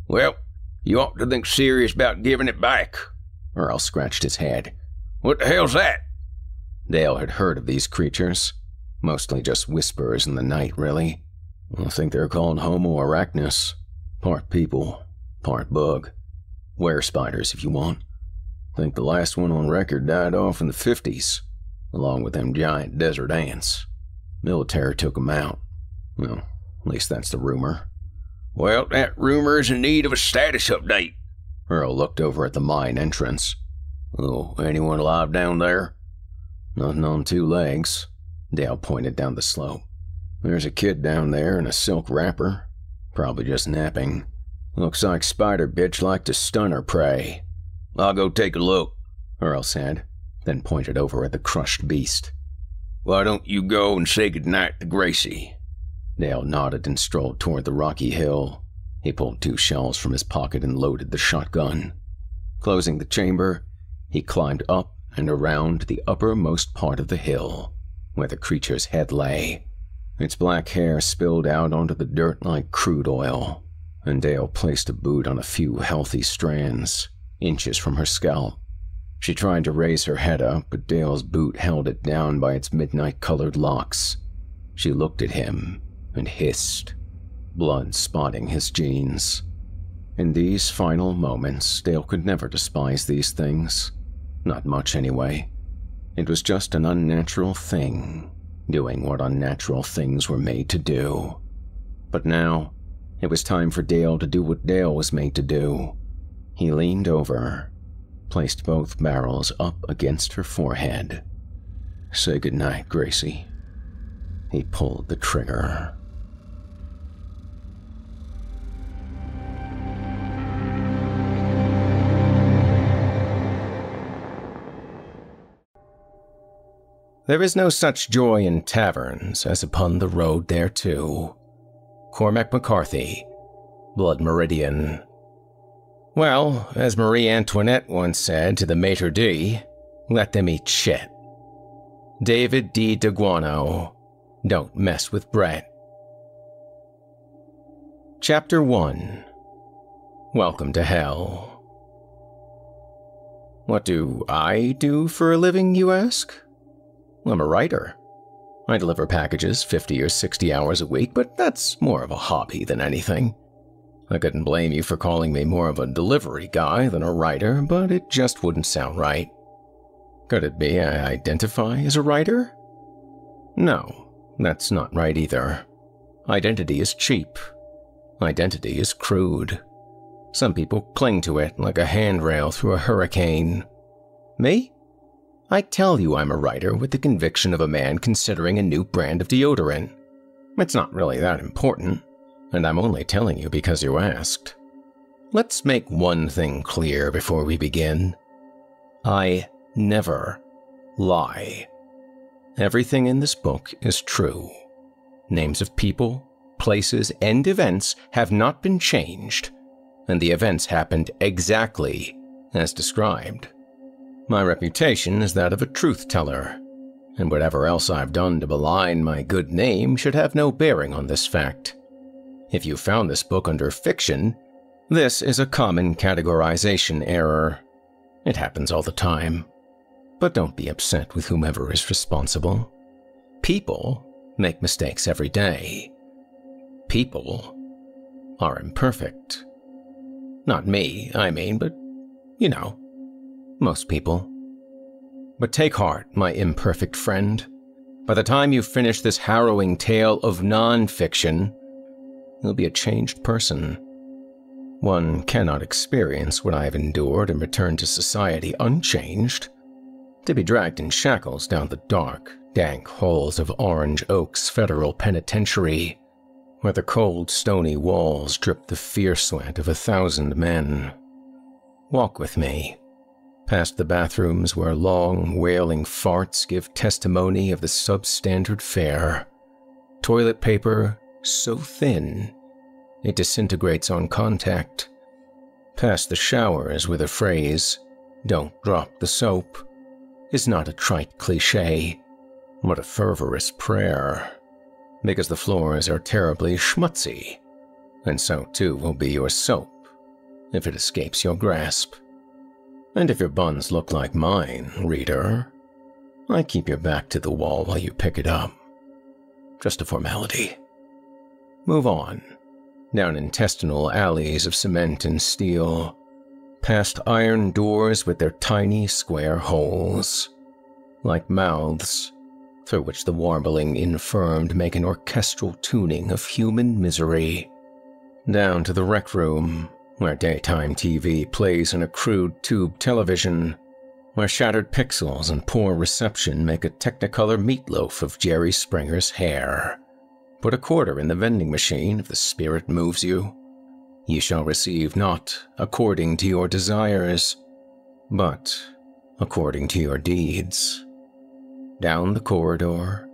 Well, you ought to think serious about giving it back. Earl scratched his head. What the hell's that? Dale had heard of these creatures. Mostly just whispers in the night, really. I think they're called Homo arachnus. Part people, part bug. Were spiders, if you want. I think the last one on record died off in the 50s, along with them giant desert ants. Military took them out. Well, at least that's the rumor. Well, that rumor is in need of a status update. Earl looked over at the mine entrance. Oh, anyone alive down there? Nothing on two legs. Dale pointed down the slope. There's a kid down there in a silk wrapper. Probably just napping. Looks like Spider Bitch liked to stun her prey. I'll go take a look, Earl said, then pointed over at the crushed beast. Why don't you go and say goodnight to Gracie? Dale nodded and strolled toward the rocky hill. He pulled 2 shells from his pocket and loaded the shotgun. Closing the chamber, he climbed up and around the uppermost part of the hill, where the creature's head lay. Its black hair spilled out onto the dirt like crude oil, and Dale placed a boot on a few healthy strands, inches from her scalp. She tried to raise her head up, but Dale's boot held it down by its midnight-colored locks. She looked at him and hissed, blood spotting his jeans. In these final moments, Dale could never despise these things. Not much, anyway. It was just an unnatural thing, doing what unnatural things were made to do. But now, it was time for Dale to do what Dale was made to do. He leaned over, placed both barrels up against her forehead. Say goodnight, Gracie. He pulled the trigger. There is no such joy in taverns as upon the road thereto. Cormac McCarthy, Blood Meridian. Well, as Marie Antoinette once said to the maitre d', let them eat shit. David D. DeGuano, don't mess with Brett. Chapter 1. Welcome to Hell. What do I do for a living, you ask? I'm a writer. I deliver packages 50 or 60 hours a week, but that's more of a hobby than anything. I couldn't blame you for calling me more of a delivery guy than a writer, but it just wouldn't sound right. Could it be I identify as a writer? No, that's not right either. Identity is cheap. Identity is crude. Some people cling to it like a handrail through a hurricane. Me? I tell you I'm a writer with the conviction of a man considering a new brand of deodorant. It's not really that important, and I'm only telling you because you asked. Let's make one thing clear before we begin. I never lie. Everything in this book is true. Names of people, places, and events have not been changed, and the events happened exactly as described. My reputation is that of a truth-teller, and whatever else I've done to malign my good name should have no bearing on this fact. If you found this book under fiction, this is a common categorization error. It happens all the time. But don't be upset with whomever is responsible. People make mistakes every day. People are imperfect. Not me, I mean, but, you know, most people. But take heart, my imperfect friend. By the time you finish this harrowing tale of non-fiction, you'll be a changed person. One cannot experience what I have endured and return to society unchanged. To be dragged in shackles down the dark, dank halls of Orange Oaks Federal Penitentiary, where the cold, stony walls drip the fear sweat of 1,000 men. Walk with me, past the bathrooms where long, wailing farts give testimony of the substandard fare. Toilet paper so thin, it disintegrates on contact. Past the showers where the phrase, "Don't drop the soap," is not a trite cliché, but a fervorous prayer. Because the floors are terribly schmutzy, and so too will be your soap, if it escapes your grasp. And if your buns look like mine, reader, I keep your back to the wall while you pick it up. Just a formality. Move on, down intestinal alleys of cement and steel, past iron doors with their tiny square holes, like mouths, through which the warbling infirmed make an orchestral tuning of human misery, down to the rec room, where daytime TV plays on a crude tube television, where shattered pixels and poor reception make a Technicolor meatloaf of Jerry Springer's hair. Put a quarter in the vending machine if the spirit moves you. You shall receive not according to your desires, but according to your deeds. Down the corridor,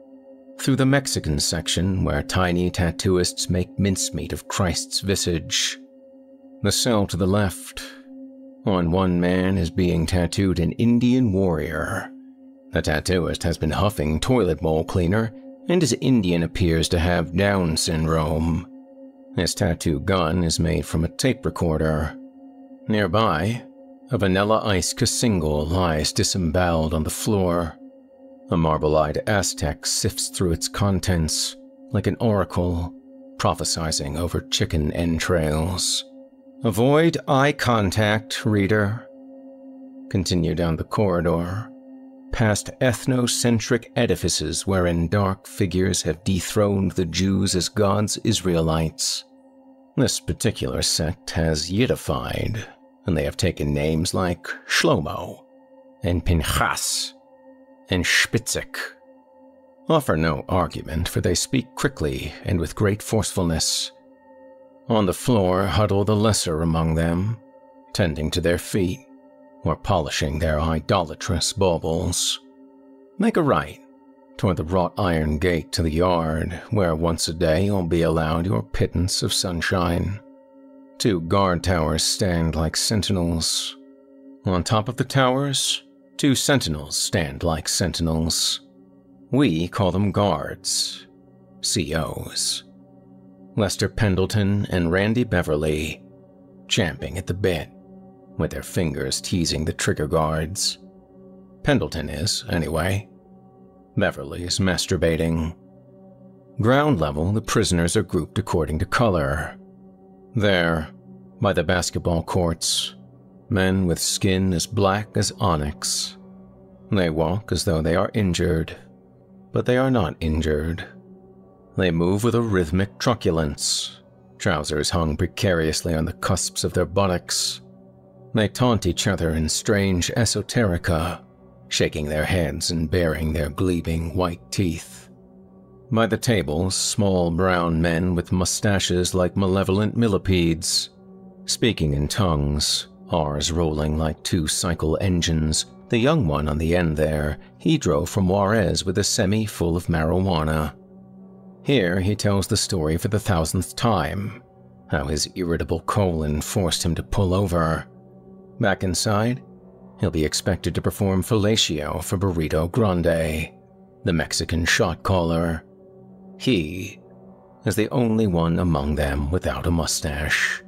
through the Mexican section where tiny tattooists make mincemeat of Christ's visage. The cell to the left. On one man is being tattooed an Indian warrior. The tattooist has been huffing toilet bowl cleaner, and his Indian appears to have Down syndrome. His tattoo gun is made from a tape recorder. Nearby, a Vanilla Ice Casingle lies disemboweled on the floor. A marble-eyed Aztec sifts through its contents like an oracle, prophesizing over chicken entrails. Avoid eye contact, reader. Continue down the corridor, past ethnocentric edifices wherein dark figures have dethroned the Jews as God's Israelites. This particular sect has Yiddified, and they have taken names like Shlomo and Pinchas and Spitzik. Offer no argument, for they speak quickly and with great forcefulness. On the floor huddle the lesser among them, tending to their feet or polishing their idolatrous baubles. Make a right toward the wrought iron gate to the yard, where once a day you'll be allowed your pittance of sunshine. 2 guard towers stand like sentinels. On top of the towers, 2 sentinels stand like sentinels. We call them guards, COs. Lester Pendleton and Randy Beverly, champing at the bit, with their fingers teasing the trigger guards. Pendleton is, anyway. Beverly's masturbating. Ground level, the prisoners are grouped according to color. There, by the basketball courts, men with skin as black as onyx. They walk as though they are injured, but they are not injured. They move with a rhythmic truculence, Trousers hung precariously on the cusps of their buttocks. They taunt each other in strange esoterica, shaking their heads and baring their gleaming white teeth. By the tables, small brown men with mustaches like malevolent millipedes, speaking in tongues, ours rolling like two cycle engines. The young one on the end there, he drove from Juarez with a semi full of marijuana. Here he tells the story for the 1000th time, how his irritable colon forced him to pull over. Back inside, he'll be expected to perform fellatio for Burrito Grande, the Mexican shot caller. He is the only one among them without a mustache.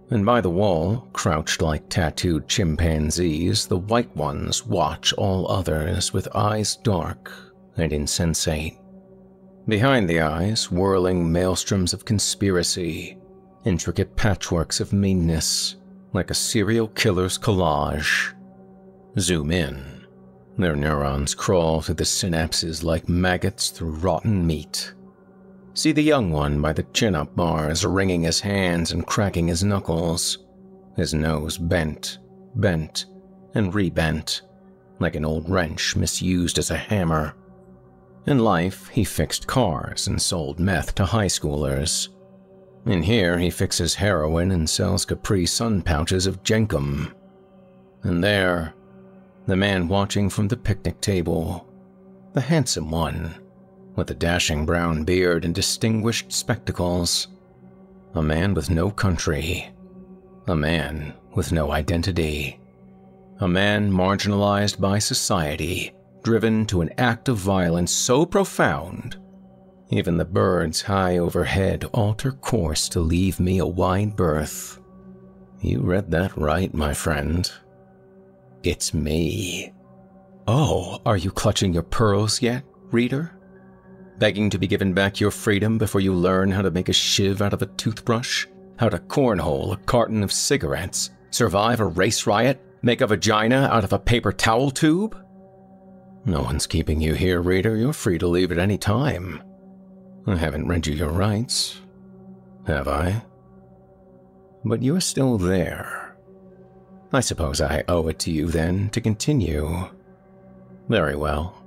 And by the wall, crouched like tattooed chimpanzees, the white ones watch all others with eyes dark and insensate. Behind the eyes, whirling maelstroms of conspiracy, intricate patchworks of meanness, like a serial killer's collage. Zoom in. Their neurons crawl through the synapses like maggots through rotten meat. See the young one by the chin-up bars, wringing his hands and cracking his knuckles, his nose bent, and rebent, like an old wrench misused as a hammer. In life, he fixed cars and sold meth to high schoolers. In here, he fixes heroin and sells Capri Sun pouches of Jenkum. And there, the man watching from the picnic table, the handsome one, with a dashing brown beard and distinguished spectacles. A man with no country. A man with no identity. A man marginalized by society, driven to an act of violence so profound, even the birds high overhead alter course to leave me a wide berth. You read that right, my friend. It's me. Oh, are you clutching your pearls yet, reader? Begging to be given back your freedom before you learn how to make a shiv out of a toothbrush, how to cornhole a carton of cigarettes, survive a race riot, make a vagina out of a paper towel tube? No one's keeping you here, reader. You're free to leave at any time. I haven't read you your rights, have I? But you're still there. I suppose I owe it to you, then, to continue. Very well.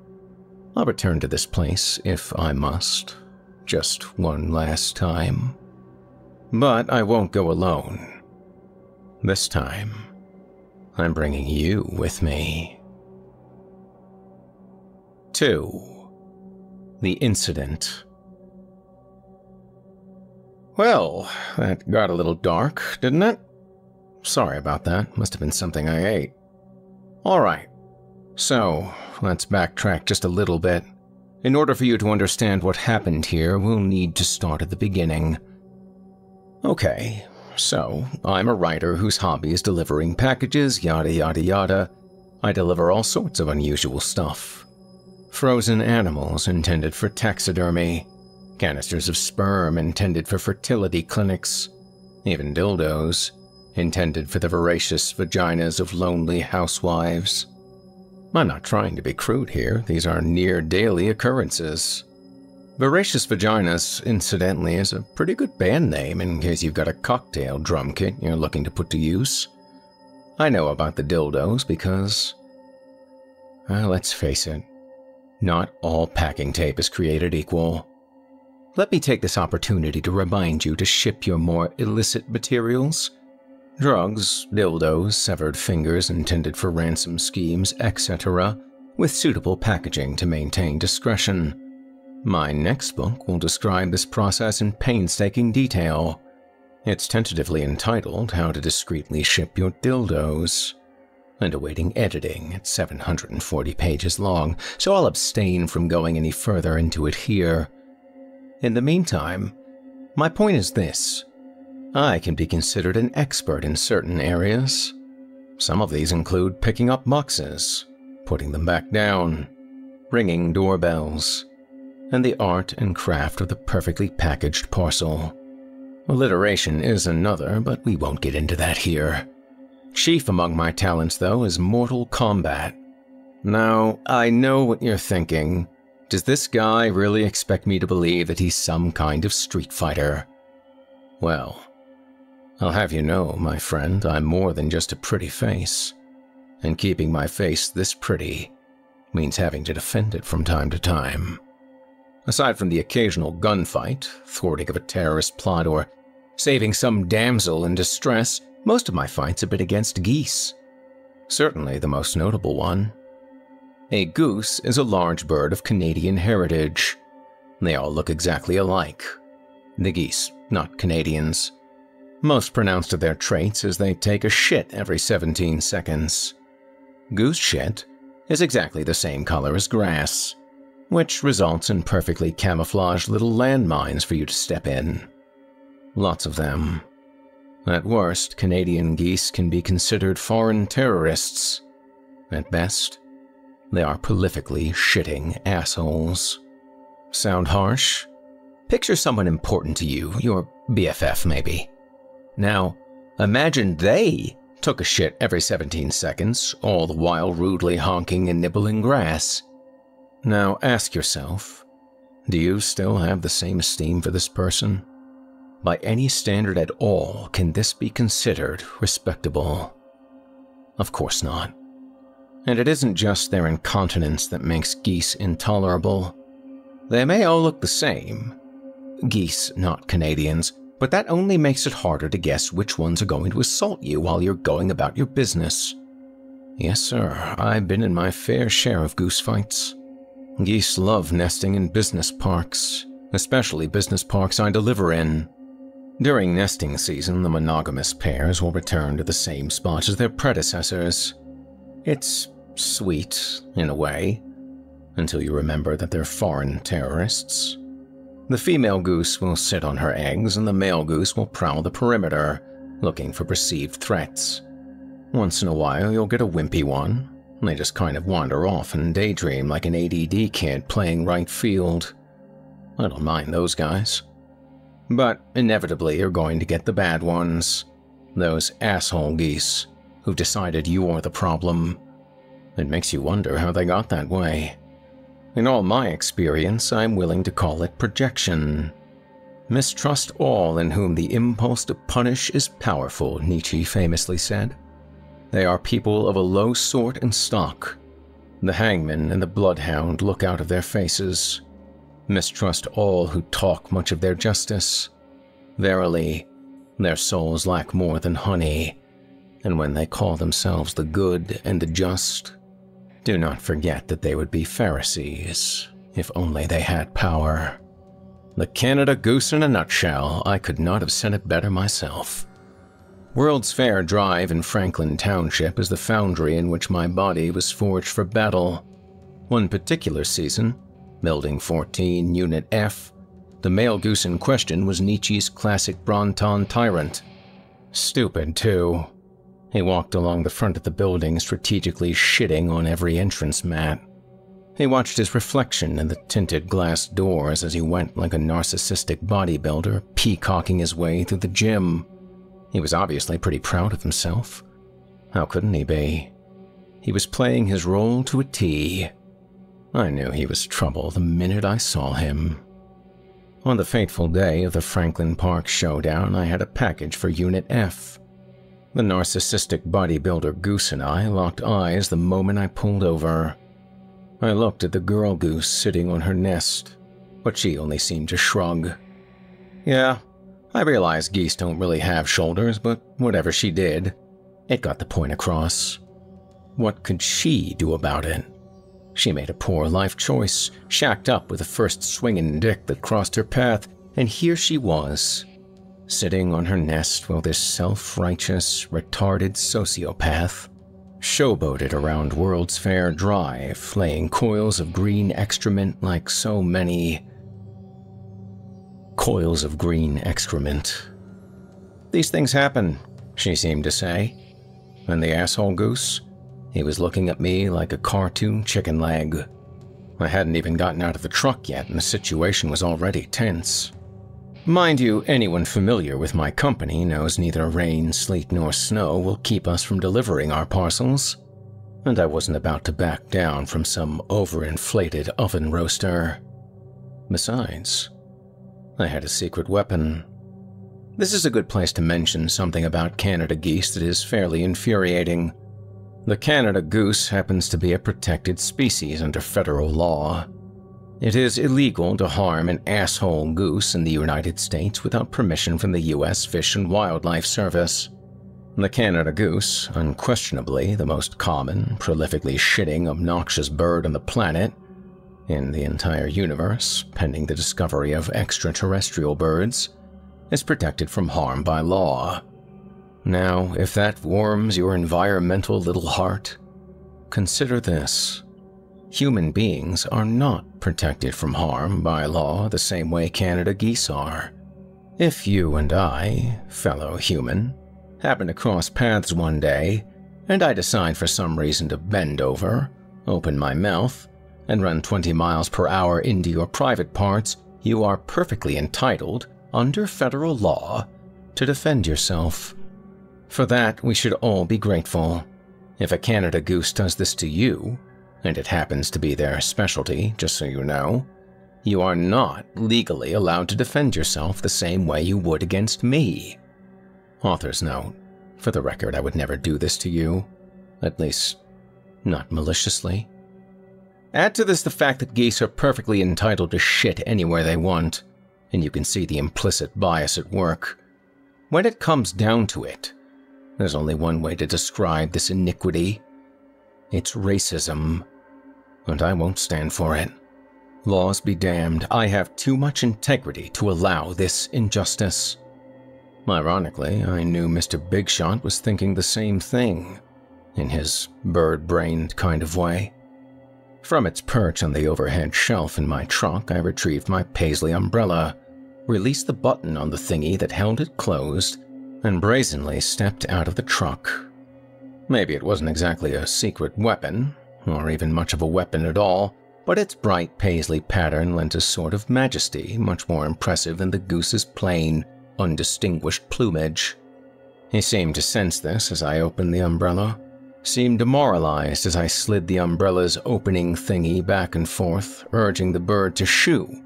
I'll return to this place, if I must, just one last time. But I won't go alone. This time, I'm bringing you with me. 2. The Incident. Well, that got a little dark, didn't it? Sorry about that. Must have been something I ate. All right. So, let's backtrack just a little bit. In order for you to understand what happened here, we'll need to start at the beginning. Okay, so I'm a writer whose hobby is delivering packages, yada yada yada. I deliver all sorts of unusual stuff. Frozen animals intended for taxidermy, canisters of sperm intended for fertility clinics, even dildos intended for the voracious vaginas of lonely housewives. I'm not trying to be crude here, these are near-daily occurrences. Voracious Vaginas, incidentally, is a pretty good band name in case you've got a cocktail drum kit you're looking to put to use. I know about the dildos because, let's face it, not all packing tape is created equal. Let me take this opportunity to remind you to ship your more illicit materials. Drugs, dildos, severed fingers intended for ransom schemes, etc., with suitable packaging to maintain discretion. My next book will describe this process in painstaking detail. It's tentatively entitled How to Discreetly Ship Your Dildos, and awaiting editing at 740 pages long, so I'll abstain from going any further into it here. In the meantime, my point is this. I can be considered an expert in certain areas. Some of these include picking up boxes, putting them back down, ringing doorbells, and the art and craft of the perfectly packaged parcel. Alliteration is another, but we won't get into that here. Chief among my talents, though, is Mortal Kombat. Now, I know what you're thinking. Does this guy really expect me to believe that he's some kind of street fighter? Well, I'll have you know, my friend, I'm more than just a pretty face. And keeping my face this pretty means having to defend it from time to time. Aside from the occasional gunfight, thwarting of a terrorist plot, or saving some damsel in distress, most of my fights have been against geese. Certainly the most notable one. A goose is a large bird of Canadian heritage. They all look exactly alike. The geese, not Canadians. Most pronounced of their traits is they take a shit every 17 seconds. Goose shit is exactly the same color as grass, which results in perfectly camouflaged little landmines for you to step in. Lots of them. At worst, Canadian geese can be considered foreign terrorists. At best, they are prolifically shitting assholes. Sound harsh? Picture someone important to you, your BFF maybe. Now, imagine they took a shit every 17 seconds, all the while rudely honking and nibbling grass. Now ask yourself, do you still have the same esteem for this person? By any standard at all, can this be considered respectable? Of course not. And it isn't just their incontinence that makes geese intolerable. They may all look the same. Geese, not Canadians, but that only makes it harder to guess which ones are going to assault you while you're going about your business. Yes, sir, I've been in my fair share of goose fights. Geese love nesting in business parks, especially business parks I deliver in. During nesting season, the monogamous pairs will return to the same spot as their predecessors. It's sweet, in a way, until you remember that they're foreign terrorists. The female goose will sit on her eggs and the male goose will prowl the perimeter, looking for perceived threats. Once in a while, you'll get a wimpy one. They just kind of wander off and daydream like an ADD kid playing right field. I don't mind those guys. But inevitably, you're going to get the bad ones. Those asshole geese who've decided you're the problem. It makes you wonder how they got that way. In all my experience, I'm willing to call it projection. Mistrust all in whom the impulse to punish is powerful, Nietzsche famously said. They are people of a low sort and stock. The hangman and the bloodhound look out of their faces. Mistrust all who talk much of their justice. Verily, their souls lack more than honey, and when they call themselves the good and the just, do not forget that they would be Pharisees, if only they had power. The Canada Goose in a nutshell, I could not have said it better myself. World's Fair Drive in Franklin Township is the foundry in which my body was forged for battle. One particular season, Building 14, Unit F, the male goose in question was Nietzsche's classic Bronton tyrant. Stupid, too. He walked along the front of the building, strategically shitting on every entrance mat. He watched his reflection in the tinted glass doors as he went like a narcissistic bodybuilder, peacocking his way through the gym. He was obviously pretty proud of himself. How couldn't he be? He was playing his role to a T. I knew he was trouble the minute I saw him. On the fateful day of the Franklin Park showdown, I had a package for Unit F. The narcissistic bodybuilder goose and I locked eyes the moment I pulled over. I looked at the girl goose sitting on her nest, but she only seemed to shrug. Yeah, I realize geese don't really have shoulders, but whatever she did, it got the point across. What could she do about it? She made a poor life choice, shacked up with the first swinging dick that crossed her path, and here she was, sitting on her nest while this self-righteous, retarded sociopath showboated around World's Fair Drive, laying coils of green excrement like so many coils of green excrement. These things happen, she seemed to say. And the asshole goose? He was looking at me like a cartoon chicken leg. I hadn't even gotten out of the truck yet and the situation was already tense. Mind you, anyone familiar with my company knows neither rain, sleet, nor snow will keep us from delivering our parcels. And I wasn't about to back down from some overinflated oven roaster. Besides, I had a secret weapon. This is a good place to mention something about Canada geese that is fairly infuriating. The Canada goose happens to be a protected species under federal law. It is illegal to harm an asshole goose in the United States without permission from the U.S. Fish and Wildlife Service. The Canada goose, unquestionably the most common, prolifically shitting, obnoxious bird on the planet, in the entire universe, pending the discovery of extraterrestrial birds, is protected from harm by law. Now, if that warms your environmental little heart, consider this. Human beings are not protected from harm by law the same way Canada geese are. If you and I, fellow human, happen to cross paths one day, and I decide for some reason to bend over, open my mouth, and run 20 miles per hour into your private parts, you are perfectly entitled, under federal law, to defend yourself. For that, we should all be grateful. If a Canada goose does this to you, and it happens to be their specialty, just so you know, you are not legally allowed to defend yourself the same way you would against me. Author's note. For the record, I would never do this to you. At least, not maliciously. Add to this the fact that geese are perfectly entitled to shit anywhere they want, and you can see the implicit bias at work. When it comes down to it, there's only one way to describe this iniquity. It's racism, and I won't stand for it. Laws be damned, I have too much integrity to allow this injustice. Ironically, I knew Mr. Big Shot was thinking the same thing, in his bird-brained kind of way. From its perch on the overhead shelf in my trunk, I retrieved my Paisley umbrella, released the button on the thingy that held it closed, and brazenly stepped out of the truck. Maybe it wasn't exactly a secret weapon, or even much of a weapon at all, but its bright paisley pattern lent a sort of majesty much more impressive than the goose's plain, undistinguished plumage. He seemed to sense this as I opened the umbrella, seemed demoralized as I slid the umbrella's opening thingy back and forth, urging the bird to shoo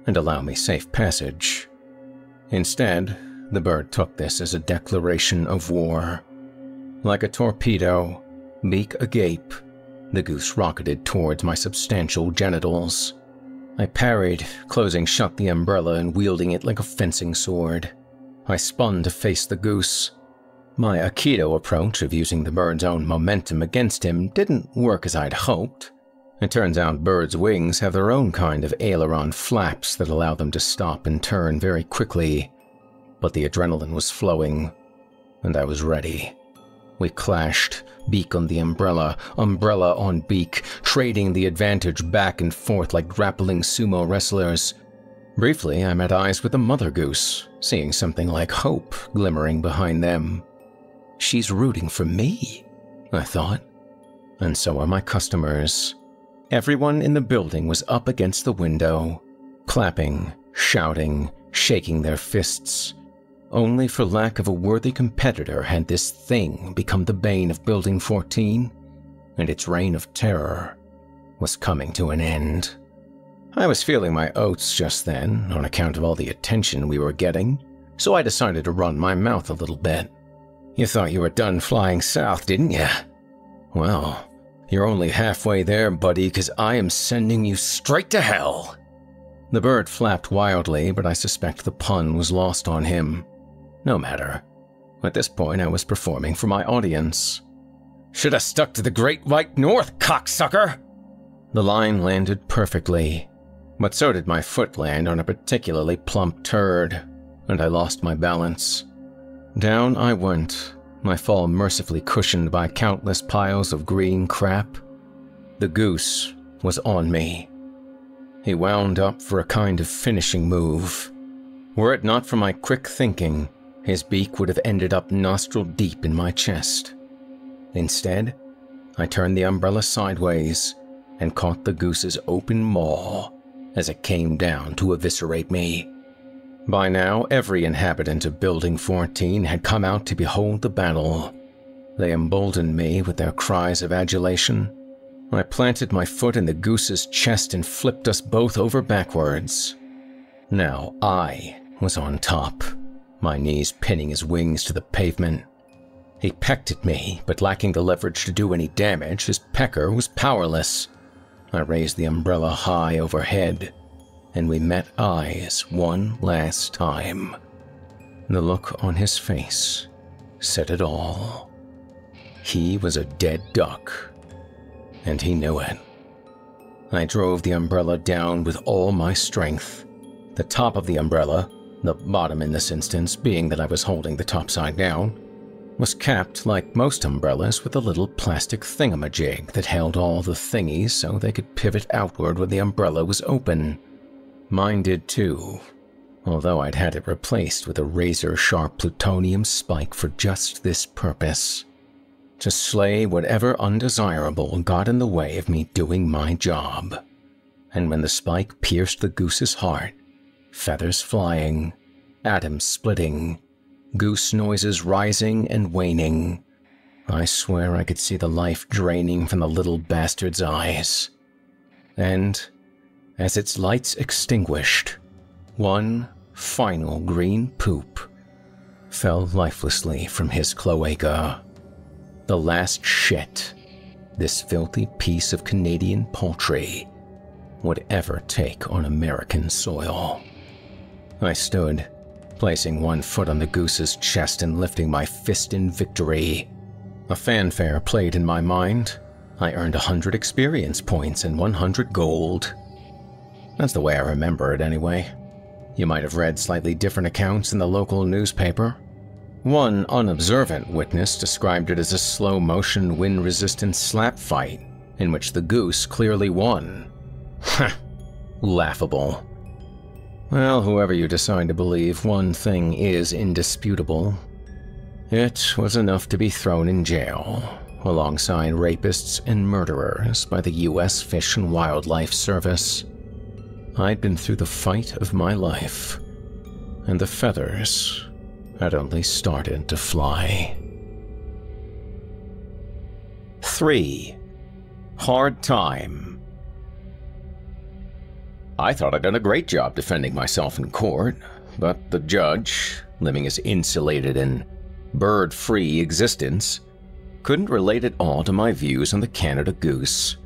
and allow me safe passage. Instead, the bird took this as a declaration of war. Like a torpedo, beak agape, the goose rocketed towards my substantial genitals. I parried, closing shut the umbrella and wielding it like a fencing sword. I spun to face the goose. My Aikido approach of using the bird's own momentum against him didn't work as I'd hoped. It turns out birds' wings have their own kind of aileron flaps that allow them to stop and turn very quickly. But the adrenaline was flowing, and I was ready. We clashed, beak on the umbrella, umbrella on beak, trading the advantage back and forth like grappling sumo wrestlers. Briefly, I met eyes with the mother goose, seeing something like hope glimmering behind them. She's rooting for me, I thought. And so are my customers. Everyone in the building was up against the window, clapping, shouting, shaking their fists. Only for lack of a worthy competitor had this thing become the bane of Building 14, and its reign of terror was coming to an end. I was feeling my oats just then on account of all the attention we were getting, so I decided to run my mouth a little bit. You thought you were done flying south, didn't you? Well, you're only halfway there, buddy, because I am sending you straight to hell. The bird flapped wildly, but I suspect the pun was lost on him. No matter. At this point, I was performing for my audience. Should have stuck to the Great White North, cocksucker! The line landed perfectly, but so did my foot land on a particularly plump turd, and I lost my balance. Down I went, my fall mercifully cushioned by countless piles of green crap. The goose was on me. He wound up for a kind of finishing move. Were it not for my quick thinking, his beak would have ended up nostril deep in my chest. Instead, I turned the umbrella sideways and caught the goose's open maw as it came down to eviscerate me. By now, every inhabitant of Building 14 had come out to behold the battle. They emboldened me with their cries of adulation. I planted my foot in the goose's chest and flipped us both over backwards. Now I was on top. my knees pinning his wings to the pavement. He pecked at me, but lacking the leverage to do any damage, his pecker was powerless. I raised the umbrella high overhead, and we met eyes one last time. The look on his face said it all. He was a dead duck, and he knew it. I drove the umbrella down with all my strength. The top of the umbrella, the bottom in this instance being that I was holding the top side down, was capped like most umbrellas with a little plastic thingamajig that held all the thingies so they could pivot outward when the umbrella was open. Mine did too, although I'd had it replaced with a razor-sharp plutonium spike for just this purpose. To slay whatever undesirable got in the way of me doing my job. And when the spike pierced the goose's heart, feathers flying, atoms splitting, goose noises rising and waning, I swear I could see the life draining from the little bastard's eyes. And, as its lights extinguished, one final green poop fell lifelessly from his cloaca. The last shit this filthy piece of Canadian poultry would ever take on American soil. I stood, placing one foot on the goose's chest and lifting my fist in victory. A fanfare played in my mind. I earned 100 experience points and 100 gold. That's the way I remember it anyway. You might have read slightly different accounts in the local newspaper. One unobservant witness described it as a slow-motion, wind-resistant slap fight, in which the goose clearly won. Heh, laughable. Well, whoever you decide to believe, one thing is indisputable. It was enough to be thrown in jail, alongside rapists and murderers by the U.S. Fish and Wildlife Service. I'd been through the fight of my life, and the feathers had only started to fly. 3. Hard time. I thought I'd done a great job defending myself in court, but the judge, living his insulated and bird-free existence, couldn't relate at all to my views on the Canada goose.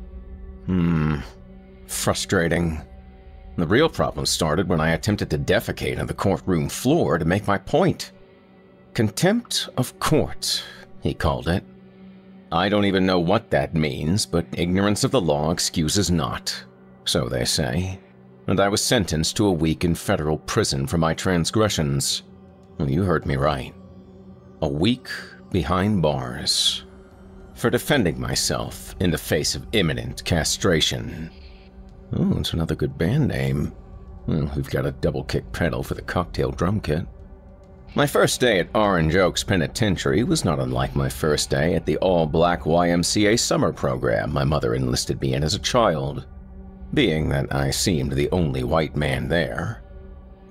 Frustrating. The real problem started when I attempted to defecate on the courtroom floor to make my point. Contempt of court, he called it. I don't even know what that means, but ignorance of the law excuses not, so they say. And I was sentenced to a week in federal prison for my transgressions. You heard me right. A week behind bars. For defending myself in the face of imminent castration. Oh, it's another good band name. Well, we've got a double-kick pedal for the cocktail drum kit. My first day at Orange Oaks Penitentiary was not unlike my first day at the all-black YMCA summer program my mother enlisted me in as a child, being that I seemed the only white man there.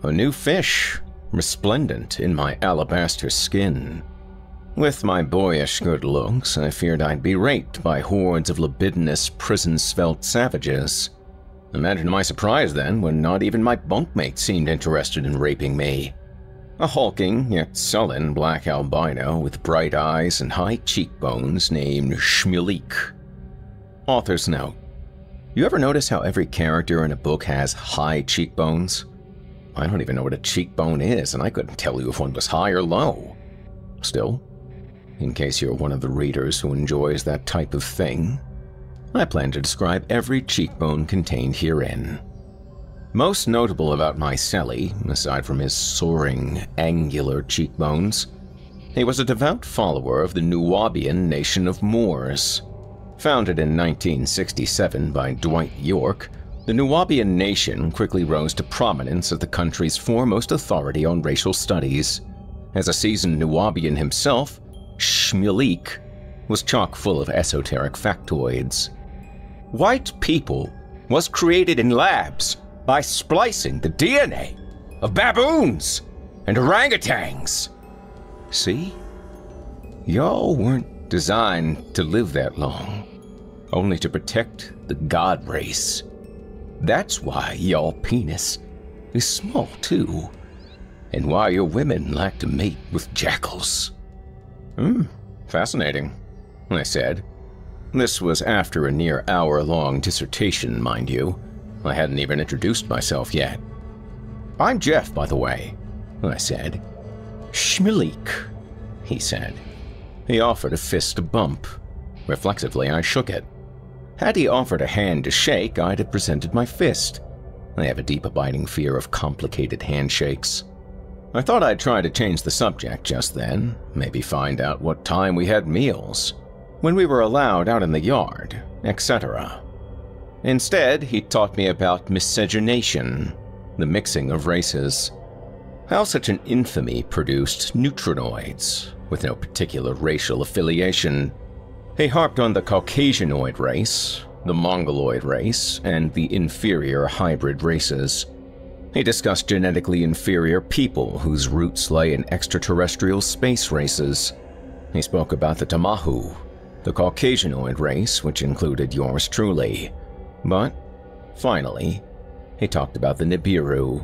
A new fish, resplendent in my alabaster skin. With my boyish good looks, I feared I'd be raped by hordes of libidinous, prison-svelte savages. Imagine my surprise then when not even my bunkmate seemed interested in raping me. A hulking yet sullen black albino with bright eyes and high cheekbones named Shmulik. Author's note. You ever notice how every character in a book has high cheekbones? I don't even know what a cheekbone is, and I couldn't tell you if one was high or low. Still, in case you're one of the readers who enjoys that type of thing, I plan to describe every cheekbone contained herein. Most notable about my cellie, aside from his soaring, angular cheekbones, he was a devout follower of the Nuwaubian nation of Moors. Founded in 1967 by Dwight York, the Nuwaubian nation quickly rose to prominence as the country's foremost authority on racial studies. As a seasoned Nuwaubian himself, Shmulik was chock full of esoteric factoids. White people was created in labs by splicing the DNA of baboons and orangutans. See? Y'all weren't designed to live that long, only to protect the god race. That's why y'all penis is small too. and why your women like to mate with jackals." Fascinating, I said. This was after a near hour-long dissertation, mind you. I hadn't even introduced myself yet. "I'm Jeff, by the way," I said. "Schmalik," he said. He offered a fist a bump. Reflexively, I shook it. Had he offered a hand to shake, I'd have presented my fist. I have a deep abiding fear of complicated handshakes. I thought I'd try to change the subject just then, maybe find out what time we had meals, when we were allowed out in the yard, etc. Instead, he taught me about miscegenation, the mixing of races. How such an infamy produced neutrinoids, with no particular racial affiliation. He harped on the Caucasianoid race, the Mongoloid race, and the inferior hybrid races. He discussed genetically inferior people whose roots lay in extraterrestrial space races. He spoke about the Tamahu, the Caucasianoid race, which included yours truly. But, finally, he talked about the Nibiru,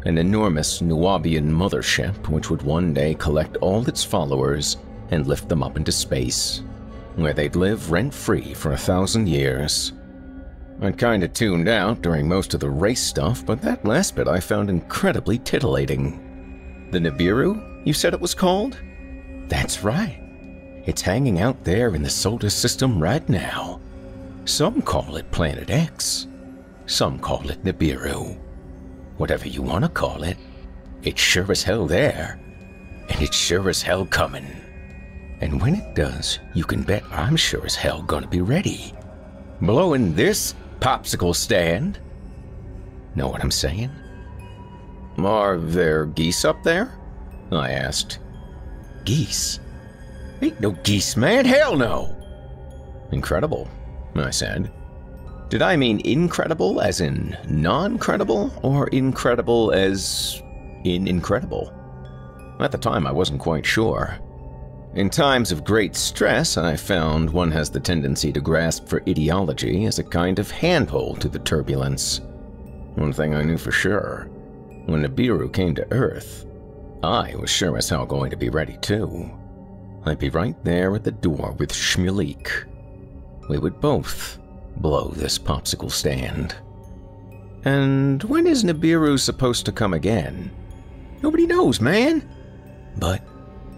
an enormous Nubian mothership which would one day collect all its followers and lift them up into space, where they'd live rent-free for 1,000 years. I'd kinda tuned out during most of the race stuff, but that last bit I found incredibly titillating. The Nibiru, you said it was called? That's right. It's hanging out there in the solar system right now. Some call it Planet X. Some call it Nibiru. Whatever you want to call it, it's sure as hell there. And it's sure as hell coming. And when it does, you can bet I'm sure as hell gonna be ready. Blowing this popsicle stand. Know what I'm saying? Are there geese up there? I asked. Geese? Ain't no geese, man. Hell no. Incredible, I said. Did I mean incredible as in non-credible, or incredible as in incredible? At the time, I wasn't quite sure. In times of great stress, I found one has the tendency to grasp for ideology as a kind of handhold to the turbulence. One thing I knew for sure, when Nibiru came to Earth, I was sure as hell going to be ready too. I'd be right there at the door with Schmalik. We would both blow this popsicle stand. And when is Nibiru supposed to come again? Nobody knows, man. But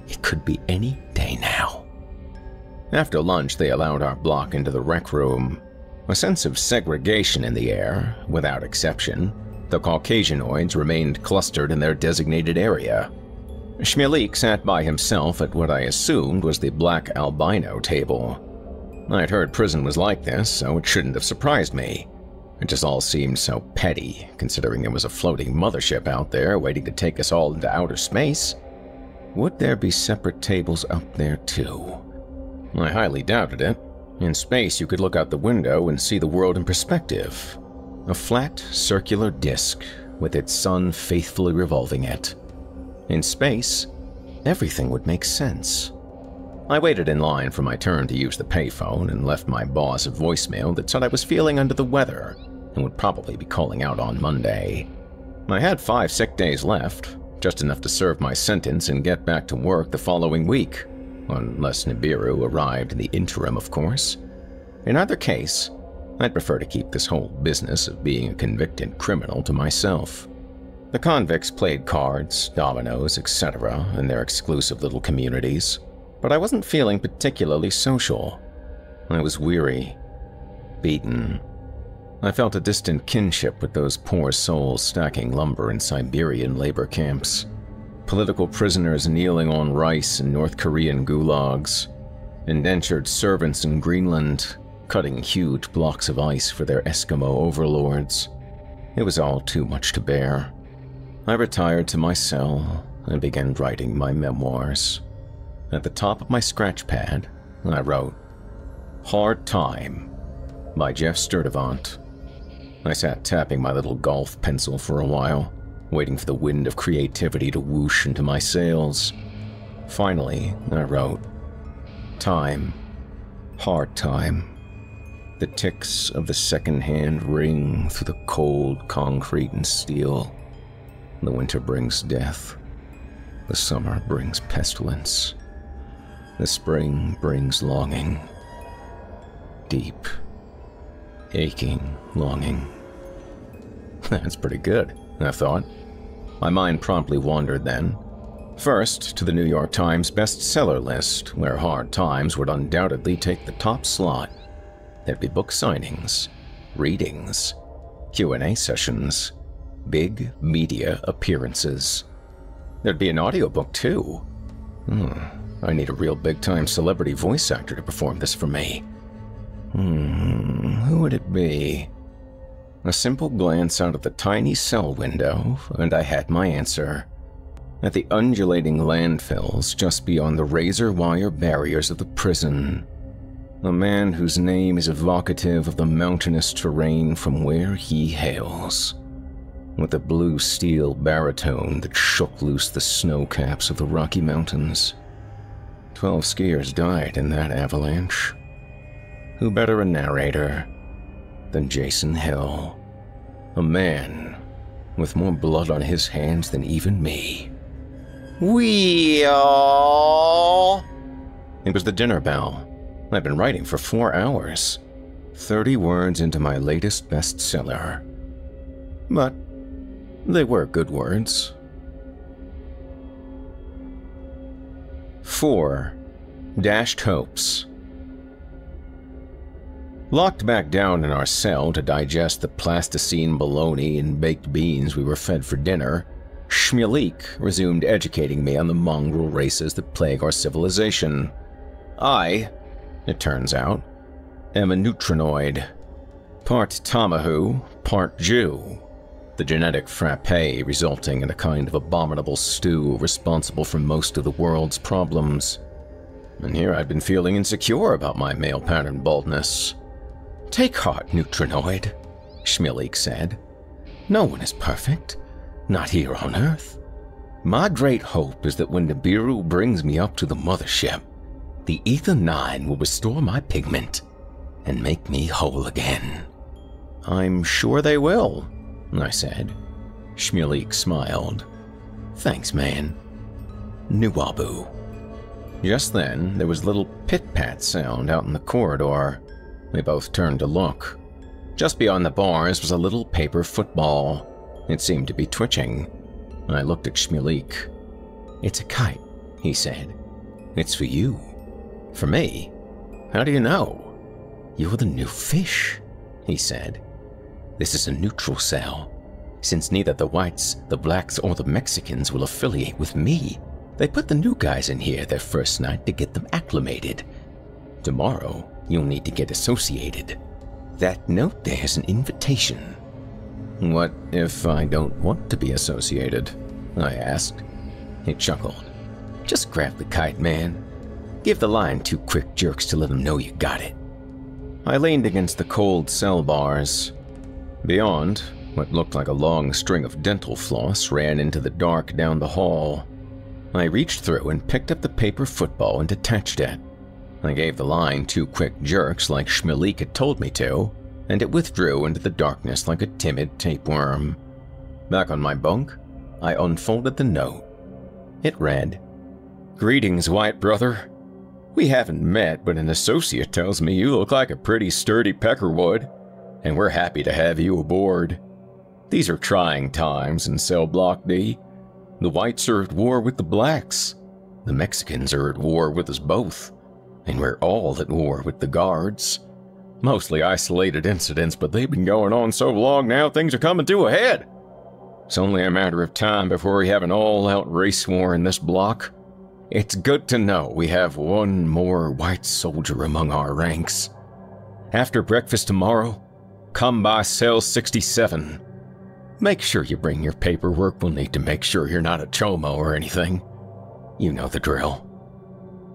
it could be any day now. After lunch, they allowed our block into the rec room. A sense of segregation in the air, without exception. The Caucasianoids remained clustered in their designated area. Schmalik sat by himself at what I assumed was the black albino table. I'd heard prison was like this, so it shouldn't have surprised me. It just all seemed so petty, considering there was a floating mothership out there waiting to take us all into outer space. Would there be separate tables up there too? I highly doubted it. In space, you could look out the window and see the world in perspective. A flat, circular disk with its sun faithfully revolving it. In space, everything would make sense. I waited in line for my turn to use the payphone and left my boss a voicemail that said I was feeling under the weather and would probably be calling out on Monday. I had 5 sick days left, just enough to serve my sentence and get back to work the following week, unless Nibiru arrived in the interim, of course. In either case, I'd prefer to keep this whole business of being a convicted criminal to myself. The convicts played cards, dominoes, etc. in their exclusive little communities, but I wasn't feeling particularly social. I was weary, beaten. I felt a distant kinship with those poor souls stacking lumber in Siberian labor camps, political prisoners kneeling on rice in North Korean gulags, indentured servants in Greenland cutting huge blocks of ice for their Eskimo overlords. It was all too much to bear. I retired to my cell and began writing my memoirs. At the top of my scratch pad, I wrote, "Hard Time" by Jeff Sturdivant. I sat tapping my little golf pencil for a while, waiting for the wind of creativity to whoosh into my sails. Finally, I wrote, "Time. Hard time." The ticks of the second hand ring through the cold concrete and steel. The winter brings death, The summer brings pestilence. The spring brings longing. Deep, aching longing. That's pretty good, I thought. My mind promptly wandered then. First, to the New York Times bestseller list, where Hard Times would undoubtedly take the top slot. There'd be book signings, readings, Q&A sessions, big media appearances. There'd be an audiobook, too. I need a real big-time celebrity voice actor to perform this for me. Who would it be? A simple glance out of the tiny cell window, and I had my answer. At the undulating landfills just beyond the razor wire barriers of the prison. A man whose name is evocative of the mountainous terrain from where he hails. With a blue steel baritone that shook loose the snow caps of the Rocky Mountains. 12 skiers died in that avalanche. Who better a narrator than Jason Hill? A man with more blood on his hands than even me. Wheel! It was the dinner bell. I've been writing for 4 hours. 30 words into my latest bestseller. But they were good words. 4. Dashed Hopes. Locked back down in our cell to digest the plasticine bologna and baked beans we were fed for dinner, Shmulik resumed educating me on the mongrel races that plague our civilization. I, it turns out, am a neutrinoid. Part Tamahu, part Jew. The genetic frappe resulting in a kind of abominable stew responsible for most of the world's problems. And here I'd been feeling insecure about my male pattern baldness. Take heart, neutrinoid, Shmulik said. No one is perfect. Not here on Earth. My great hope is that when Nibiru brings me up to the mothership, the Ether 9 will restore my pigment and make me whole again. I'm sure they will, I said. Shmulik smiled. Thanks, man. Nuabu. Just then, there was a little pit-pat sound out in the corridor. We both turned to look. Just beyond the bars was a little paper football. It seemed to be twitching. I looked at Shmulik. It's a kite, he said. It's for you. For me? How do you know? You're the new fish, he said. This is a neutral cell. Since neither the whites, the blacks, or the Mexicans will affiliate with me, they put the new guys in here their first night to get them acclimated. Tomorrow, you'll need to get associated. That note there's an invitation. What if I don't want to be associated? I asked. He chuckled. Just grab the kite, man. Give the line 2 quick jerks to let them know you got it. I leaned against the cold cell bars. Beyond, what looked like a long string of dental floss ran into the dark down the hall. I reached through and picked up the paper football and detached it. I gave the line 2 quick jerks like Shmulik had told me to, and it withdrew into the darkness like a timid tapeworm. Back on my bunk, I unfolded the note. It read, Greetings, white brother. We haven't met, but an associate tells me you look like a pretty sturdy peckerwood, and we're happy to have you aboard. These are trying times in Cell Block D. The whites are at war with the blacks. The Mexicans are at war with us both. And we're all at war with the guards. Mostly isolated incidents, but they've been going on so long now things are coming to a head. It's only a matter of time before we have an all-out race war in this block. It's good to know we have one more white soldier among our ranks. After breakfast tomorrow, come by cell 67. Make sure you bring your paperwork. We'll need to make sure you're not a chomo or anything. You know the drill.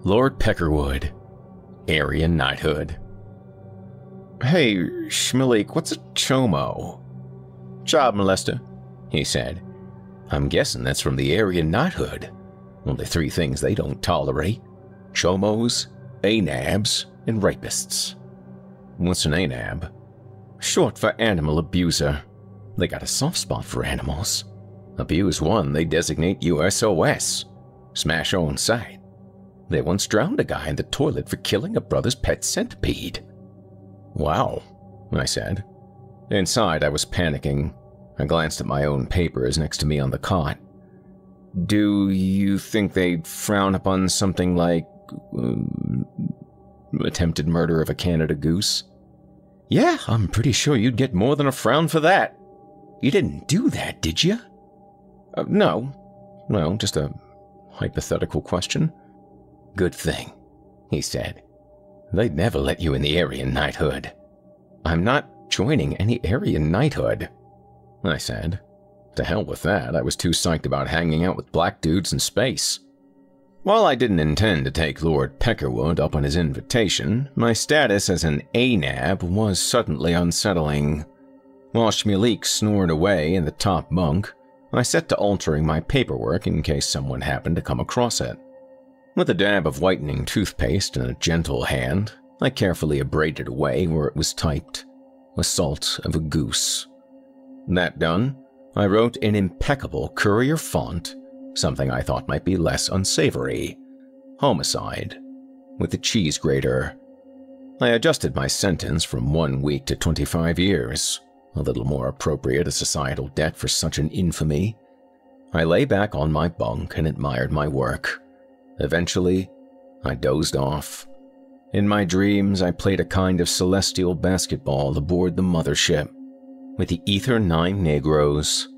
Lord Peckerwood, Aryan Knighthood. Hey, Shmulik, what's a chomo? Child molester, he said. I'm guessing that's from the Aryan Knighthood. Only 3 things they don't tolerate. Chomos, anabs, and rapists. What's an anab? Short for animal abuser. They got a soft spot for animals. Abuse one, they designate USOS. Smash on sight. They once drowned a guy in the toilet for killing a brother's pet centipede. Wow, I said. Inside, I was panicking. I glanced at my own papers next to me on the cot. Do you think they'd frown upon something like attempted murder of a Canada goose? Yeah, I'm pretty sure you'd get more than a frown for that. You didn't do that, did you? No, just a hypothetical question. Good thing, he said. They'd never let you in the Aryan Knighthood. I'm not joining any Aryan Knighthood, I said. To hell with that, I was too psyched about hanging out with black dudes in space. While I didn't intend to take Lord Peckerwood up on his invitation, my status as an ANAB was suddenly unsettling. While Shmulik snored away in the top bunk, I set to altering my paperwork in case someone happened to come across it. With a dab of whitening toothpaste in a gentle hand, I carefully abraded away where it was typed, "Assault of a goose." That done, I wrote in impeccable courier font something I thought might be less unsavory: homicide, with a cheese grater. I adjusted my sentence from 1 week to 25 years, a little more appropriate a societal debt for such an infamy. I lay back on my bunk and admired my work. Eventually, I dozed off. In my dreams, I played a kind of celestial basketball aboard the mothership with the Ether 9 Negroes.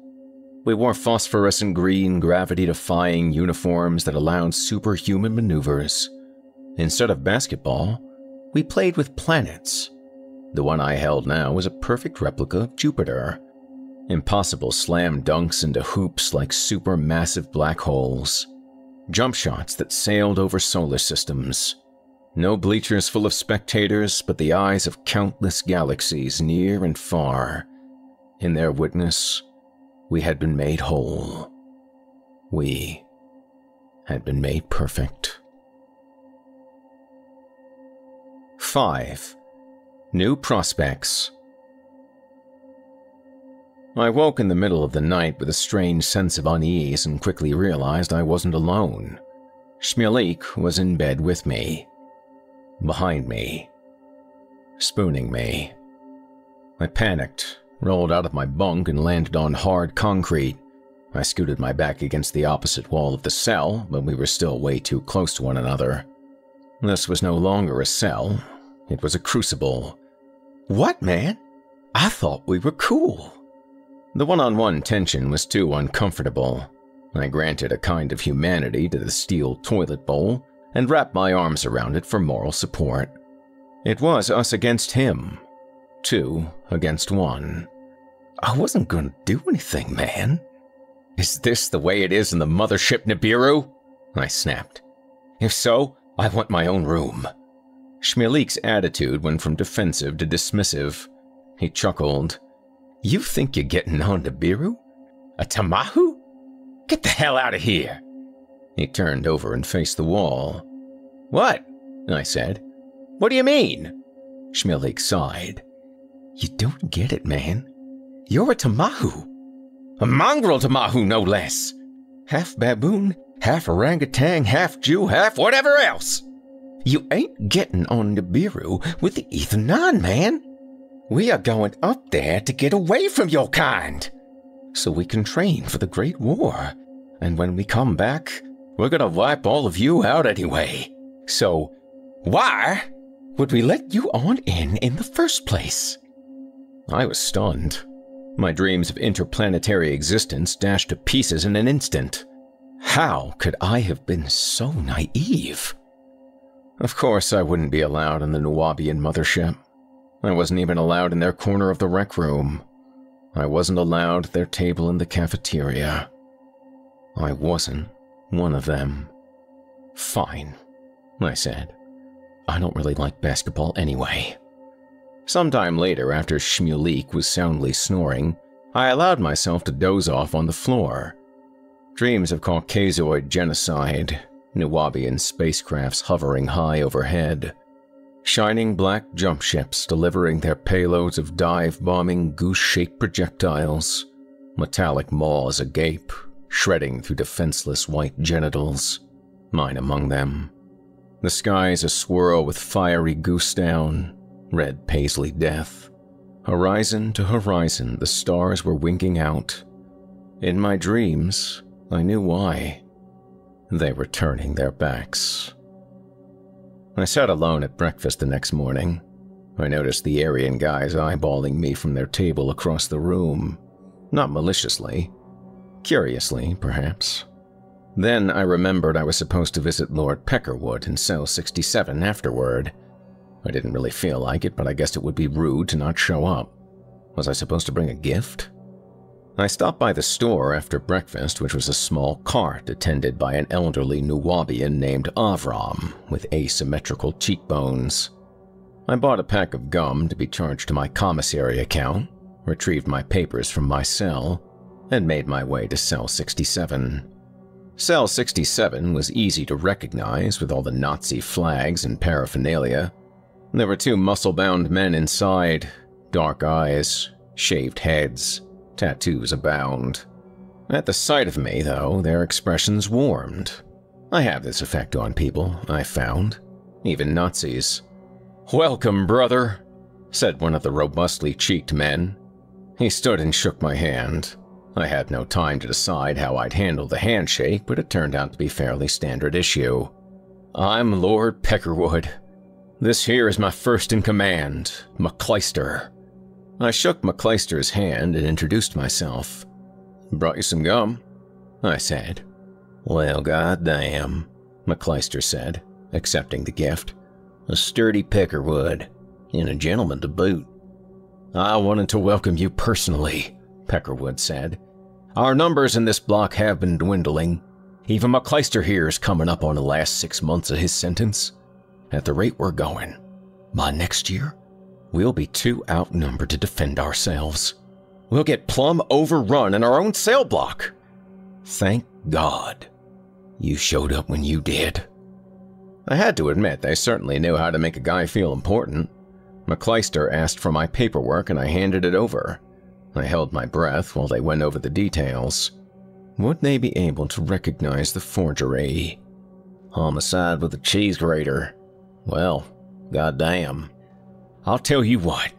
We wore phosphorescent green, gravity-defying uniforms that allowed superhuman maneuvers. Instead of basketball, we played with planets. The one I held now was a perfect replica of Jupiter. Impossible slam dunks into hoops like supermassive black holes. Jump shots that sailed over solar systems. No bleachers full of spectators, but the eyes of countless galaxies near and far. In their witness, we had been made whole. We had been made perfect. 5. New Prospects. I woke in the middle of the night with a strange sense of unease and quickly realized I wasn't alone. Shmulik was in bed with me. Behind me. Spooning me. I panicked, rolled out of my bunk and landed on hard concrete. I scooted my back against the opposite wall of the cell, but we were still way too close to one another. This was no longer a cell. It was a crucible. What, man? I thought we were cool. The one-on-one tension was too uncomfortable. I granted a kind of humanity to the steel toilet bowl and wrapped my arms around it for moral support. It was us against him. 2 against 1. I wasn't gonna do anything, man. Is this the way it is in the mothership, Nibiru? I snapped. If so, I want my own room. Shmulik's attitude went from defensive to dismissive. He chuckled. You think you're getting on Nibiru? A Tamahu? Get the hell out of here. He turned over and faced the wall. What? I said. What do you mean? Shmulik sighed. You don't get it, man. You're a Tamahu. A mongrel Tamahu, no less. Half baboon, half orangutan, half Jew, half whatever else. You ain't getting on Nibiru with the Ether 9, man. We are going up there to get away from your kind, so we can train for the Great War. And when we come back, we're gonna wipe all of you out anyway. So, why would we let you on in the first place? I was stunned. My dreams of interplanetary existence dashed to pieces in an instant. How could I have been so naive? Of course I wouldn't be allowed in the Nuwabian mothership. I wasn't even allowed in their corner of the rec room. I wasn't allowed at their table in the cafeteria. I wasn't one of them. Fine, I said. I don't really like basketball anyway. Sometime later, after Shmulik was soundly snoring, I allowed myself to doze off on the floor. Dreams of Caucasoid genocide, Nuwabian spacecrafts hovering high overhead, shining black jump ships delivering their payloads of dive-bombing goose-shaped projectiles, metallic maws agape, shredding through defenseless white genitals. mine among them. The skies a swirl with fiery goose down, red paisley death. Horizon to horizon, the stars were winking out. In my dreams, I knew why. They were turning their backs. I sat alone at breakfast the next morning. I noticed the Aryan guys eyeballing me from their table across the room. Not maliciously. Curiously, perhaps. Then I remembered I was supposed to visit Lord Peckerwood in Cell 67 afterward. I didn't really feel like it, but I guessed it would be rude to not show up. Was I supposed to bring a gift? I stopped by the store after breakfast, which was a small cart attended by an elderly Nuwabian named Avram with asymmetrical cheekbones. I bought a pack of gum to be charged to my commissary account, retrieved my papers from my cell, and made my way to Cell 67. Cell 67 was easy to recognize with all the Nazi flags and paraphernalia. There were two muscle-bound men inside, dark eyes, shaved heads, tattoos abound. At the sight of me, though, their expressions warmed. I have this effect on people, I found, even Nazis. "Welcome, brother," said one of the robustly cheeked men. He stood and shook my hand. I had no time to decide how I'd handle the handshake, but it turned out to be fairly standard issue. "I'm Lord Peckerwood. This here is my first in command, McClyster." I shook McClyster's hand and introduced myself. "Brought you some gum," I said. "Well, goddamn," McClyster said, accepting the gift. "A sturdy Peckerwood, and a gentleman to boot." "I wanted to welcome you personally," Peckerwood said. "Our numbers in this block have been dwindling. Even McClyster here is coming up on the last 6 months of his sentence. At the rate we're going, by next year, we'll be too outnumbered to defend ourselves. We'll get plumb overrun in our own cell block. Thank God you showed up when you did." I had to admit they certainly knew how to make a guy feel important. McClyster asked for my paperwork and I handed it over. I held my breath while they went over the details. Would they be able to recognize the forgery? "Homicide with a cheese grater. Well, goddamn." "I'll tell you what,"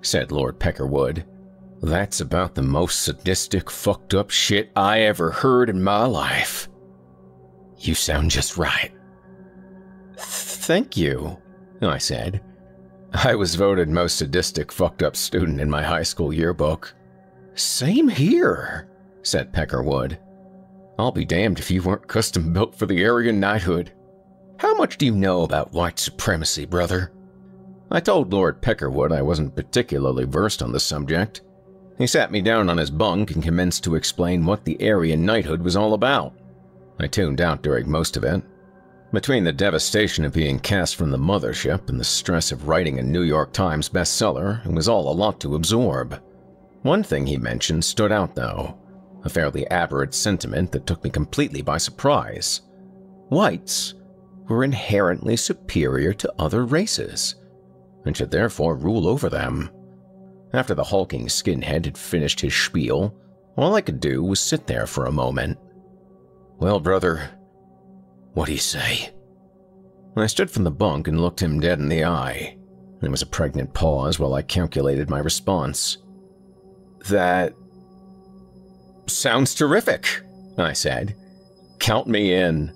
said Lord Peckerwood. "That's about the most sadistic, fucked up shit I ever heard in my life." "You sound just right." "Thank you," I said. I was voted most sadistic, fucked up student in my high school yearbook. "Same here," said Peckerwood. "I'll be damned if you weren't custom built for the Aryan knighthood. How much do you know about white supremacy, brother?" I told Lord Peckerwood I wasn't particularly versed on the subject. He sat me down on his bunk and commenced to explain what the Aryan knighthood was all about. I tuned out during most of it. Between the devastation of being cast from the mothership and the stress of writing a New York Times bestseller, it was all a lot to absorb. One thing he mentioned stood out, though, a fairly aberrant sentiment that took me completely by surprise. Whites were inherently superior to other races, and should therefore rule over them. After the hulking skinhead had finished his spiel, all I could do was sit there for a moment. "Well, brother, what do you say?" I stood from the bunk and looked him dead in the eye. There was a pregnant pause while I calculated my response. "That sounds terrific," I said. "Count me in."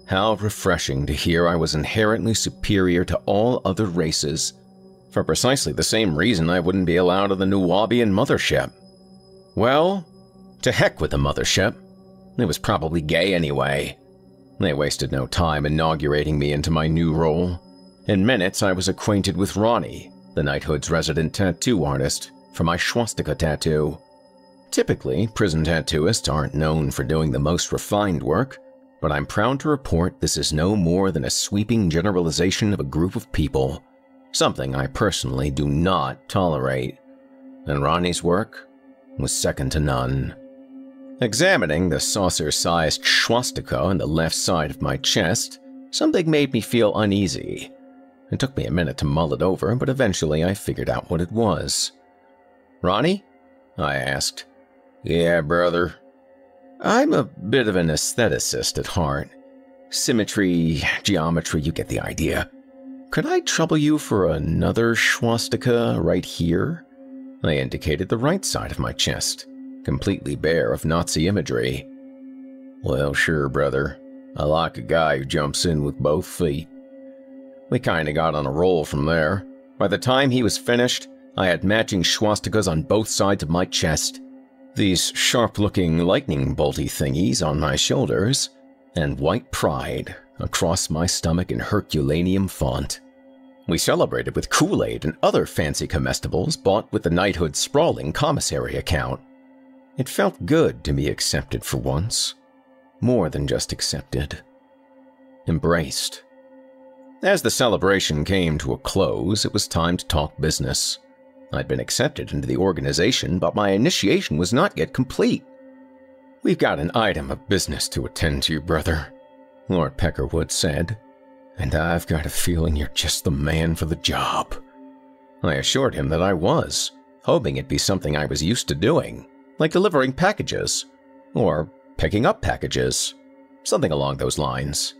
How refreshing to hear I was inherently superior to all other races, for precisely the same reason I wouldn't be allowed on the Nuwabian mothership. Well, to heck with the mothership. It was probably gay anyway. They wasted no time inaugurating me into my new role. In minutes, I was acquainted with Ronnie, the knighthood's resident tattoo artist, for my swastika tattoo. Typically, prison tattooists aren't known for doing the most refined work, but I'm proud to report this is no more than a sweeping generalization of a group of people, something I personally do not tolerate. And Ronnie's work was second to none. Examining the saucer-sized swastika on the left side of my chest, something made me feel uneasy. It took me a minute to mull it over, but eventually I figured out what it was. "Ronnie?" I asked. "Yeah, brother." I'm a bit of an aestheticist at heart. Symmetry, geometry, you get the idea. Could I trouble you for another swastika right here? I indicated the right side of my chest, completely bare of Nazi imagery. Well, sure, brother. I like a guy who jumps in with both feet. We kinda got on a roll from there. By the time he was finished, I had matching swastikas on both sides of my chest. These sharp-looking lightning bolty thingies on my shoulders, and white pride across my stomach in Herculaneum font. We celebrated with Kool-Aid and other fancy comestibles bought with the knighthood sprawling commissary account. It felt good to be accepted for once. More than just accepted. Embraced. As the celebration came to a close, it was time to talk business. I'd been accepted into the organization, but my initiation was not yet complete. We've got an item of business to attend to, brother, Lord Peckerwood said, and I've got a feeling you're just the man for the job. I assured him that I was, hoping it'd be something I was used to doing, like delivering packages, or picking up packages, something along those lines.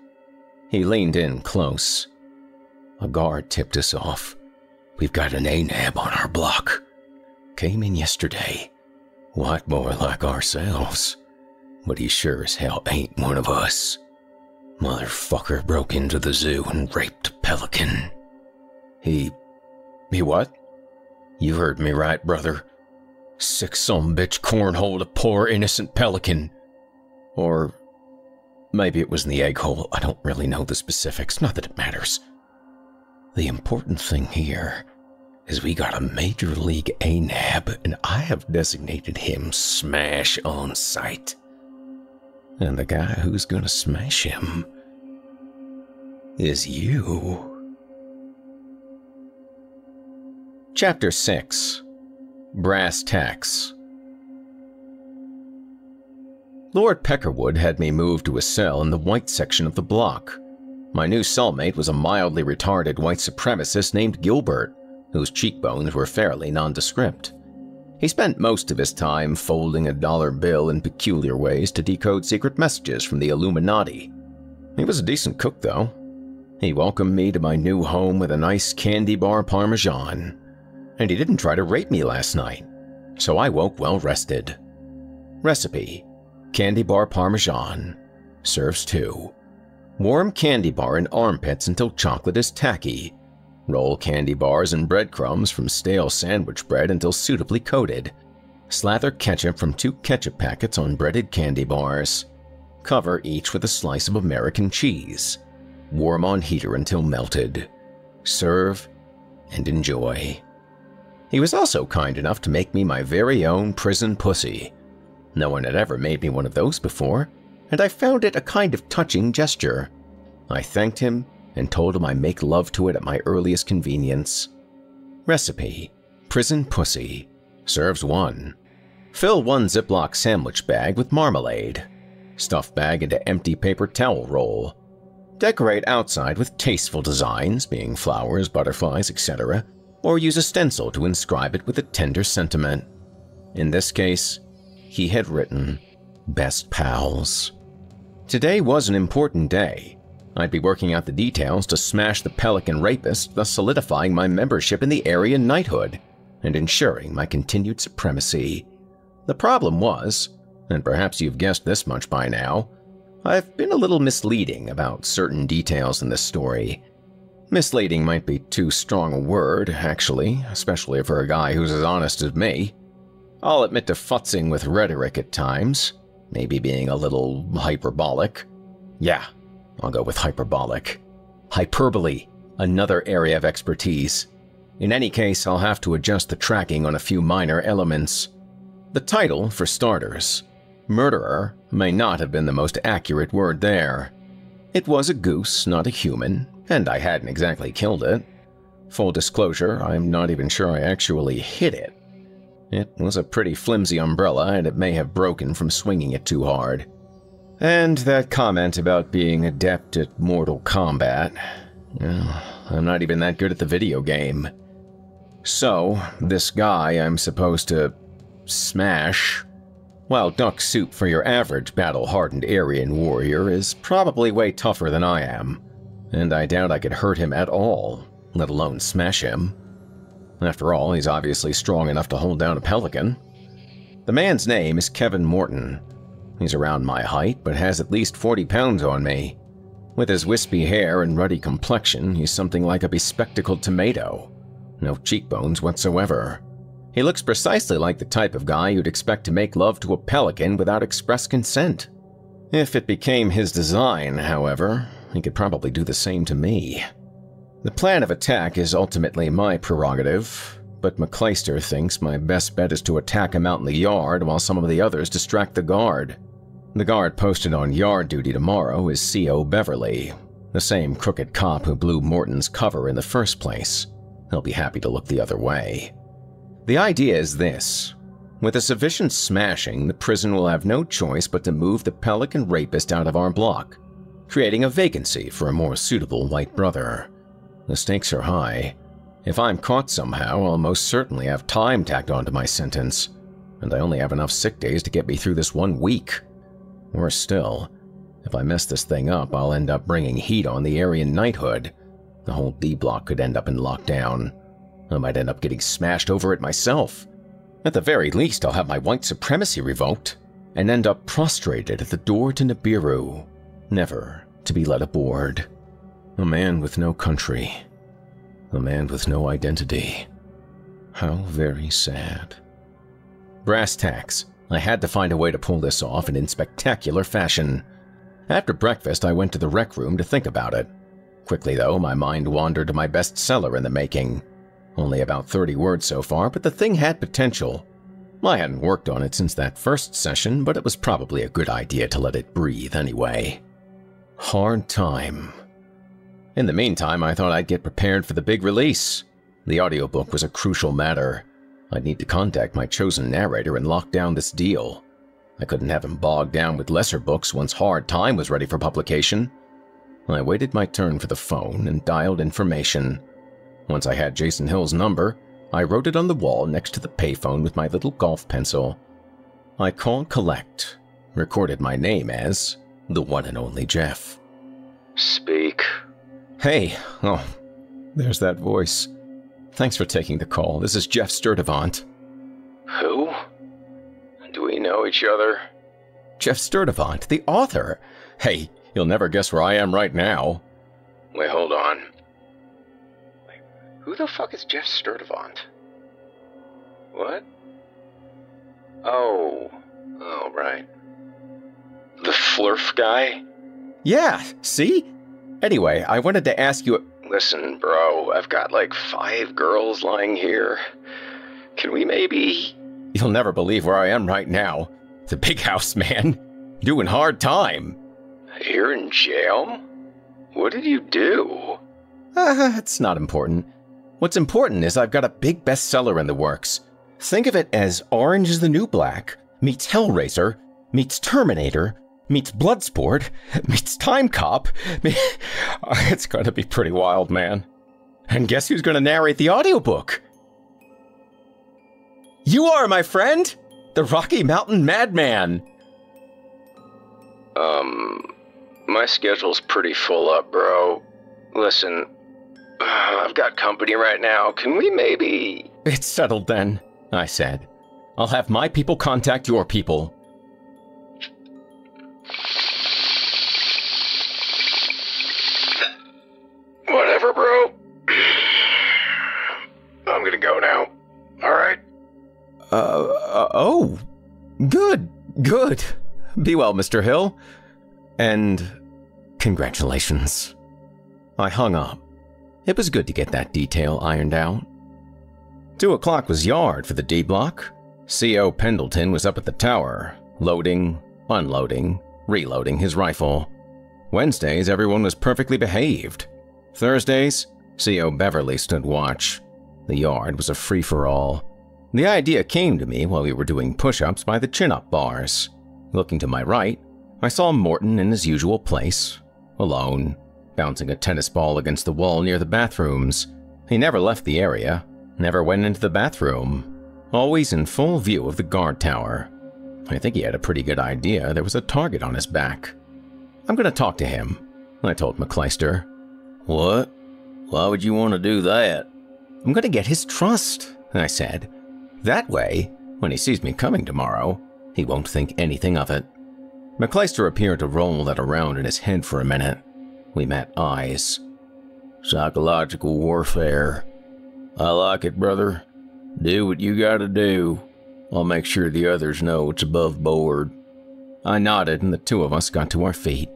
He leaned in close. A guard tipped us off. We've got an ANAB on our block. Came in yesterday. White boy like ourselves. But he sure as hell ain't one of us. Motherfucker broke into the zoo and raped a pelican. He what? You heard me right, brother. Sick sumbitch cornholed a poor innocent pelican. Or maybe it was in the egg hole. I don't really know the specifics, not that it matters. The important thing here is we got a Major League ANAB, and I have designated him Smash on sight. And the guy who's gonna smash him is you. Chapter 6. Brass Tacks. Lord Peckerwood had me moved to a cell in the white section of the block. My new cellmate was a mildly retarded white supremacist named Gilbert, whose cheekbones were fairly nondescript. He spent most of his time folding a dollar bill in peculiar ways to decode secret messages from the Illuminati. He was a decent cook, though. He welcomed me to my new home with a nice candy bar parmesan. And he didn't try to rape me last night, so I woke well rested. Recipe: candy bar parmesan. Serves 2. Warm candy bar in armpits until chocolate is tacky. Roll candy bars in breadcrumbs from stale sandwich bread until suitably coated. Slather ketchup from 2 ketchup packets on breaded candy bars. Cover each with a slice of American cheese. Warm on heater until melted. Serve and enjoy. He was also kind enough to make me my very own prison pussy. No one had ever made me one of those before, and I found it a kind of touching gesture. I thanked him and told him I make love to it at my earliest convenience. Recipe: prison pussy. Serves 1. Fill 1 Ziploc sandwich bag with marmalade. Stuff bag into empty paper towel roll. Decorate outside with tasteful designs, being flowers, butterflies, etc., or use a stencil to inscribe it with a tender sentiment. In this case, he had written, "Best Pals." Today was an important day. I'd be working out the details to smash the pelican rapist, thus solidifying my membership in the area knighthood and ensuring my continued supremacy. The problem was, and perhaps you've guessed this much by now, I've been a little misleading about certain details in this story. Misleading might be too strong a word, actually, especially for a guy who's as honest as me. I'll admit to futzing with rhetoric at times, maybe being a little hyperbolic. Yeah, I'll go with hyperbolic. Hyperbole, another area of expertise. In any case, I'll have to adjust the tracking on a few minor elements. The title, for starters. Murderer may not have been the most accurate word there. It was a goose, not a human, and I hadn't exactly killed it. Full disclosure, I'm not even sure I actually hit it. It was a pretty flimsy umbrella, and it may have broken from swinging it too hard. And that comment about being adept at Mortal Kombat. Well, I'm not even that good at the video game. So, this guy I'm supposed to smash While duck soup for your average battle-hardened Aryan warrior is probably way tougher than I am, and I doubt I could hurt him at all, let alone smash him. After all, he's obviously strong enough to hold down a pelican. The man's name is Kevin Morton. He's around my height, but has at least 40 pounds on me. With his wispy hair and ruddy complexion, he's something like a bespectacled tomato. No cheekbones whatsoever. He looks precisely like the type of guy you'd expect to make love to a pelican without express consent. If it became his design, however, he could probably do the same to me. The plan of attack is ultimately my prerogative, but McClayster thinks my best bet is to attack him out in the yard while some of the others distract the guard. The guard posted on yard duty tomorrow is C.O. Beverly, the same crooked cop who blew Morton's cover in the first place. He'll be happy to look the other way. The idea is this. With a sufficient smashing, the prison will have no choice but to move the pelican rapist out of our block, creating a vacancy for a more suitable white brother. The stakes are high. If I'm caught somehow, I'll most certainly have time tacked onto my sentence, and I only have enough sick days to get me through this 1 week. Worse still, if I mess this thing up, I'll end up bringing heat on the Aryan knighthood. The whole D-block could end up in lockdown. I might end up getting smashed over it myself. At the very least, I'll have my white supremacy revoked, and end up prostrated at the door to Nibiru, never to be let aboard. A man with no country. A man with no identity. How very sad. Brass tacks. I had to find a way to pull this off and in spectacular fashion. After breakfast, I went to the rec room to think about it. Quickly, though, my mind wandered to my bestseller in the making. Only about 30 words so far, but the thing had potential. I hadn't worked on it since that first session, but it was probably a good idea to let it breathe anyway. Hard time. In the meantime, I thought I'd get prepared for the big release. The audiobook was a crucial matter. I'd need to contact my chosen narrator and lock down this deal. I couldn't have him bogged down with lesser books once Hard Time was ready for publication. I waited my turn for the phone and dialed information. Once I had Jason Hill's number, I wrote it on the wall next to the payphone with my little golf pencil. I called collect, recorded my name as the one and only Jeff. Speak. Hey, oh, there's that voice. Thanks for taking the call. This is Jeff Sturdivant. Who? Do we know each other? Jeff Sturdivant, the author. Hey, you'll never guess where I am right now. Wait, hold on. Wait, who the fuck is Jeff Sturdivant? What? Oh, right. The Flurf guy? Yeah, see? Anyway, I wanted to ask you... Listen, bro, I've got like 5 girls lying here. Can we maybe... You'll never believe where I am right now. The big house, man. Doing Hard Time. You're in jail? What did you do? It's not important. What's important is I've got a big bestseller in the works. Think of it as Orange is the New Black meets Hellraiser meets Terminator meets Bloodsport meets Time Cop. It's going to be pretty wild, man. And guess who's going to narrate the audiobook? You are, my friend! The Rocky Mountain Madman! My schedule's pretty full up, bro. Listen, I've got company right now. Can we maybe... It's settled then, I said. I'll have my people contact your people. Whatever, bro. I'm gonna go now. Alright? Oh. Good. Be well, Mr. Hill. And congratulations. I hung up. It was good to get that detail ironed out. 2 o'clock was yard for the D block. C.O. Pendleton was up at the tower, loading, unloading, reloading his rifle. Wednesdays, everyone was perfectly behaved. Thursdays, C.O. Beverly stood watch. The yard was a free-for-all. The idea came to me while we were doing push-ups by the chin-up bars. Looking to my right, I saw Morton in his usual place, alone, bouncing a tennis ball against the wall near the bathrooms. He never left the area, never went into the bathroom, always in full view of the guard tower. I think he had a pretty good idea there was a target on his back. I'm going to talk to him, I told McClyster. What? Why would you want to do that? I'm going to get his trust, I said. That way, when he sees me coming tomorrow, he won't think anything of it. McClyster appeared to roll that around in his head for a minute. We met eyes. Psychological warfare. I like it, brother. Do what you gotta do. I'll make sure the others know it's above board. I nodded and the two of us got to our feet.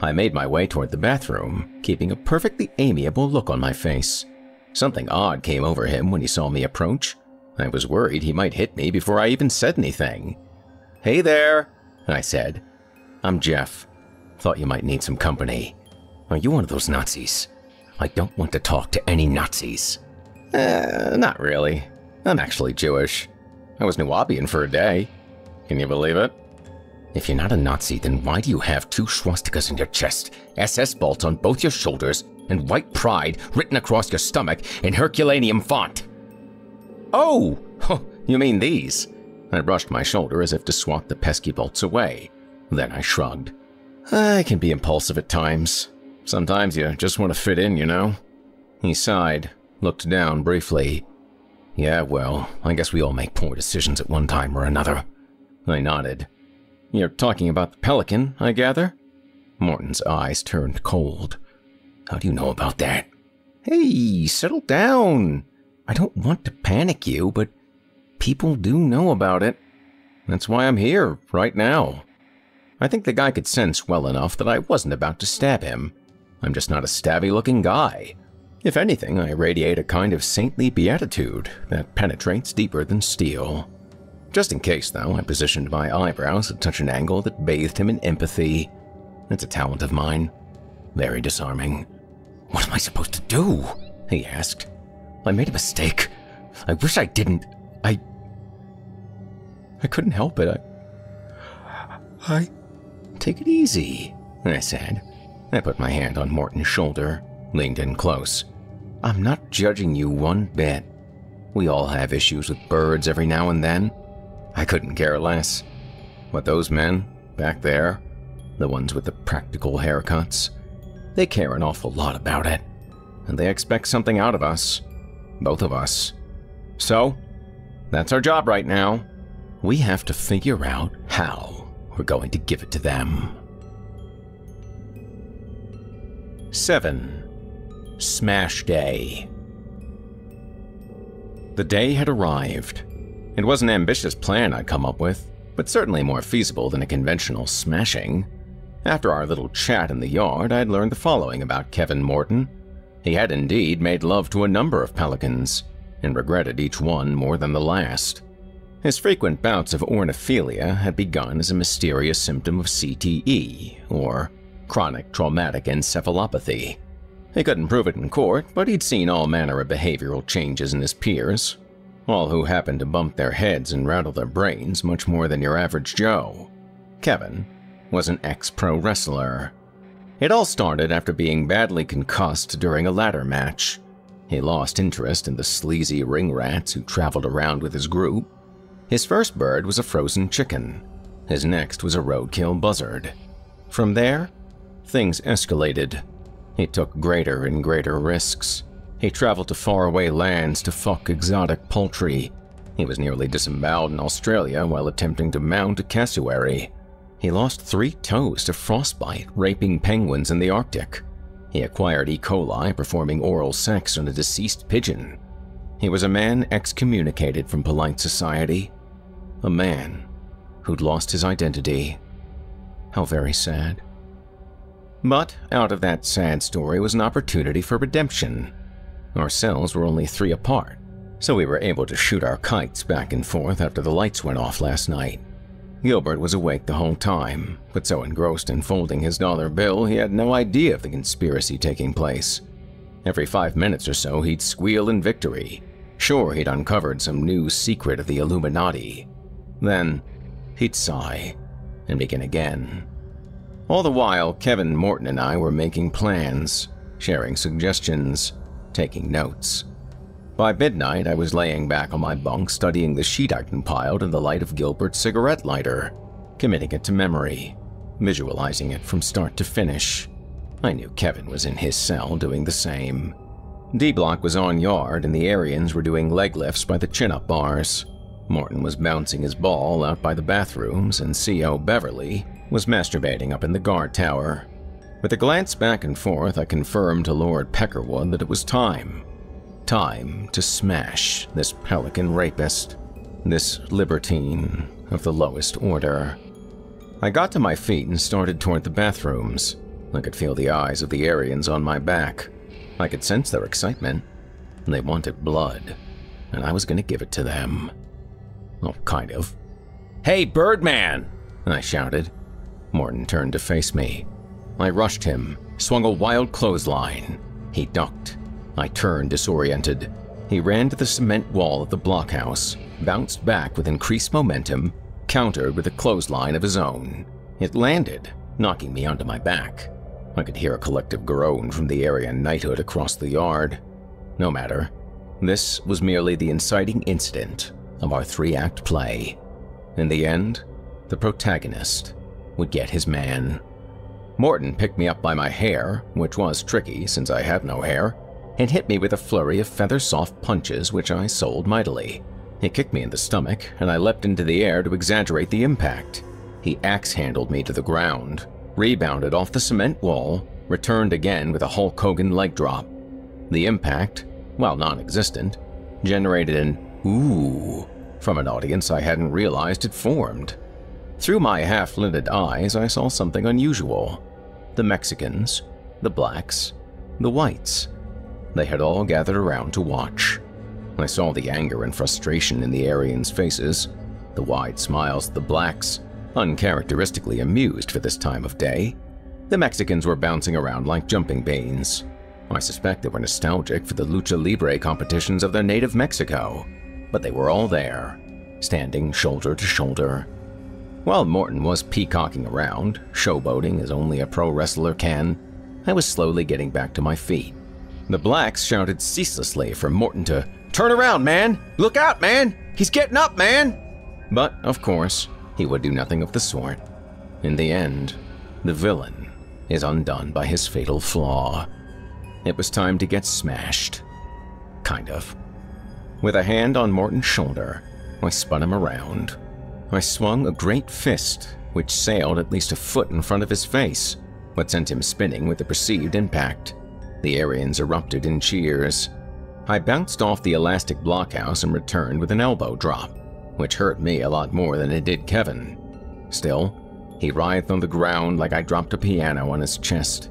I made my way toward the bathroom, keeping a perfectly amiable look on my face. Something odd came over him when he saw me approach. I was worried he might hit me before I even said anything. "Hey there," I said. "I'm Jeff. Thought you might need some company. Are you one of those Nazis? I don't want to talk to any Nazis." Not really. I'm actually Jewish. I was Nubian for a day. Can you believe it? If you're not a Nazi, then why do you have 2 swastikas in your chest, SS bolts on both your shoulders, and white pride written across your stomach in Herculaneum font? Oh, you mean these? I brushed my shoulder as if to swat the pesky bolts away. Then I shrugged. I can be impulsive at times. Sometimes you just want to fit in, you know? He sighed, looked down briefly. Yeah, well, I guess we all make poor decisions at one time or another. I nodded. You're talking about the Pelican, I gather? Morton's eyes turned cold. How do you know about that? Hey, settle down. I don't want to panic you, but people do know about it. That's why I'm here, right now. I think the guy could sense well enough that I wasn't about to stab him. I'm just not a stabby-looking guy. If anything, I radiate a kind of saintly beatitude that penetrates deeper than steel. Just in case, though, I positioned my eyebrows at such an angle that bathed him in empathy. It's a talent of mine. Very disarming. What am I supposed to do? He asked. I made a mistake. I wish I didn't. I couldn't help it. I take it easy, I said. I put my hand on Morton's shoulder, leaned in close. I'm not judging you one bit. We all have issues with birds every now and then. I couldn't care less. But those men, back there, the ones with the practical haircuts, they care an awful lot about it. And they expect something out of us. Both of us. So, that's our job right now. We have to figure out how we're going to give it to them. 7. Smash Day. The day had arrived. It was an ambitious plan I'd come up with, but certainly more feasible than a conventional smashing. After our little chat in the yard, I'd learned the following about Kevin Morton. He had indeed made love to a number of pelicans, and regretted each one more than the last. His frequent bouts of ornithophilia had begun as a mysterious symptom of CTE, or chronic traumatic encephalopathy. He couldn't prove it in court, but he'd seen all manner of behavioral changes in his peers, all who happened to bump their heads and rattle their brains much more than your average Joe. Kevin was an ex-pro wrestler. It all started after being badly concussed during a ladder match. He lost interest in the sleazy ring rats who traveled around with his group. His first bird was a frozen chicken. His next was a roadkill buzzard. From there, things escalated. He took greater and greater risks. He traveled to faraway lands to fuck exotic poultry. He was nearly disemboweled in Australia while attempting to mount a cassowary. He lost 3 toes to frostbite, raping penguins in the Arctic. He acquired E. coli performing oral sex on a deceased pigeon. He was a man excommunicated from polite society. A man who'd lost his identity. How very sad. But out of that sad story was an opportunity for redemption. Our cells were only 3 apart, so we were able to shoot our kites back and forth after the lights went off last night. Gilbert was awake the whole time, but so engrossed in folding his dollar bill he had no idea of the conspiracy taking place. Every 5 minutes or so he'd squeal in victory, sure he'd uncovered some new secret of the Illuminati. Then he'd sigh and begin again. All the while, Kevin Morton and I were making plans, sharing suggestions, taking notes. By midnight, I was laying back on my bunk studying the sheet I'd compiled in the light of Gilbert's cigarette lighter, committing it to memory, visualizing it from start to finish. I knew Kevin was in his cell doing the same. D-Block was on yard and the Aryans were doing leg lifts by the chin-up bars. Morton was bouncing his ball out by the bathrooms and C.O. Beverly was masturbating up in the guard tower. With a glance back and forth, I confirmed to Lord Peckerwood that it was time. Time to smash this pelican rapist, this libertine of the lowest order. I got to my feet and started toward the bathrooms. I could feel the eyes of the Aryans on my back. I could sense their excitement. They wanted blood, and I was going to give it to them. Well, kind of. "Hey, Birdman!" I shouted. Morton turned to face me. I rushed him, swung a wild clothesline. He ducked. I turned disoriented. He ran to the cement wall of the blockhouse, bounced back with increased momentum, countered with a clothesline of his own. It landed, knocking me onto my back. I could hear a collective groan from the Aryan knighthood across the yard. No matter. This was merely the inciting incident of our three-act play. In the end, the protagonist would get his man. Morton picked me up by my hair, which was tricky since I had no hair, and hit me with a flurry of feather-soft punches which I sold mightily. He kicked me in the stomach, and I leapt into the air to exaggerate the impact. He axe-handled me to the ground, rebounded off the cement wall, returned again with a Hulk Hogan leg drop. The impact, while non-existent, generated an "ooh" from an audience I hadn't realized had formed. Through my half-lidded eyes, I saw something unusual. The Mexicans, the blacks, the whites. They had all gathered around to watch. I saw the anger and frustration in the Aryans' faces, the wide smiles of the blacks, uncharacteristically amused for this time of day. The Mexicans were bouncing around like jumping beans. I suspect they were nostalgic for the lucha libre competitions of their native Mexico, but they were all there, standing shoulder to shoulder. While Morton was peacocking around, showboating as only a pro wrestler can, I was slowly getting back to my feet. The blacks shouted ceaselessly for Morton to "Turn around, man! Look out, man! He's getting up, man!" But, of course, he would do nothing of the sort. In the end, the villain is undone by his fatal flaw. It was time to get smashed. Kind of. With a hand on Morton's shoulder, I spun him around. I swung a great fist, which sailed at least a foot in front of his face, but sent him spinning with the perceived impact. The Aryans erupted in cheers. I bounced off the elastic blockhouse and returned with an elbow drop, which hurt me a lot more than it did Kevin. Still, he writhed on the ground like I dropped a piano on his chest.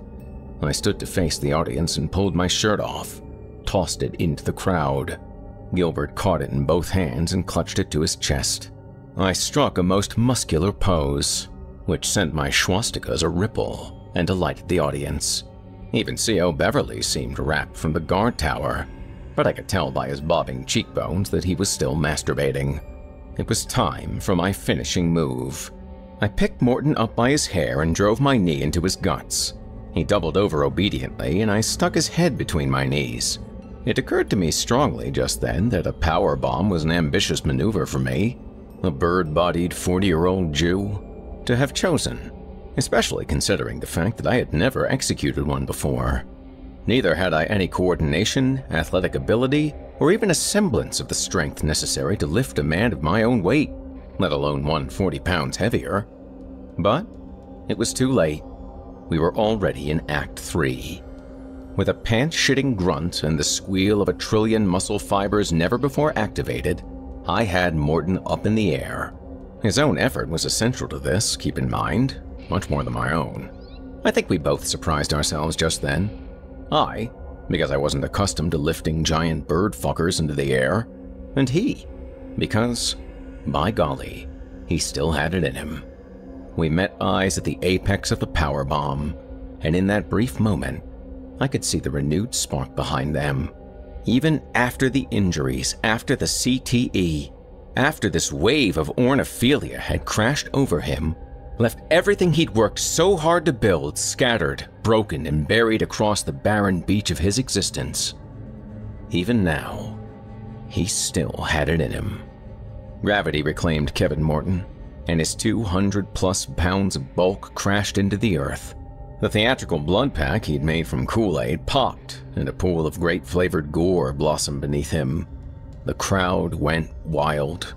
I stood to face the audience and pulled my shirt off, tossed it into the crowd. Gilbert caught it in both hands and clutched it to his chest. I struck a most muscular pose, which sent my swastikas a ripple and delighted the audience. Even C.O. Beverly seemed rapt from the guard tower, but I could tell by his bobbing cheekbones that he was still masturbating. It was time for my finishing move. I picked Morton up by his hair and drove my knee into his guts. He doubled over obediently, and I stuck his head between my knees. It occurred to me strongly just then that a power bomb was an ambitious maneuver for me, a bird-bodied 40-year-old Jew, to have chosen, especially considering the fact that I had never executed one before. Neither had I any coordination, athletic ability, or even a semblance of the strength necessary to lift a man of my own weight, let alone one 40 pounds heavier. But it was too late. We were already in Act 3. With a pants-shitting grunt and the squeal of a trillion muscle fibers never before activated, I had Morton up in the air. His own effort was essential to this, keep in mind, much more than my own. I think we both surprised ourselves just then. I, because I wasn't accustomed to lifting giant bird fuckers into the air, and he, because, by golly, he still had it in him. We met eyes at the apex of the power bomb, and in that brief moment, I could see the renewed spark behind them. Even after the injuries, after the CTE, after this wave of ornophilia had crashed over him, left everything he'd worked so hard to build scattered, broken, and buried across the barren beach of his existence. Even now, he still had it in him. Gravity reclaimed Kevin Morton, and his 200-plus pounds of bulk crashed into the earth. The theatrical blood pack he'd made from Kool-Aid popped, and a pool of grape-flavored gore blossomed beneath him. The crowd went wild.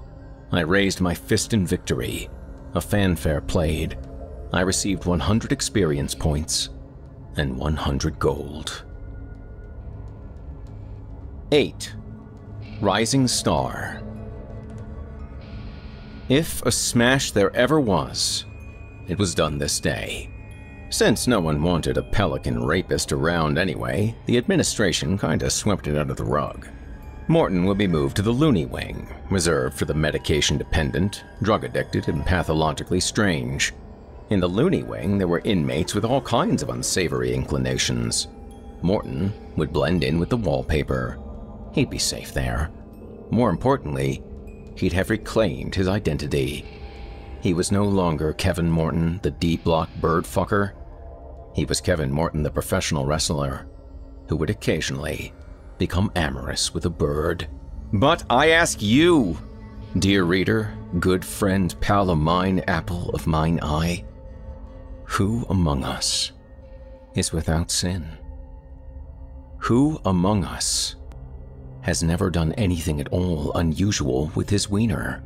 I raised my fist in victory. A fanfare played. I received 100 experience points and 100 gold. 8. Rising Star. If a smash there ever was, it was done this day. Since no one wanted a pelican rapist around anyway, the administration kinda swept it under the rug. Morton would be moved to the Loony Wing, reserved for the medication-dependent, drug-addicted, and pathologically strange. In the Loony Wing, there were inmates with all kinds of unsavory inclinations. Morton would blend in with the wallpaper. He'd be safe there. More importantly, he'd have reclaimed his identity. He was no longer Kevin Morton, the D-block bird fucker. He was Kevin Morton, the professional wrestler, who would occasionally become amorous with a bird. But I ask you, dear reader, good friend, pal of mine, apple of mine eye, who among us is without sin? Who among us has never done anything at all unusual with his wiener?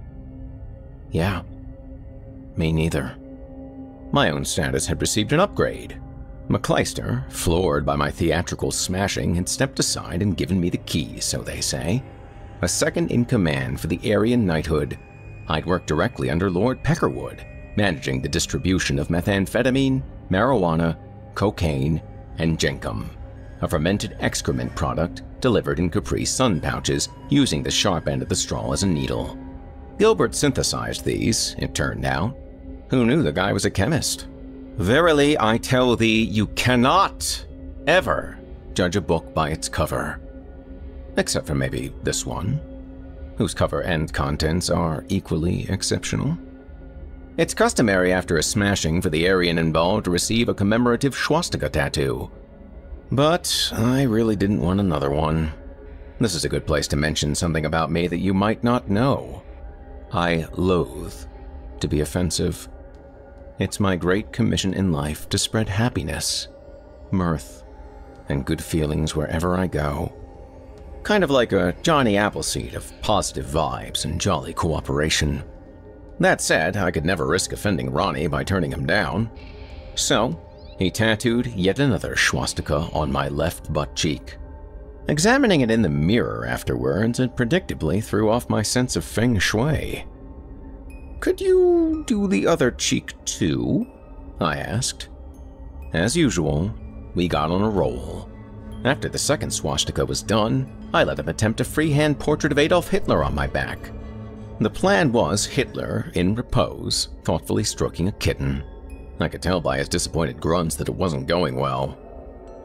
Yeah, me neither. My own status had received an upgrade. McClyster, floored by my theatrical smashing, had stepped aside and given me the keys, so they say. A second-in-command for the Aryan Knighthood, I'd work directly under Lord Peckerwood, managing the distribution of methamphetamine, marijuana, cocaine, and jenkum, a fermented excrement product delivered in Capri Sun pouches using the sharp end of the straw as a needle. Gilbert synthesized these, it turned out. Who knew the guy was a chemist? Verily, I tell thee, you cannot ever judge a book by its cover. Except for maybe this one, whose cover and contents are equally exceptional. It's customary after a smashing for the Aryan involved to receive a commemorative swastika tattoo. But I really didn't want another one. This is a good place to mention something about me that you might not know. I loathe to be offensive. It's my great commission in life to spread happiness, mirth, and good feelings wherever I go. Kind of like a Johnny Appleseed of positive vibes and jolly cooperation. That said, I could never risk offending Ronnie by turning him down. So, he tattooed yet another swastika on my left butt cheek. Examining it in the mirror afterwards, it predictably threw off my sense of feng shui. "Could you do the other cheek too?" I asked. As usual, we got on a roll. After the second swastika was done, I let him attempt a freehand portrait of Adolf Hitler on my back. The plan was Hitler, in repose, thoughtfully stroking a kitten. I could tell by his disappointed grunts that it wasn't going well.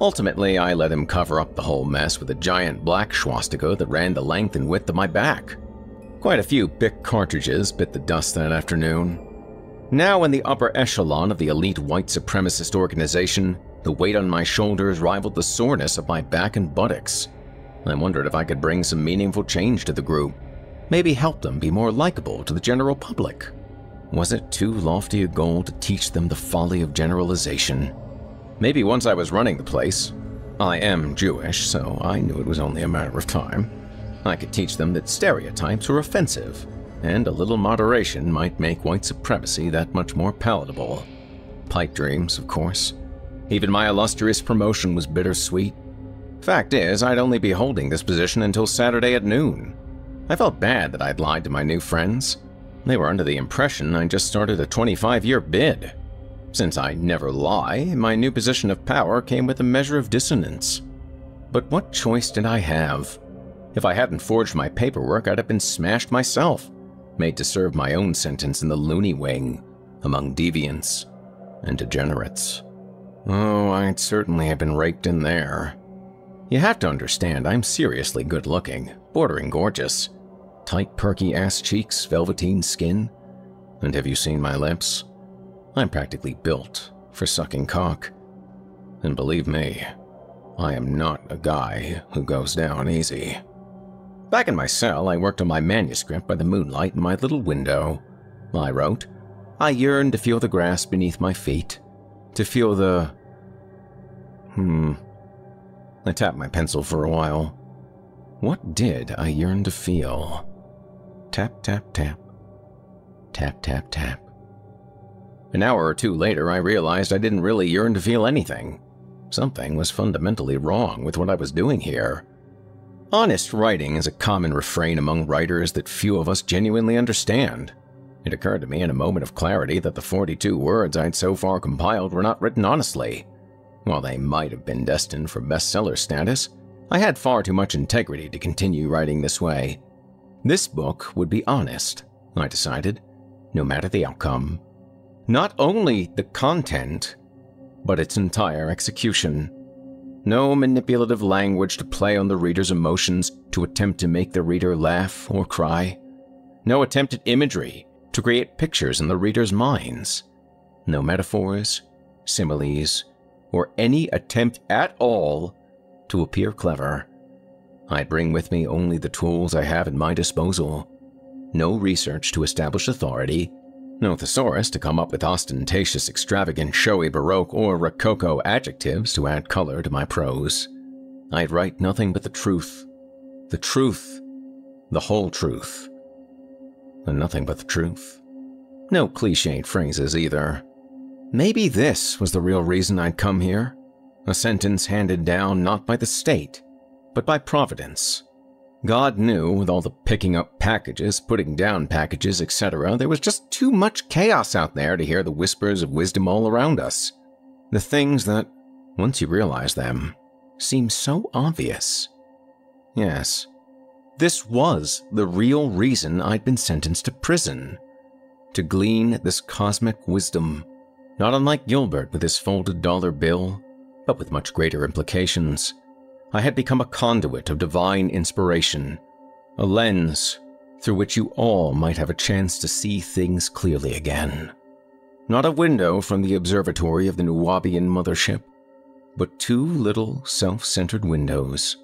Ultimately, I let him cover up the whole mess with a giant black swastika that ran the length and width of my back. Quite a few Bic cartridges bit the dust that afternoon. Now in the upper echelon of the elite white supremacist organization, the weight on my shoulders rivaled the soreness of my back and buttocks. I wondered if I could bring some meaningful change to the group, maybe help them be more likable to the general public. Was it too lofty a goal to teach them the folly of generalization? Maybe once I was running the place, I am Jewish, so I knew it was only a matter of time, I could teach them that stereotypes were offensive, and a little moderation might make white supremacy that much more palatable. Pipe dreams, of course. Even my illustrious promotion was bittersweet. Fact is, I'd only be holding this position until Saturday at noon. I felt bad that I'd lied to my new friends. They were under the impression I just started a 25-year bid. Since I never lie, my new position of power came with a measure of dissonance. But what choice did I have? If I hadn't forged my paperwork, I'd have been smashed myself, made to serve my own sentence in the Loony Wing, among deviants and degenerates. Oh, I'd certainly have been raked in there. You have to understand, I'm seriously good-looking, bordering gorgeous. Tight, perky-ass cheeks, velveteen skin. And have you seen my lips? I'm practically built for sucking cock. And believe me, I am not a guy who goes down easy. Back in my cell, I worked on my manuscript by the moonlight in my little window. I wrote, I yearned to feel the grass beneath my feet, to feel the... I tapped my pencil for a while. What did I yearn to feel? Tap, tap, tap. Tap, tap, tap. An hour or two later, I realized I didn't really yearn to feel anything. Something was fundamentally wrong with what I was doing here. Honest writing is a common refrain among writers that few of us genuinely understand. It occurred to me in a moment of clarity that the 42 words I'd so far compiled were not written honestly. While they might have been destined for bestseller status, I had far too much integrity to continue writing this way. This book would be honest, I decided, no matter the outcome. Not only the content, but its entire execution. No manipulative language to play on the reader's emotions to attempt to make the reader laugh or cry. No attempt at imagery to create pictures in the reader's minds. No metaphors, similes, or any attempt at all to appear clever. I bring with me only the tools I have at my disposal. No research to establish authority, no thesaurus to come up with ostentatious, extravagant, showy, baroque, or rococo adjectives to add color to my prose. I'd write nothing but the truth, the whole truth, and nothing but the truth. No cliched phrases either. Maybe this was the real reason I'd come here. A sentence handed down not by the state, but by Providence. God knew, with all the picking up packages, putting down packages, etc., there was just too much chaos out there to hear the whispers of wisdom all around us. The things that, once you realize them, seem so obvious. Yes, this was the real reason I'd been sentenced to prison. To glean this cosmic wisdom, not unlike Gilbert with his folded dollar bill, but with much greater implications. I had become a conduit of divine inspiration, a lens through which you all might have a chance to see things clearly again. Not a window from the observatory of the Nuwabian mothership, but two little self-centered windows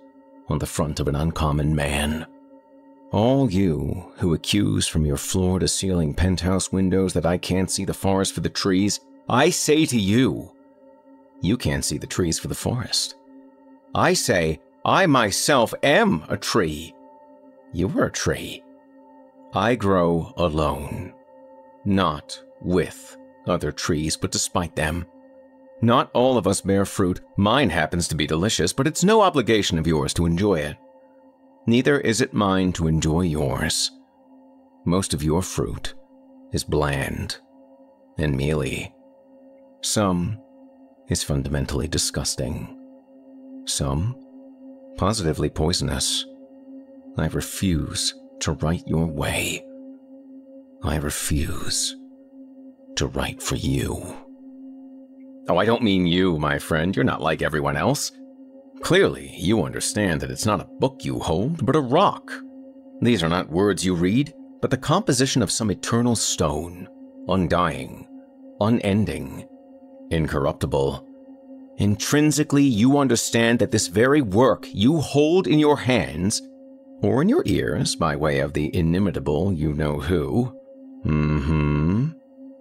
on the front of an uncommon man. All you who accuse from your floor-to-ceiling penthouse windows that I can't see the forest for the trees, I say to you, you can't see the trees for the forest. I say, I myself am a tree. You're a tree. I grow alone, not with other trees, but despite them. Not all of us bear fruit. Mine happens to be delicious, but it's no obligation of yours to enjoy it. Neither is it mine to enjoy yours. Most of your fruit is bland and mealy. Some is fundamentally disgusting. Some positively poisonous. I refuse to write your way. I refuse to write for you. Oh, I don't mean you, my friend. You're not like everyone else. Clearly, you understand that it's not a book you hold, but a rock. These are not words you read, but the composition of some eternal stone, undying, unending, incorruptible. Intrinsically, you understand that this very work you hold in your hands, or in your ears by way of the inimitable you-know-who,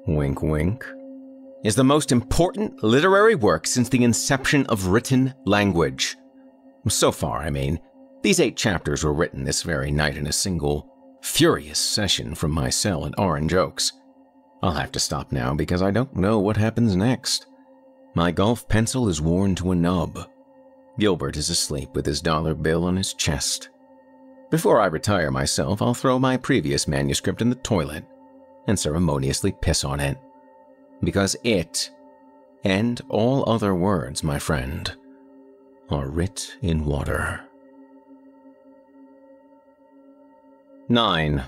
wink wink, is the most important literary work since the inception of written language. So far, I mean. These 8 chapters were written this very night in a single, furious session from my cell at Orange Oaks. I'll have to stop now because I don't know what happens next. My golf pencil is worn to a nub. Gilbert is asleep with his dollar bill on his chest. Before I retire myself, I'll throw my previous manuscript in the toilet and ceremoniously piss on it. Because it, and all other words, my friend, are writ in water. 9.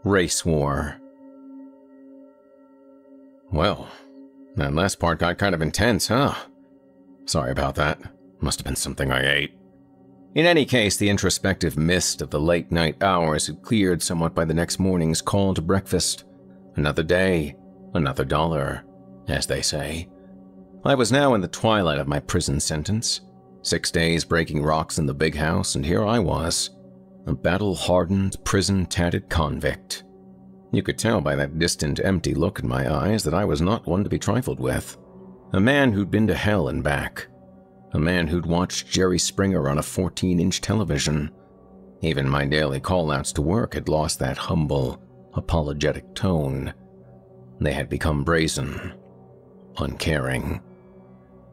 Race War. Well, that last part got kind of intense, huh? Sorry about that. Must have been something I ate. In any case, the introspective mist of the late-night hours had cleared somewhat by the next morning's call to breakfast. Another day, another dollar, as they say. I was now in the twilight of my prison sentence. 6 days breaking rocks in the big house, and here I was. A battle-hardened, prison-tatted convict. You could tell by that distant, empty look in my eyes that I was not one to be trifled with. A man who'd been to hell and back. A man who'd watched Jerry Springer on a 14-inch television. Even my daily call-outs to work had lost that humble, apologetic tone. They had become brazen, uncaring.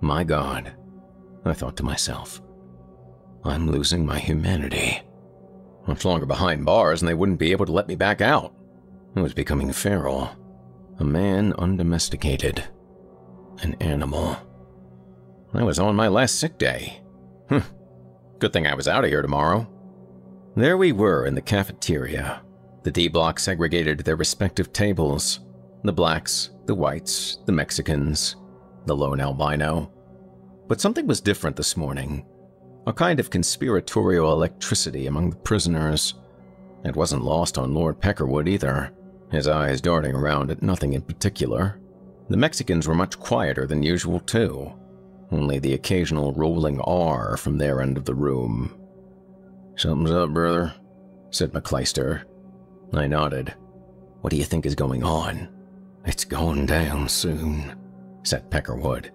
My God, I thought to myself, I'm losing my humanity. Much longer behind bars and they wouldn't be able to let me back out. I was becoming feral, a man undomesticated, an animal. I was on my last sick day. Good thing I was out of here tomorrow. There we were in the cafeteria. The D-block segregated their respective tables. The blacks, the whites, the Mexicans, the lone albino. But something was different this morning. A kind of conspiratorial electricity among the prisoners. It wasn't lost on Lord Peckerwood either, his eyes darting around at nothing in particular. The Mexicans were much quieter than usual too, only the occasional rolling R from their end of the room. "Something's up, brother," said McClyster. I nodded. "What do you think is going on?" "It's going down soon," said Peckerwood.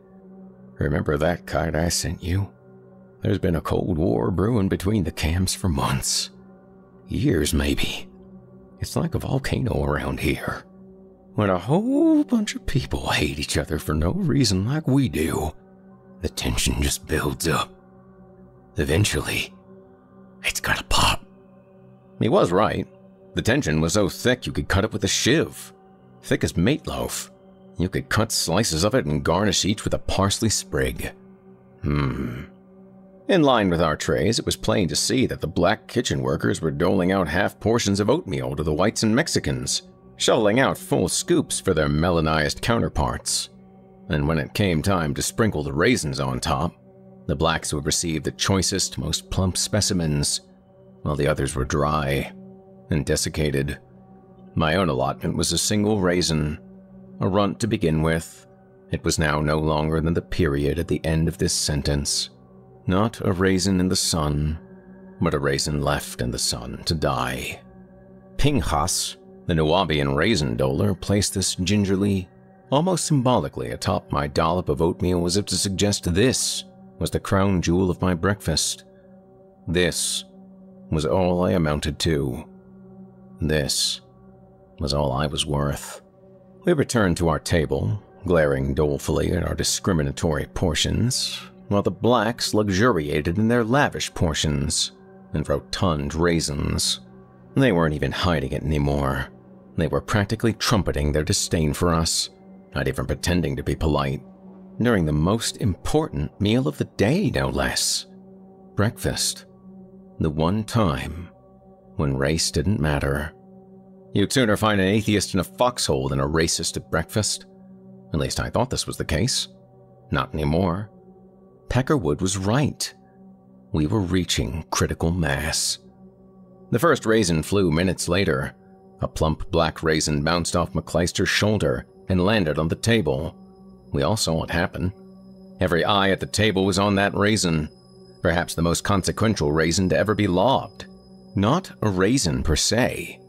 "Remember that kite I sent you? There's been a Cold War brewing between the camps for months. Years, maybe. It's like a volcano around here. When a whole bunch of people hate each other for no reason like we do, the tension just builds up. Eventually, it's gotta pop." He was right. The tension was so thick you could cut it with a shiv. Thick as meatloaf. You could cut slices of it and garnish each with a parsley sprig. In line with our trays, it was plain to see that the black kitchen workers were doling out half portions of oatmeal to the whites and Mexicans, shoveling out full scoops for their melanized counterparts. And when it came time to sprinkle the raisins on top, the blacks would receive the choicest, most plump specimens, while the others were dry and desiccated. My own allotment was a single raisin, a runt to begin with. It was now no longer than the period at the end of this sentence. Not a raisin in the sun, but a raisin left in the sun to die. Pinchas, the Nubian raisin doler, placed this gingerly, almost symbolically atop my dollop of oatmeal as if to suggest this was the crown jewel of my breakfast. This was all I amounted to. This was all I was worth. We returned to our table, glaring dolefully at our discriminatory portions, while the blacks luxuriated in their lavish portions and rotund raisins. They weren't even hiding it anymore. They were practically trumpeting their disdain for us, not even pretending to be polite, during the most important meal of the day, no less. Breakfast. The one time when race didn't matter. You'd sooner find an atheist in a foxhole than a racist at breakfast. At least I thought this was the case. Not anymore. Peckerwood was right. We were reaching critical mass. The first raisin flew minutes later. A plump black raisin bounced off McClyster's shoulder and landed on the table. We all saw it happen. Every eye at the table was on that raisin, perhaps the most consequential raisin to ever be lobbed. Not a raisin per se,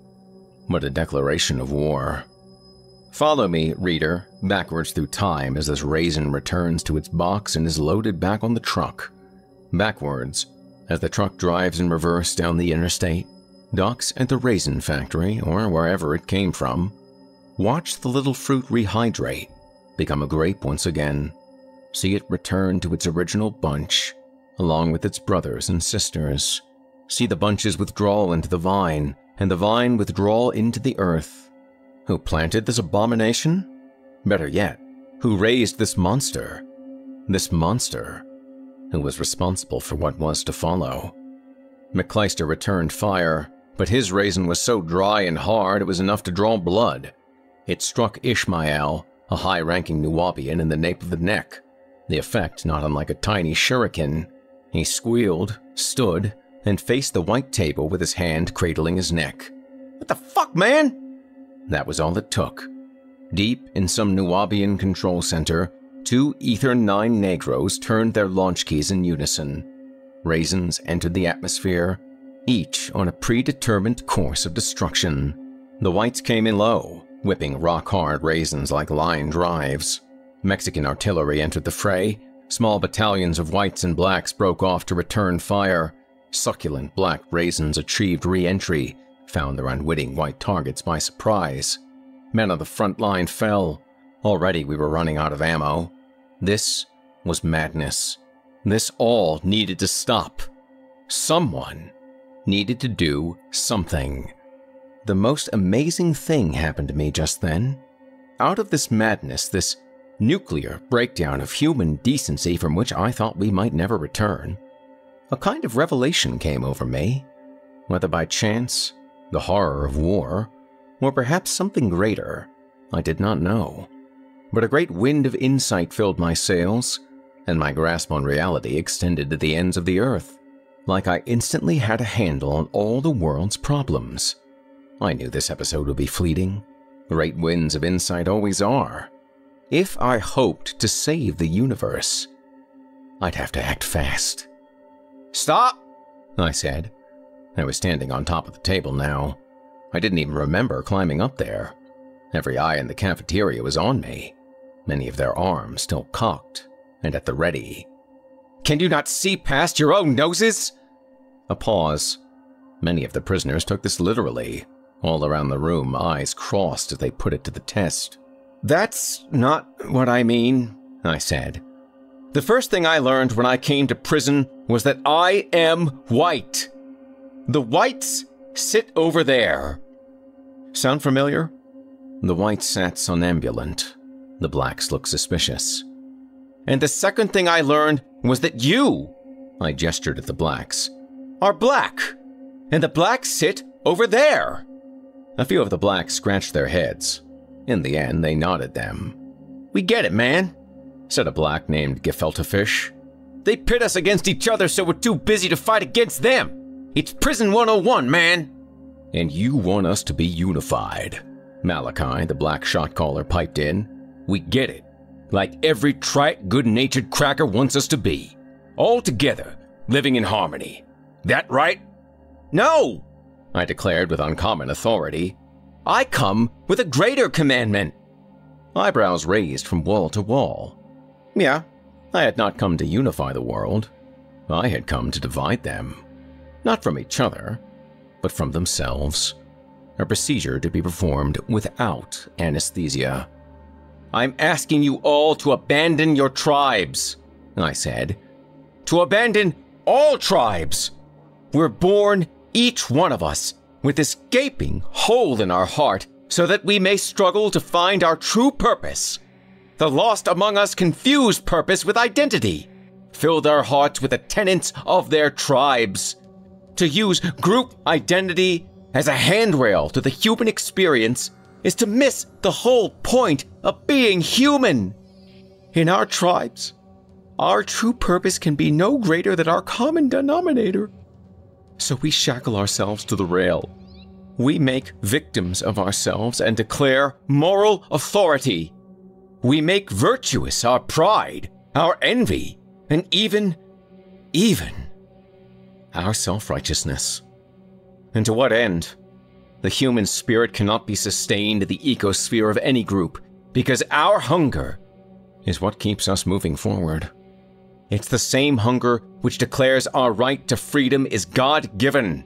but a declaration of war. Follow me, reader, backwards through time as this raisin returns to its box and is loaded back on the truck. Backwards, as the truck drives in reverse down the interstate, docks at the raisin factory or wherever it came from. Watch the little fruit rehydrate, become a grape once again. See it return to its original bunch, along with its brothers and sisters. See the bunches withdrawal into the vine, and the vine withdrawal into the earth. Who planted this abomination? Better yet, who raised this monster? This monster, who was responsible for what was to follow. McClyster returned fire, but his raisin was so dry and hard it was enough to draw blood. It struck Ishmael, a high-ranking Nubian, in the nape of the neck, the effect not unlike a tiny shuriken. He squealed, stood, and faced the white table with his hand cradling his neck. "What the fuck, man?" That was all it took. Deep in some Nubian control center, two Ether 9 Negros turned their launch keys in unison. Raisins entered the atmosphere, each on a predetermined course of destruction. The whites came in low, whipping rock-hard raisins like line drives. Mexican artillery entered the fray. Small battalions of whites and blacks broke off to return fire. Succulent black raisins achieved re-entry, found their unwitting white targets by surprise. Men on the front line fell. Already we were running out of ammo. This was madness. This all needed to stop. Someone needed to do something. The most amazing thing happened to me just then. Out of this madness, this nuclear breakdown of human decency from which I thought we might never return, a kind of revelation came over me. Whether by chance, the horror of war, or perhaps something greater, I did not know. But a great wind of insight filled my sails, and my grasp on reality extended to the ends of the earth, like I instantly had a handle on all the world's problems. I knew this episode would be fleeting. Great winds of insight always are. If I hoped to save the universe, I'd have to act fast. "Stop!" I said. I was standing on top of the table now. I didn't even remember climbing up there. Every eye in the cafeteria was on me, many of their arms still cocked and at the ready. "Can you not see past your own noses?" A pause. Many of the prisoners took this literally. All around the room, eyes crossed as they put it to the test. "That's not what I mean," I said. "The first thing I learned when I came to prison was that I am white. The whites sit over there." Sound familiar? The whites sat somnambulant. The blacks looked suspicious. "And the second thing I learned was that you," I gestured at the blacks, "are black, and the blacks sit over there." A few of the blacks scratched their heads. In the end, they nodded them. "We get it, man," said a black named Gefeltefish. "They pit us against each other so we're too busy to fight against them. It's Prison 101, man." "And you want us to be unified," Malachi, the black shot caller, piped in. "We get it. Like every trite, good-natured cracker wants us to be. All together, living in harmony. That right?" "No," I declared with uncommon authority. "I come with a greater commandment." Eyebrows raised from wall to wall. Yeah, I had not come to unify the world. I had come to divide them. Not from each other, but from themselves. A procedure to be performed without anesthesia. "I'm asking you all to abandon your tribes," I said. "To abandon all tribes. We're born, each one of us, with this gaping hole in our heart so that we may struggle to find our true purpose. The lost among us confuse purpose with identity, fill their hearts with the tenets of their tribes. To use group identity as a handrail to the human experience is to miss the whole point of being human. In our tribes, our true purpose can be no greater than our common denominator. So we shackle ourselves to the rail. We make victims of ourselves and declare moral authority. We make virtuous our pride, our envy, and even our self-righteousness. And to what end? The human spirit cannot be sustained in the ecosphere of any group, because our hunger is what keeps us moving forward. It's the same hunger which declares our right to freedom is God-given.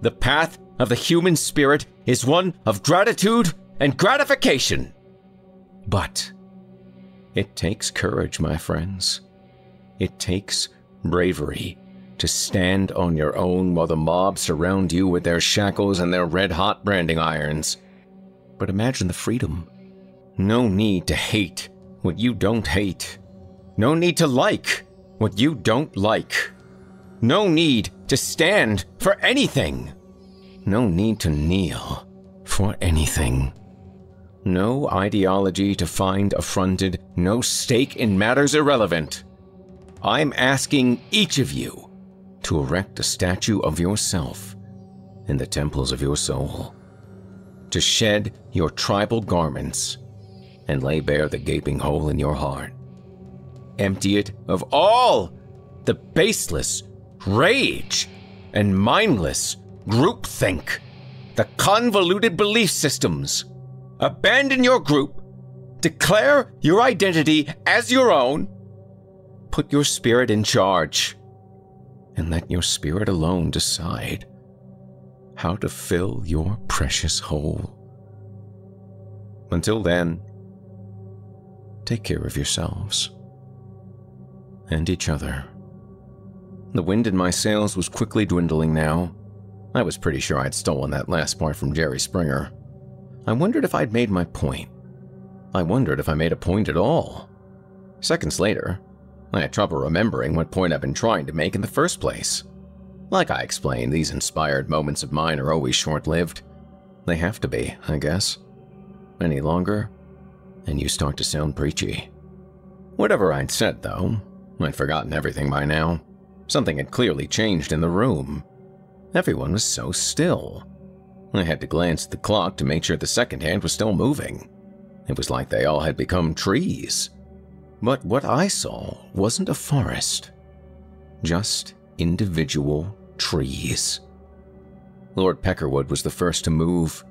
The path of the human spirit is one of gratitude and gratification. But it takes courage, my friends. It takes bravery to stand on your own while the mob surround you with their shackles and their red-hot branding irons. But imagine the freedom. No need to hate what you don't hate. No need to like what you don't like. No need to stand for anything. No need to kneel for anything. No ideology to find affronted, no stake in matters irrelevant. I'm asking each of you to erect a statue of yourself in the temples of your soul, to shed your tribal garments and lay bare the gaping hole in your heart. Empty it of all the baseless rage and mindless groupthink, the convoluted belief systems. Abandon your group, declare your identity as your own, put your spirit in charge, and let your spirit alone decide how to fill your precious hole. Until then, take care of yourselves and each other. The wind in my sails was quickly dwindling now. I was pretty sure I'd stolen that last part from Jerry Springer. I wondered if I'd made my point. I wondered if I made a point at all. Seconds later, I had trouble remembering what point I'd been trying to make in the first place. Like I explained, these inspired moments of mine are always short-lived. They have to be, I guess. Any longer, and you start to sound preachy. Whatever I'd said, though, I'd forgotten everything by now. Something had clearly changed in the room. Everyone was so still. I had to glance at the clock to make sure the second hand was still moving. It was like they all had become trees. But what I saw wasn't a forest, just individual trees. Lord Peckerwood was the first to move.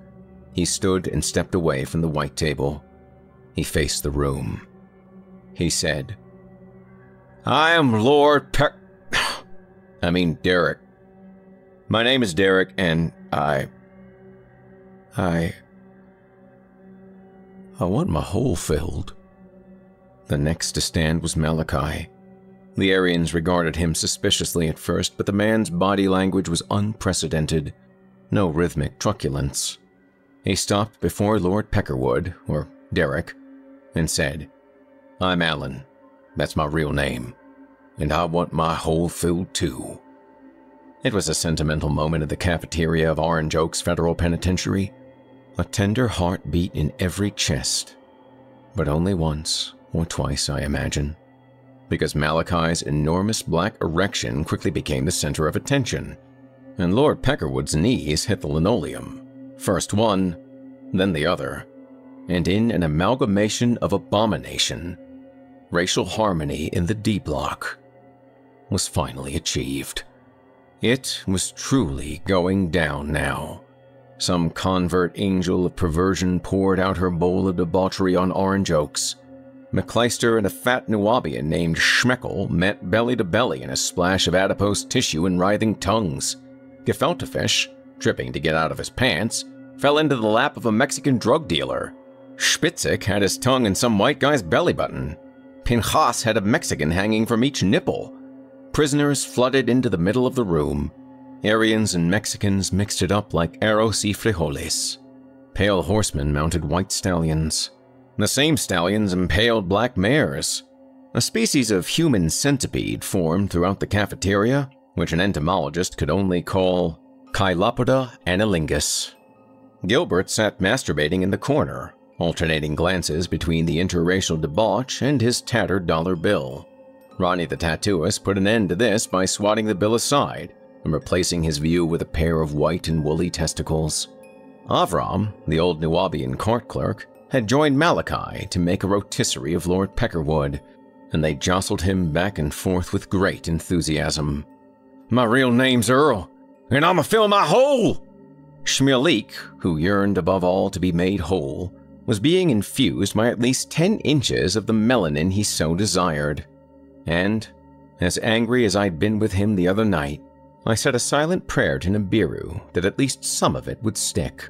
He stood and stepped away from the white table. He faced the room. He said, "I am Lord Derek. My name is Derek, and I want my hole filled." The next to stand was Malachi. The Aryans regarded him suspiciously at first, but the man's body language was unprecedented. No rhythmic truculence. He stopped before Lord Peckerwood, or Derek, and said, "I'm Alan. That's my real name. And I want my hole filled too." It was a sentimental moment at the cafeteria of Orange Oaks Federal Penitentiary. A tender heartbeat in every chest. But only once or twice, I imagine. Because Malachi's enormous black erection quickly became the center of attention, and Lord Peckerwood's knees hit the linoleum. First one, then the other, and in an amalgamation of abomination, racial harmony in the D block was finally achieved. It was truly going down now. Some convert angel of perversion poured out her bowl of debauchery on Orange Oaks. McCleister and a fat Nuwabian named Schmeckel met belly to belly in a splash of adipose tissue and writhing tongues. Gefeltefish, tripping to get out of his pants, fell into the lap of a Mexican drug dealer. Spitzik had his tongue in some white guy's belly button. Pinchas had a Mexican hanging from each nipple. Prisoners flooded into the middle of the room. Aryans and Mexicans mixed it up like arroz y frijoles. Pale horsemen mounted white stallions. The same stallions impaled black mares. A species of human centipede formed throughout the cafeteria, which an entomologist could only call Chilopoda analingus. Gilbert sat masturbating in the corner, alternating glances between the interracial debauch and his tattered dollar bill. Ronnie the tattooist put an end to this by swatting the bill aside and replacing his view with a pair of white and woolly testicles. Avram, the old Nuwabian court clerk, had joined Malachi to make a rotisserie of Lord Peckerwood, and they jostled him back and forth with great enthusiasm. "My real name's Earl, and I'ma fill my hole!" Shmielik, who yearned above all to be made whole, was being infused by at least 10 inches of the melanin he so desired. And, as angry as I'd been with him the other night, I said a silent prayer to Nibiru that at least some of it would stick.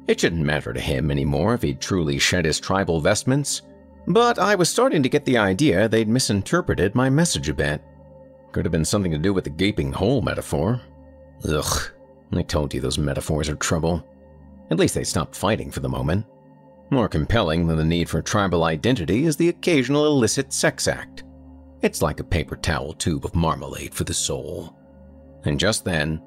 It shouldn't matter to him anymore if he'd truly shed his tribal vestments, but I was starting to get the idea they'd misinterpreted my message a bit. Could have been something to do with the gaping hole metaphor. Ugh, I told you those metaphors are trouble. At least they stopped fighting for the moment. More compelling than the need for tribal identity is the occasional illicit sex act. It's like a paper towel tube of marmalade for the soul. And just then,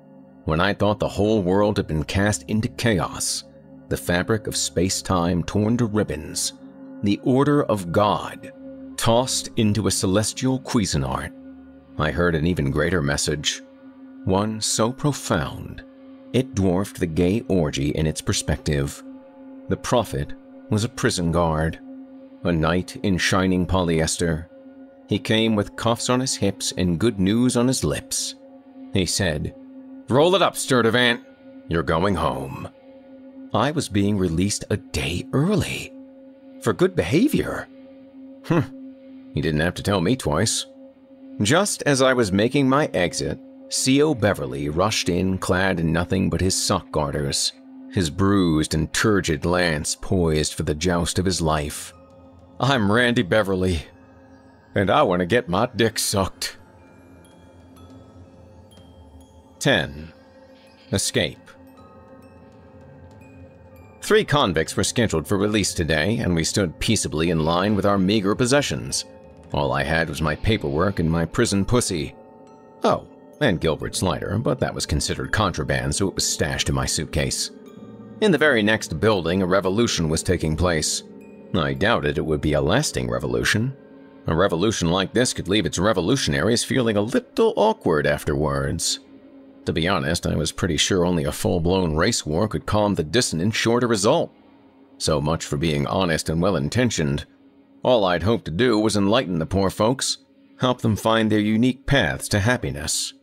when I thought the whole world had been cast into chaos, the fabric of space-time torn to ribbons, the order of God tossed into a celestial Cuisinart, I heard an even greater message, one so profound it dwarfed the gay orgy in its perspective. The prophet was a prison guard, a knight in shining polyester. He came with cuffs on his hips and good news on his lips. He said, Roll it up, Sturtevant. You're going home. I was being released a day early. For good behavior. He didn't have to tell me twice. Just as I was making my exit, C.O. Beverly rushed in clad in nothing but his sock garters, his bruised and turgid lance poised for the joust of his life. I'm Randy Beverly, and I want to get my dick sucked. 10. Escape. 3 convicts were scheduled for release today, and we stood peaceably in line with our meager possessions. All I had was my paperwork and my prison pussy. Oh, and Gilbert's lighter, but that was considered contraband, so it was stashed in my suitcase. In the very next building, a revolution was taking place. I doubted it would be a lasting revolution. A revolution like this could leave its revolutionaries feeling a little awkward afterwards. To be honest, I was pretty sure only a full-blown race war could calm the dissonance short of result. So much for being honest and well-intentioned. All I'd hoped to do was enlighten the poor folks, help them find their unique paths to happiness.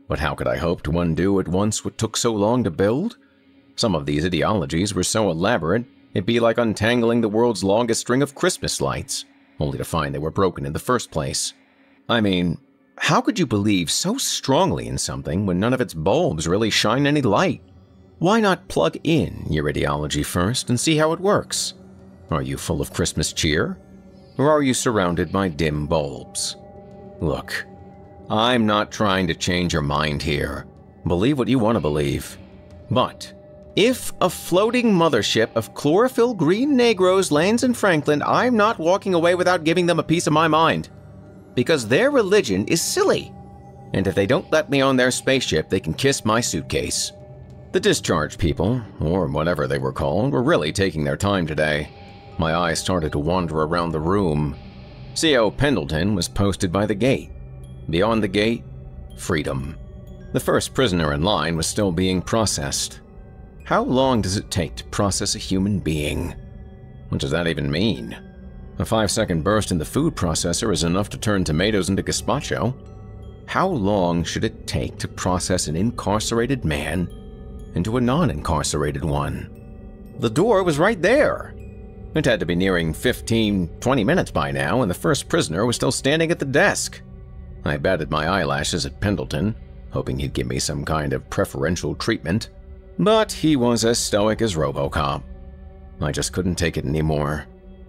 But how could I hope to undo at once what took so long to build? Some of these ideologies were so elaborate, it'd be like untangling the world's longest string of Christmas lights, only to find they were broken in the first place. I mean, how could you believe so strongly in something when none of its bulbs really shine any light? Why not plug in your ideology first and see how it works? Are you full of Christmas cheer? Or are you surrounded by dim bulbs? Look, I'm not trying to change your mind here. Believe what you want to believe. But if a floating mothership of chlorophyll green Negroes lands in Franklin, I'm not walking away without giving them a piece of my mind. Because their religion is silly. And if they don't let me on their spaceship, they can kiss my suitcase. The discharge people, or whatever they were called, were really taking their time today. My eyes started to wander around the room. C.O. Pendleton was posted by the gate. Beyond the gate, freedom. The first prisoner in line was still being processed. How long does it take to process a human being? What does that even mean? A 5-second burst in the food processor is enough to turn tomatoes into gazpacho. How long should it take to process an incarcerated man into a non-incarcerated one? The door was right there. It had to be nearing 15-20 minutes by now, and the first prisoner was still standing at the desk. I batted my eyelashes at Pendleton, hoping he'd give me some kind of preferential treatment, but he was as stoic as RoboCop. I just couldn't take it anymore.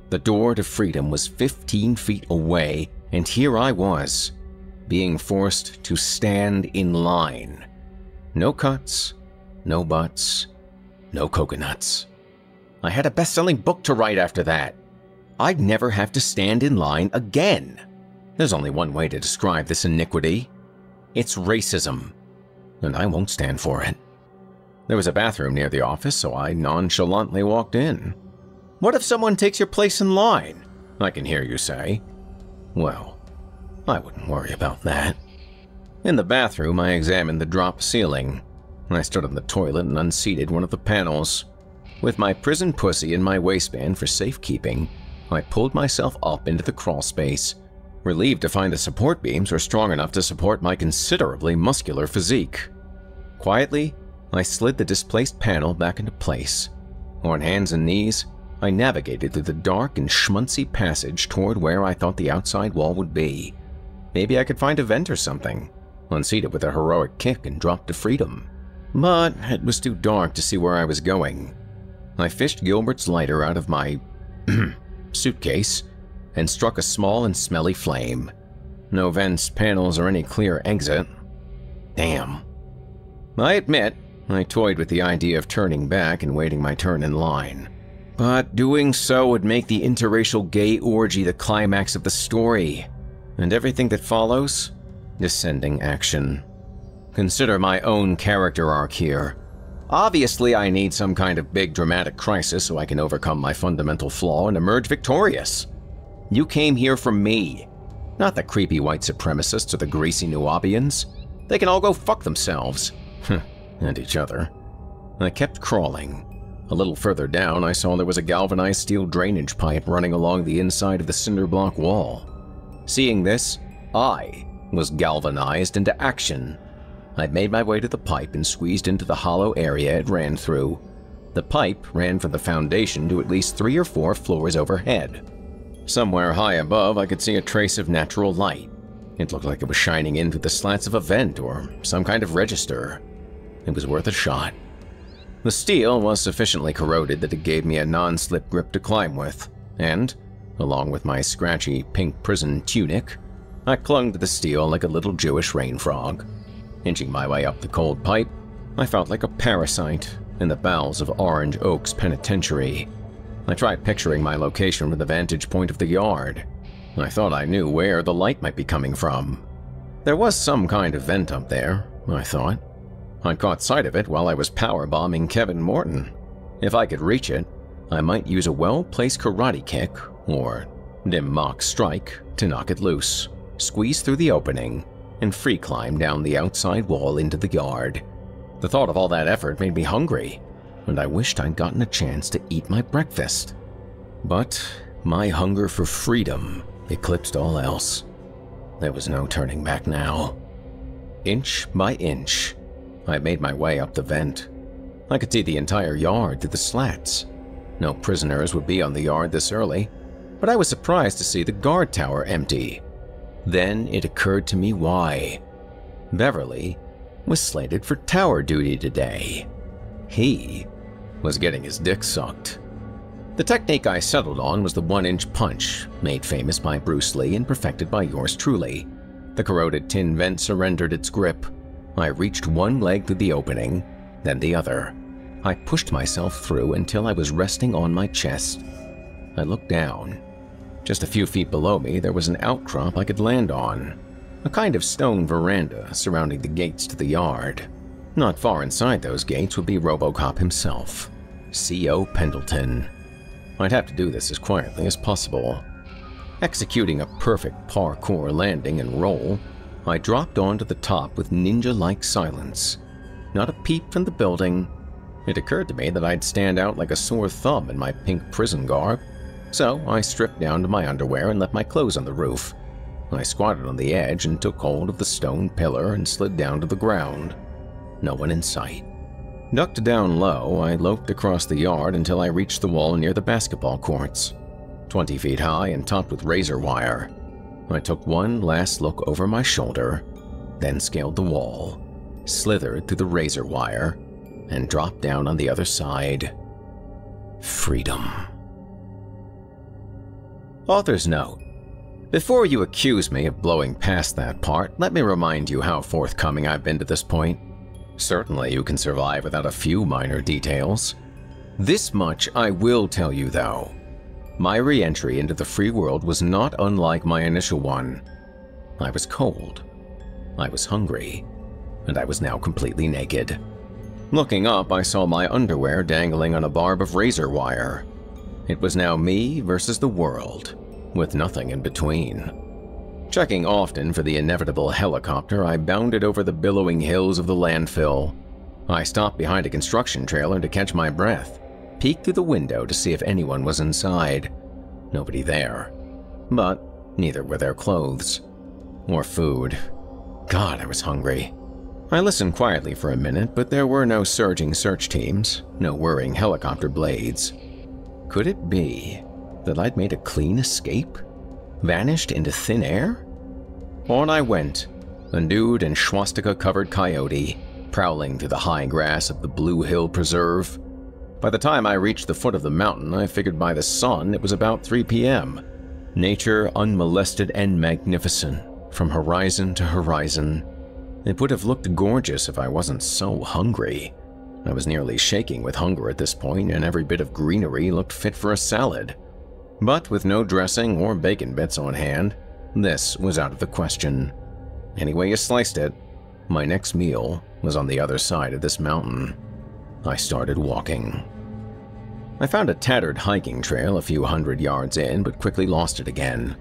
The door to freedom was 15 feet away, and here I was, being forced to stand in line. No cuts, no butts, no coconuts. I had a best-selling book to write after that. I'd never have to stand in line again. There's only one way to describe this iniquity. It's racism, and I won't stand for it. There was a bathroom near the office, so I nonchalantly walked in. What if someone takes your place in line? I can hear you say. Well, I wouldn't worry about that. In the bathroom, I examined the drop ceiling. I stood on the toilet and unseated one of the panels. With my prison pussy in my waistband for safekeeping, I pulled myself up into the crawl space, relieved to find the support beams were strong enough to support my considerably muscular physique. Quietly, I slid the displaced panel back into place. On hands and knees, I navigated through the dark and schmunzy passage toward where I thought the outside wall would be. Maybe I could find a vent or something, unseated with a heroic kick and drop to freedom. But it was too dark to see where I was going. I fished Gilbert's lighter out of my suitcase and struck a small and smelly flame. No vents, panels, or any clear exit. Damn. I admit, I toyed with the idea of turning back and waiting my turn in line. But doing so would make the interracial gay orgy the climax of the story, and everything that follows, descending action. Consider my own character arc here. Obviously, I need some kind of big dramatic crisis so I can overcome my fundamental flaw and emerge victorious. You came here from me, not the creepy white supremacists or the greasy Nubians. They can all go fuck themselves. And each other. I kept crawling. A little further down, I saw there was a galvanized steel drainage pipe running along the inside of the cinder block wall. Seeing this, I was galvanized into action. I'd made my way to the pipe and squeezed into the hollow area it ran through. The pipe ran from the foundation to at least 3 or 4 floors overhead. Somewhere high above, I could see a trace of natural light. It looked like it was shining in through the slats of a vent or some kind of register. It was worth a shot. The steel was sufficiently corroded that it gave me a non-slip grip to climb with, and, along with my scratchy pink prison tunic, I clung to the steel like a little Jewish rain frog. Inching my way up the cold pipe, I felt like a parasite in the bowels of Orange Oaks Penitentiary. I tried picturing my location from the vantage point of the yard. I thought I knew where the light might be coming from. There was some kind of vent up there, I thought. I'd caught sight of it while I was powerbombing Kevin Morton. If I could reach it, I might use a well-placed karate kick or dim mock strike to knock it loose, squeeze through the opening, and free climb down the outside wall into the yard. The thought of all that effort made me hungry, and I wished I'd gotten a chance to eat my breakfast. But my hunger for freedom eclipsed all else. There was no turning back now. Inch by inch, I made my way up the vent. I could see the entire yard through the slats. No prisoners would be on the yard this early, but I was surprised to see the guard tower empty. Then it occurred to me why. Beverly was slated for tower duty today. He was getting his dick sucked. The technique I settled on was the 1-inch punch, made famous by Bruce Lee and perfected by yours truly. The corroded tin vent surrendered its grip. I reached one leg through the opening, then the other. I pushed myself through until I was resting on my chest. I looked down. Just a few feet below me, there was an outcrop I could land on. A kind of stone veranda surrounding the gates to the yard. Not far inside those gates would be RoboCop himself, C.O. Pendleton. I'd have to do this as quietly as possible. Executing a perfect parkour landing and roll, I dropped onto the top with ninja-like silence. Not a peep from the building. It occurred to me that I'd stand out like a sore thumb in my pink prison garb, so I stripped down to my underwear and left my clothes on the roof. I squatted on the edge and took hold of the stone pillar and slid down to the ground. No one in sight. Ducked down low, I loped across the yard until I reached the wall near the basketball courts. 20 feet high and topped with razor wire. I took one last look over my shoulder, then scaled the wall, slithered through the razor wire, and dropped down on the other side. Freedom. Author's note. Before you accuse me of blowing past that part, let me remind you how forthcoming I've been to this point. Certainly you can survive without a few minor details. This much I will tell you though. My re-entry into the free world was not unlike my initial one. I was cold, I was hungry, and I was now completely naked. Looking up, I saw my underwear dangling on a barb of razor wire. It was now me versus the world, with nothing in between. Checking often for the inevitable helicopter, I bounded over the billowing hills of the landfill. I stopped behind a construction trailer to catch my breath, peeked through the window to see if anyone was inside. Nobody there. But neither were their clothes. Or food. God, I was hungry. I listened quietly for a minute, but there were no surging search teams, no whirring helicopter blades. Could it be that I'd made a clean escape? Vanished into thin air? On I went, a nude and swastika-covered coyote, prowling through the high grass of the Blue Hill Preserve. By the time I reached the foot of the mountain, I figured by the sun it was about 3 p.m. Nature unmolested and magnificent, from horizon to horizon. It would have looked gorgeous if I wasn't so hungry. I was nearly shaking with hunger at this point, and every bit of greenery looked fit for a salad. But with no dressing or bacon bits on hand, this was out of the question. Any way you sliced it, my next meal was on the other side of this mountain. I started walking. I found a tattered hiking trail a few hundred yards in, but quickly lost it again.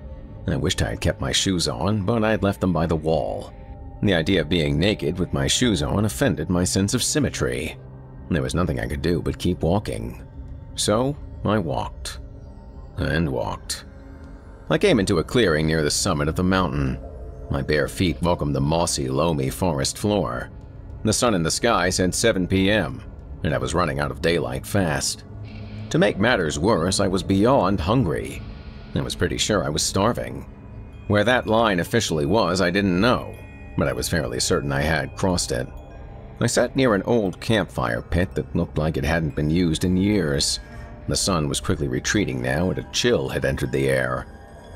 I wished I had kept my shoes on, but I had left them by the wall. The idea of being naked with my shoes on offended my sense of symmetry. There was nothing I could do but keep walking. So I walked. And walked. I came into a clearing near the summit of the mountain. My bare feet welcomed the mossy, loamy forest floor. The sun in the sky said 7 p.m., and I was running out of daylight fast. To make matters worse, I was beyond hungry. I was pretty sure I was starving. Where that line officially was, I didn't know, but I was fairly certain I had crossed it. I sat near an old campfire pit that looked like it hadn't been used in years. The sun was quickly retreating now, and a chill had entered the air.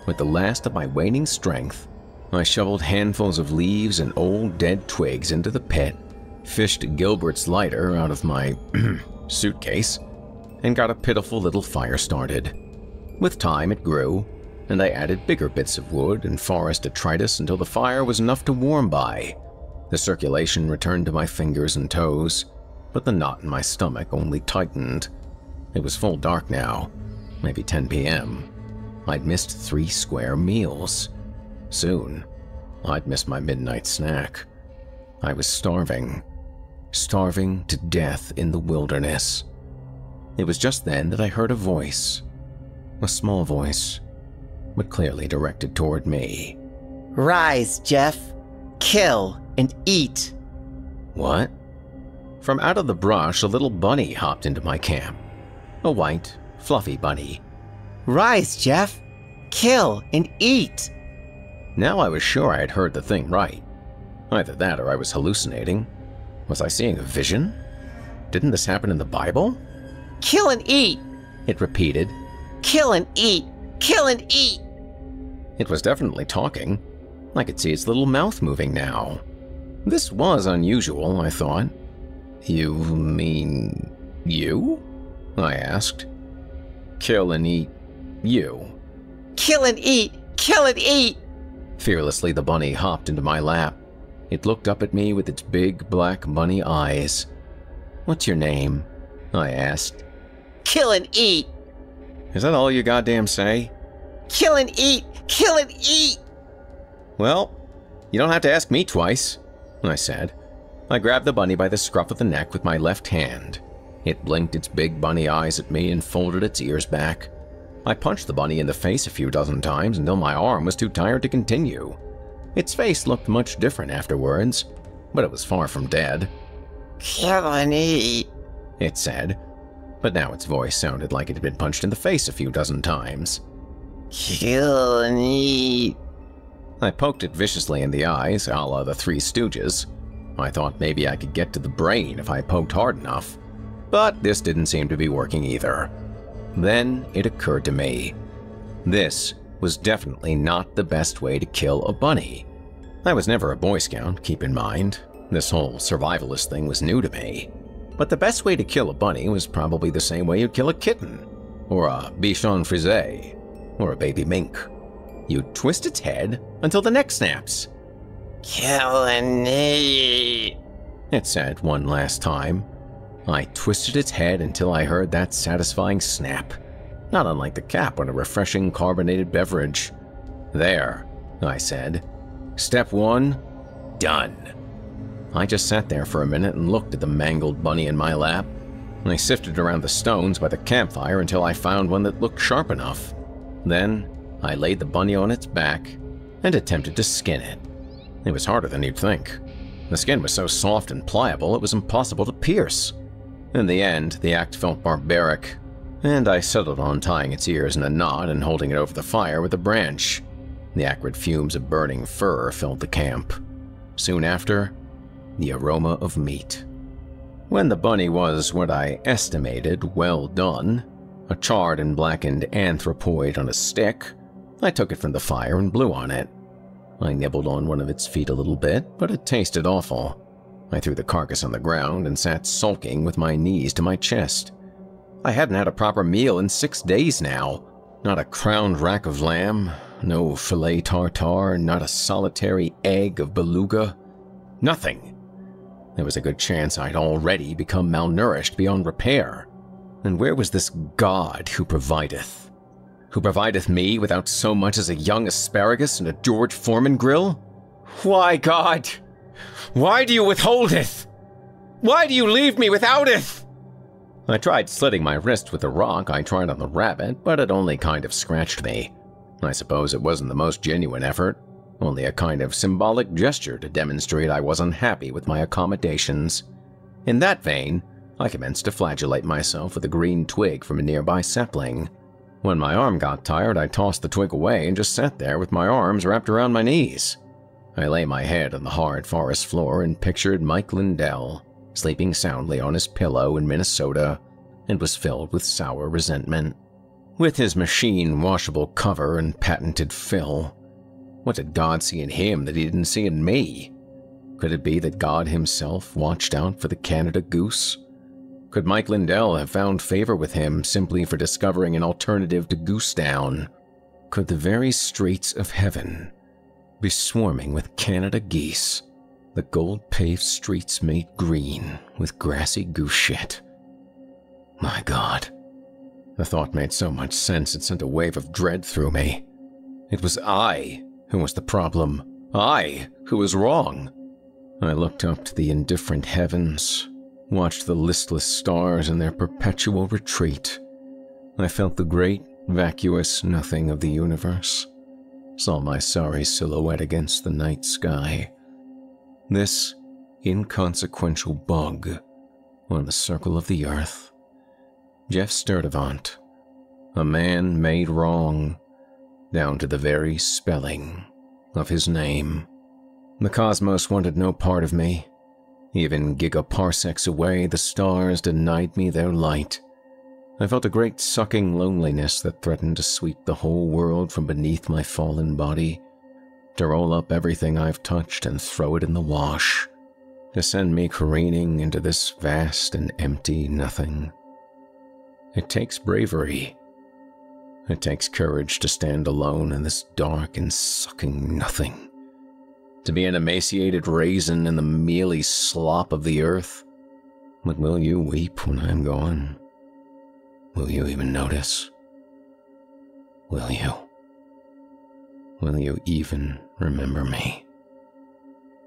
With the last of my waning strength, I shoveled handfuls of leaves and old dead twigs into the pit, fished Gilbert's lighter out of my suitcase, and got a pitiful little fire started. With time, it grew, and I added bigger bits of wood and forest detritus until the fire was enough to warm by. The circulation returned to my fingers and toes, but the knot in my stomach only tightened. It was full dark now, maybe 10 p.m. I'd missed 3 square meals. Soon, I'd miss my midnight snack. I was starving. Starving to death in the wilderness. It was just then that I heard a voice. A small voice, but clearly directed toward me. Rise, Jeff. Kill and eat. What? From out of the brush, a little bunny hopped into my camp. A white, fluffy bunny. Rise, Jeff. Kill and eat. Now I was sure I had heard the thing right. Either that or I was hallucinating. Was I seeing a vision? Didn't this happen in the Bible? Kill and eat, it repeated. Kill and eat. Kill and eat. It was definitely talking. I could see its little mouth moving now. This was unusual, I thought. You mean you? I asked. Kill and eat you. Kill and eat. Kill and eat. Fearlessly, the bunny hopped into my lap. It looked up at me with its big black bunny eyes. What's your name? I asked. Kill and eat. Is that all you goddamn say? Kill and eat. Kill and eat. Well, you don't have to ask me twice, I said. I grabbed the bunny by the scruff of the neck with my left hand. It blinked its big bunny eyes at me and folded its ears back. I punched the bunny in the face a few dozen times until my arm was too tired to continue. Its face looked much different afterwards, but it was far from dead. Kill and eat, it said, but now its voice sounded like it had been punched in the face a few dozen times. Kill and eat. I poked it viciously in the eyes, a la the Three Stooges. I thought maybe I could get to the brain if I poked hard enough, but this didn't seem to be working either. Then it occurred to me. This was definitely not the best way to kill a bunny. I was never a Boy Scout, keep in mind. This whole survivalist thing was new to me. But the best way to kill a bunny was probably the same way you'd kill a kitten, or a bichon frisé, or a baby mink. You'd twist its head until the neck snaps. Kill and eat, it said one last time. I twisted its head until I heard that satisfying snap, not unlike the cap on a refreshing carbonated beverage. There, I said. Step 1, done. I just sat there for a minute and looked at the mangled bunny in my lap. I sifted around the stones by the campfire until I found one that looked sharp enough. Then I laid the bunny on its back and attempted to skin it. It was harder than you'd think. The skin was so soft and pliable it was impossible to pierce. In the end, the act felt barbaric, and I settled on tying its ears in a knot and holding it over the fire with a branch. The acrid fumes of burning fur filled the camp. Soon after, the aroma of meat. When the bunny was what I estimated well done, a charred and blackened anthropoid on a stick, I took it from the fire and blew on it. I nibbled on one of its feet a little bit, but it tasted awful. I threw the carcass on the ground and sat sulking with my knees to my chest. I hadn't had a proper meal in 6 days now. Not a crowned rack of lamb, no filet tartare, not a solitary egg of beluga. Nothing. There was a good chance I'd already become malnourished beyond repair. And where was this God who provideth? Who provideth me without so much as a young asparagus and a George Foreman grill? Why, God? Why do you withholdeth? Why do you leave me withouteth? I tried slitting my wrist with the rock I tried on the rabbit, but it only kind of scratched me. I suppose it wasn't the most genuine effort. only a kind of symbolic gesture to demonstrate I was unhappy with my accommodations. In that vein, I commenced to flagellate myself with a green twig from a nearby sapling. When my arm got tired, I tossed the twig away and just sat there with my arms wrapped around my knees. I lay my head on the hard forest floor and pictured Mike Lindell, sleeping soundly on his pillow in Minnesota, and was filled with sour resentment. With his machine-washable cover and patented fill, what did God see in him that he didn't see in me? Could it be that God himself watched out for the Canada Goose? Could Mike Lindell have found favor with him simply for discovering an alternative to Goose Down? Could the very streets of heaven be swarming with Canada geese, the gold-paved streets made green with grassy goose shit? My God. The thought made so much sense it sent a wave of dread through me. It was I who was the problem. I who was wrong. I looked up to the indifferent heavens, watched the listless stars in their perpetual retreat. I felt the great, vacuous nothing of the universe, saw my sorry silhouette against the night sky. This inconsequential bug on the circle of the earth. Jeff Sturdivant, a man made wrong, down to the very spelling of his name. The cosmos wanted no part of me. Even gigaparsecs away, the stars denied me their light. I felt a great sucking loneliness that threatened to sweep the whole world from beneath my fallen body, to roll up everything I've touched and throw it in the wash, to send me careening into this vast and empty nothing. It takes bravery. It takes courage to stand alone in this dark and sucking nothing. To be an emaciated raisin in the mealy slop of the earth. But will you weep when I'm gone? Will you even notice? Will you? Will you even remember me?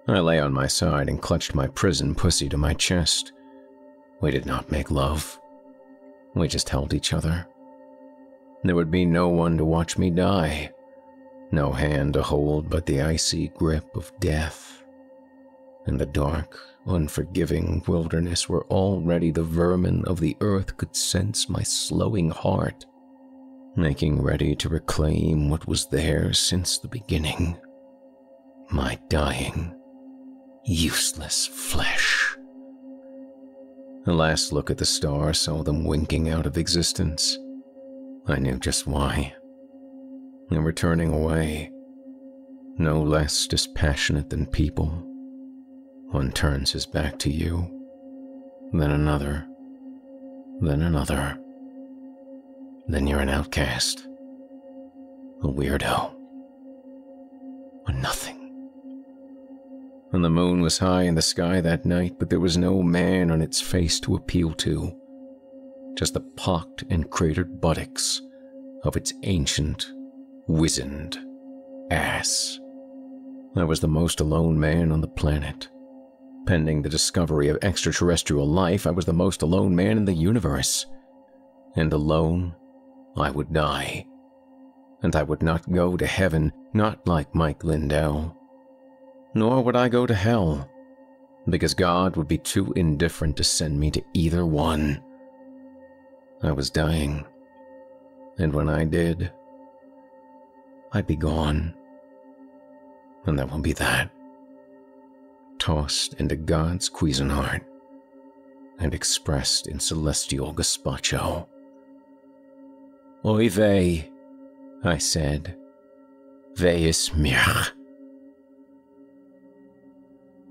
I lay on my side and clutched my prison pussy to my chest. We did not make love. We just held each other. There would be no one to watch me die. No hand to hold but the icy grip of death. In the dark, unforgiving wilderness where already the vermin of the earth could sense my slowing heart, making ready to reclaim what was theirs since the beginning. My dying, useless flesh. A last look at the stars saw them winking out of existence. I knew just why. They were turning away, no less dispassionate than people. One turns his back to you, then another, then another. Then you're an outcast, a weirdo, a nothing. And the moon was high in the sky that night, but there was no man on its face to appeal to, just the pocked and cratered buttocks of its ancient, wizened ass. I was the most alone man on the planet. Pending the discovery of extraterrestrial life, I was the most alone man in the universe. And alone, I would die. And I would not go to heaven, not like Mike Lindell. Nor would I go to hell, because God would be too indifferent to send me to either one. I was dying, and when I did, I'd be gone. And that will be that. Tossed into God's Cuisinart and expressed in celestial gazpacho. Oy vey, I said. Vey is mir.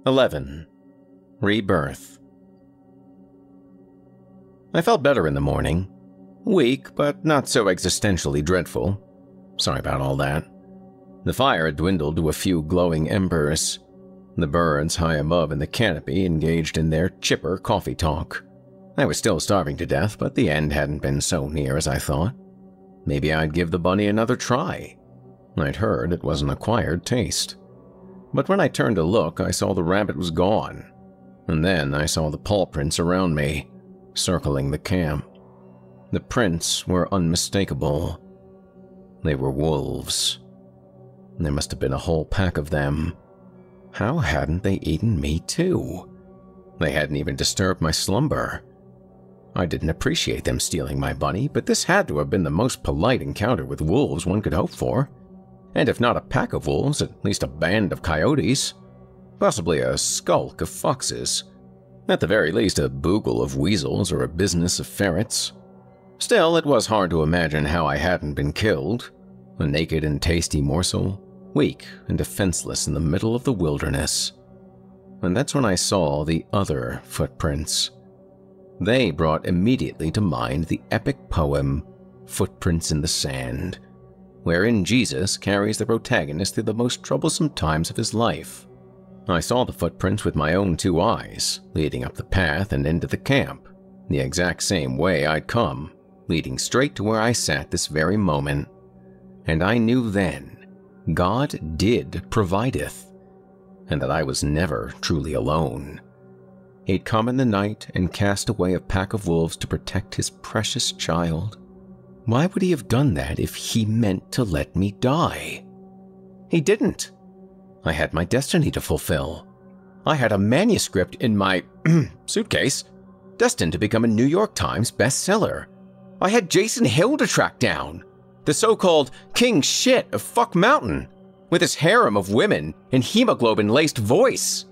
11. Rebirth. I felt better in the morning. Weak, but not so existentially dreadful. Sorry about all that. The fire had dwindled to a few glowing embers. The birds high above in the canopy engaged in their chipper coffee talk. I was still starving to death, but the end hadn't been so near as I thought. Maybe I'd give the bunny another try. I'd heard it was an acquired taste. But when I turned to look, I saw the rabbit was gone. And then I saw the paw prints around me, circling the camp. The prints were unmistakable. They were wolves. There must have been a whole pack of them. How hadn't they eaten me too? They hadn't even disturbed my slumber. I didn't appreciate them stealing my bunny, but this had to have been the most polite encounter with wolves one could hope for. And if not a pack of wolves, at least a band of coyotes. Possibly a skulk of foxes. At the very least, a boogle of weasels or a business of ferrets. Still, it was hard to imagine how I hadn't been killed. A naked and tasty morsel, weak and defenseless in the middle of the wilderness. And that's when I saw the other footprints. They brought immediately to mind the epic poem, Footprints in the Sand, wherein Jesus carries the protagonist through the most troublesome times of his life. I saw the footprints with my own 2 eyes, leading up the path and into the camp, the exact same way I'd come, leading straight to where I sat this very moment. And I knew then, God did provideth, and that I was never truly alone. He'd come in the night and cast away a pack of wolves to protect his precious child. Why would he have done that if he meant to let me die? He didn't. I had my destiny to fulfill. I had a manuscript in my suitcase, destined to become a New York Times bestseller. I had Jason Hill to track down, the so-called king shit of Fuck Mountain, with his harem of women and hemoglobin-laced voice.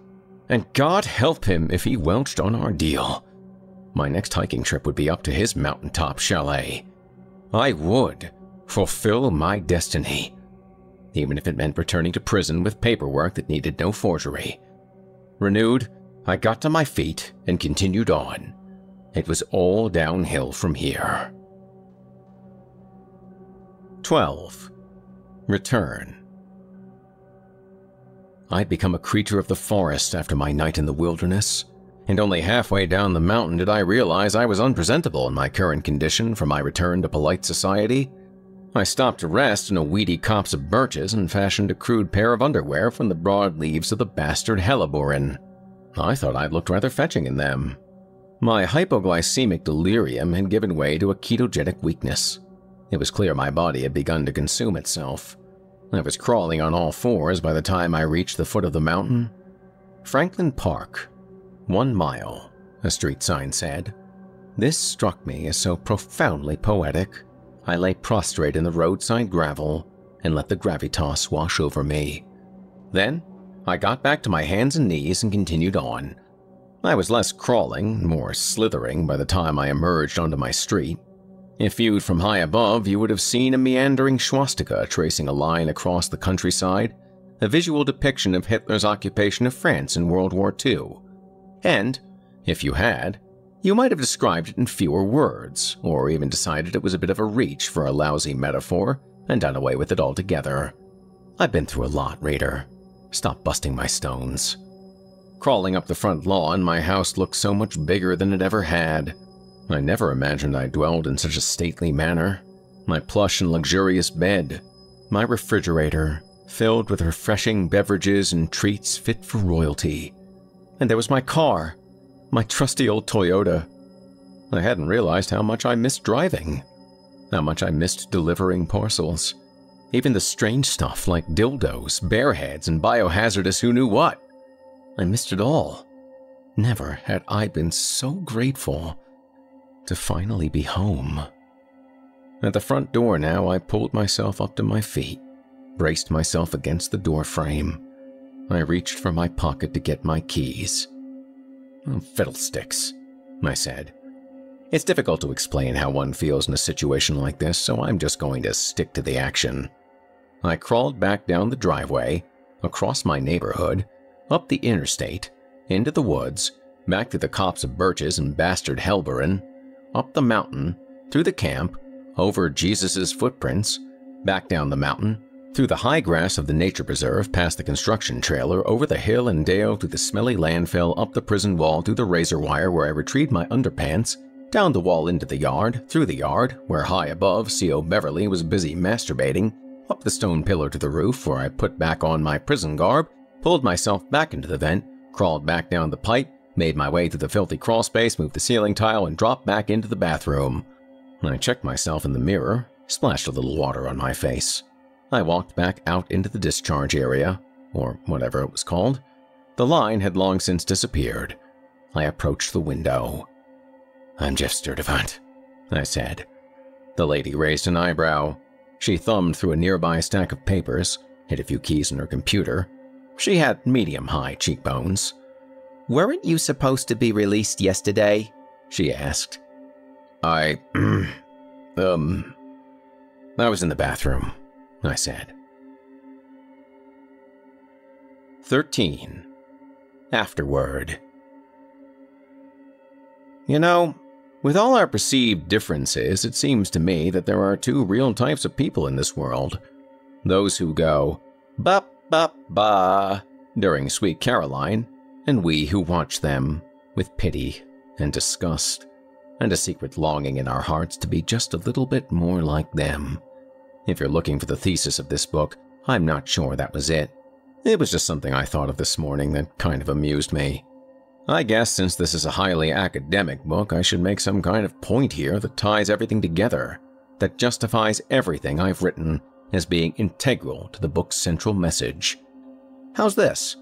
And God help him if he welched on our deal. My next hiking trip would be up to his mountaintop chalet. I would fulfill my destiny, even if it meant returning to prison with paperwork that needed no forgery. Renewed, I got to my feet and continued on. It was all downhill from here. 12. Return. I'd become a creature of the forest after my night in the wilderness, and only halfway down the mountain did I realize I was unpresentable in my current condition for my return to polite society. I stopped to rest in a weedy copse of birches and fashioned a crude pair of underwear from the broad leaves of the bastard helleborine. I thought I'd looked rather fetching in them. My hypoglycemic delirium had given way to a ketogenic weakness. It was clear my body had begun to consume itself. I was crawling on all fours by the time I reached the foot of the mountain. Franklin Park, 1 mile, a street sign said. This struck me as so profoundly poetic. I lay prostrate in the roadside gravel and let the gravitas wash over me. Then, I got back to my hands and knees and continued on. I was less crawling, more slithering by the time I emerged onto my street. If viewed from high above, you would have seen a meandering swastika tracing a line across the countryside, a visual depiction of Hitler's occupation of France in World War II. And, if you had, you might have described it in fewer words, or even decided it was a bit of a reach for a lousy metaphor and done away with it altogether. I've been through a lot, Raider. Stop busting my stones. Crawling up the front lawn, my house looked so much bigger than it ever had. I never imagined I dwelled in such a stately manner. My plush and luxurious bed, my refrigerator, filled with refreshing beverages and treats fit for royalty. And there was my car, my trusty old Toyota. I hadn't realized how much I missed driving, how much I missed delivering parcels. Even the strange stuff like dildos, bear heads, and biohazardous who knew what. I missed it all. Never had I been so grateful to finally be home. At the front door now, I pulled myself up to my feet, braced myself against the door frame. I reached for my pocket to get my keys. Oh, fiddlesticks, I said. It's difficult to explain how one feels in a situation like this, so I'm just going to stick to the action. I crawled back down the driveway, across my neighborhood, up the interstate, into the woods, back to the copse of birches and bastard helleborine, up the mountain, through the camp, over Jesus's footprints, back down the mountain, through the high grass of the nature preserve, past the construction trailer, over the hill and dale, through the smelly landfill, up the prison wall, through the razor wire where I retrieved my underpants, down the wall into the yard, through the yard, where high above C.O. Beverly was busy masturbating, up the stone pillar to the roof where I put back on my prison garb, pulled myself back into the vent, crawled back down the pipe, made my way through the filthy crawl space, moved the ceiling tile, and dropped back into the bathroom. I checked myself in the mirror, splashed a little water on my face. I walked back out into the discharge area, or whatever it was called. The line had long since disappeared. I approached the window. "I'm Jeff Sturdivant," I said. The lady raised an eyebrow. She thumbed through a nearby stack of papers, hit a few keys on her computer. She had medium-high cheekbones. "Weren't you supposed to be released yesterday?" she asked. I was in the bathroom," I said. 13. Afterward. You know, with all our perceived differences, it seems to me that there are two real types of people in this world. Those who go, "Ba ba ba," during Sweet Caroline, and we who watch them with pity and disgust, and a secret longing in our hearts to be just a little bit more like them. If you're looking for the thesis of this book, I'm not sure that was it. It was just something I thought of this morning that kind of amused me. I guess since this is a highly academic book, I should make some kind of point here that ties everything together, that justifies everything I've written as being integral to the book's central message. How's this?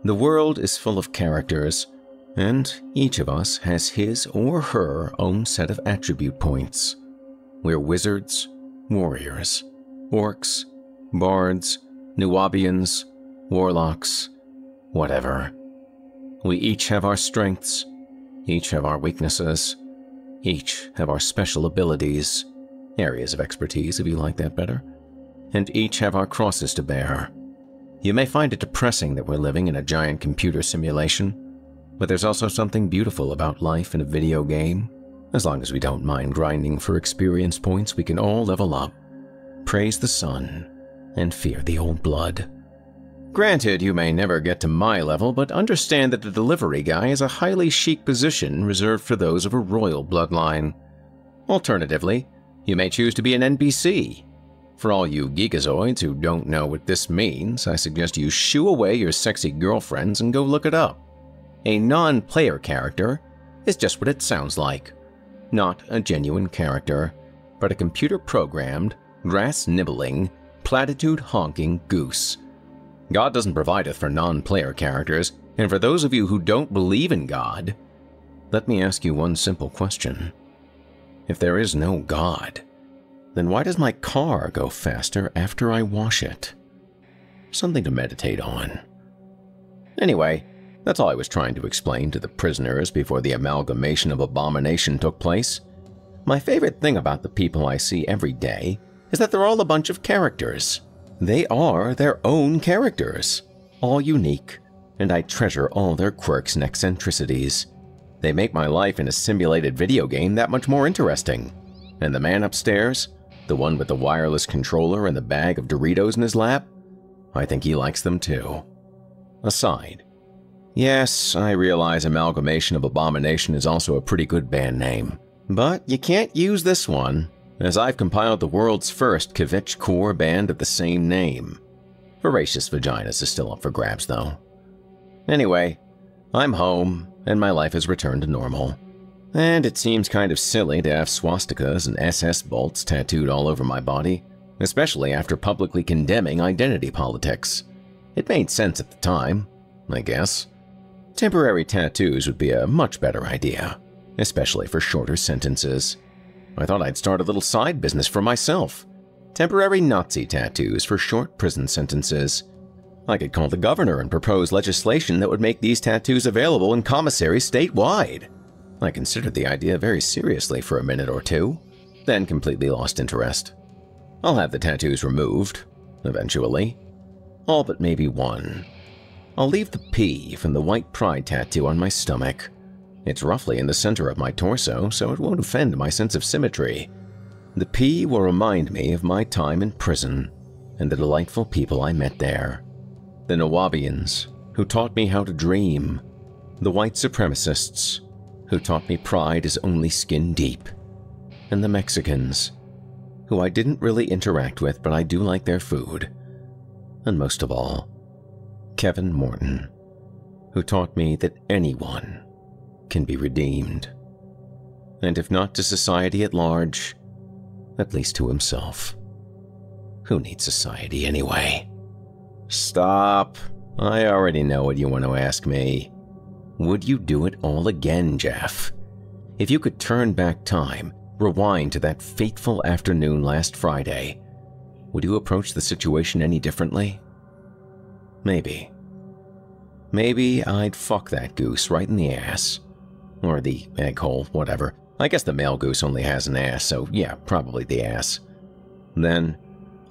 The world is full of characters, and each of us has his or her own set of attribute points. We're wizards, warriors, orcs, bards, Nuwabians, warlocks, whatever. We each have our strengths, each have our weaknesses, each have our special abilities, areas of expertise if you like that better, and each have our crosses to bear. You may find it depressing that we're living in a giant computer simulation, but there's also something beautiful about life in a video game. As long as we don't mind grinding for experience points, we can all level up, praise the sun, and fear the old blood. Granted, you may never get to my level, but understand that the delivery guy is a highly chic position reserved for those of a royal bloodline. Alternatively, you may choose to be an NPC. For all you geekazoids who don't know what this means, I suggest you shoo away your sexy girlfriends and go look it up. A non-player character is just what it sounds like. Not a genuine character, but a computer-programmed, grass-nibbling, platitude-honking goose. God doesn't provide us for non-player characters, and for those of you who don't believe in God, let me ask you one simple question. If there is no God, then why does my car go faster after I wash it? Something to meditate on. Anyway, that's all I was trying to explain to the prisoners before the amalgamation of abomination took place. My favorite thing about the people I see every day is that they're all a bunch of characters. They are their own characters, all unique, and I treasure all their quirks and eccentricities. They make my life in a simulated video game that much more interesting. And the man upstairs, the one with the wireless controller and the bag of Doritos in his lap, I think he likes them too. Aside. Yes, I realize Amalgamation of Abomination is also a pretty good band name. But you can't use this one, as I've compiled the world's first Kvetch core band of the same name. Voracious Vaginas is still up for grabs, though. Anyway, I'm home, and my life has returned to normal. And it seems kind of silly to have swastikas and SS bolts tattooed all over my body, especially after publicly condemning identity politics. It made sense at the time, I guess. Temporary tattoos would be a much better idea, especially for shorter sentences. I thought I'd start a little side business for myself. Temporary Nazi tattoos for short prison sentences. I could call the governor and propose legislation that would make these tattoos available in commissaries statewide. I considered the idea very seriously for a minute or two, then completely lost interest. I'll have the tattoos removed, eventually. All but maybe one. I'll leave the P from the white pride tattoo on my stomach. It's roughly in the center of my torso, so it won't offend my sense of symmetry. The P will remind me of my time in prison and the delightful people I met there. The Nuwabians, who taught me how to dream. The white supremacists, who taught me pride is only skin deep. And the Mexicans, who I didn't really interact with, but I do like their food. And most of all, Kevin Morton, who taught me that anyone can be redeemed. And if not to society at large, at least to himself. Who needs society anyway? Stop. I already know what you want to ask me. Would you do it all again, Jeff? If you could turn back time, rewind to that fateful afternoon last Friday, would you approach the situation any differently? Maybe. Maybe I'd fuck that goose right in the ass. Or the egg hole, whatever. I guess the male goose only has an ass, so yeah, probably the ass. Then,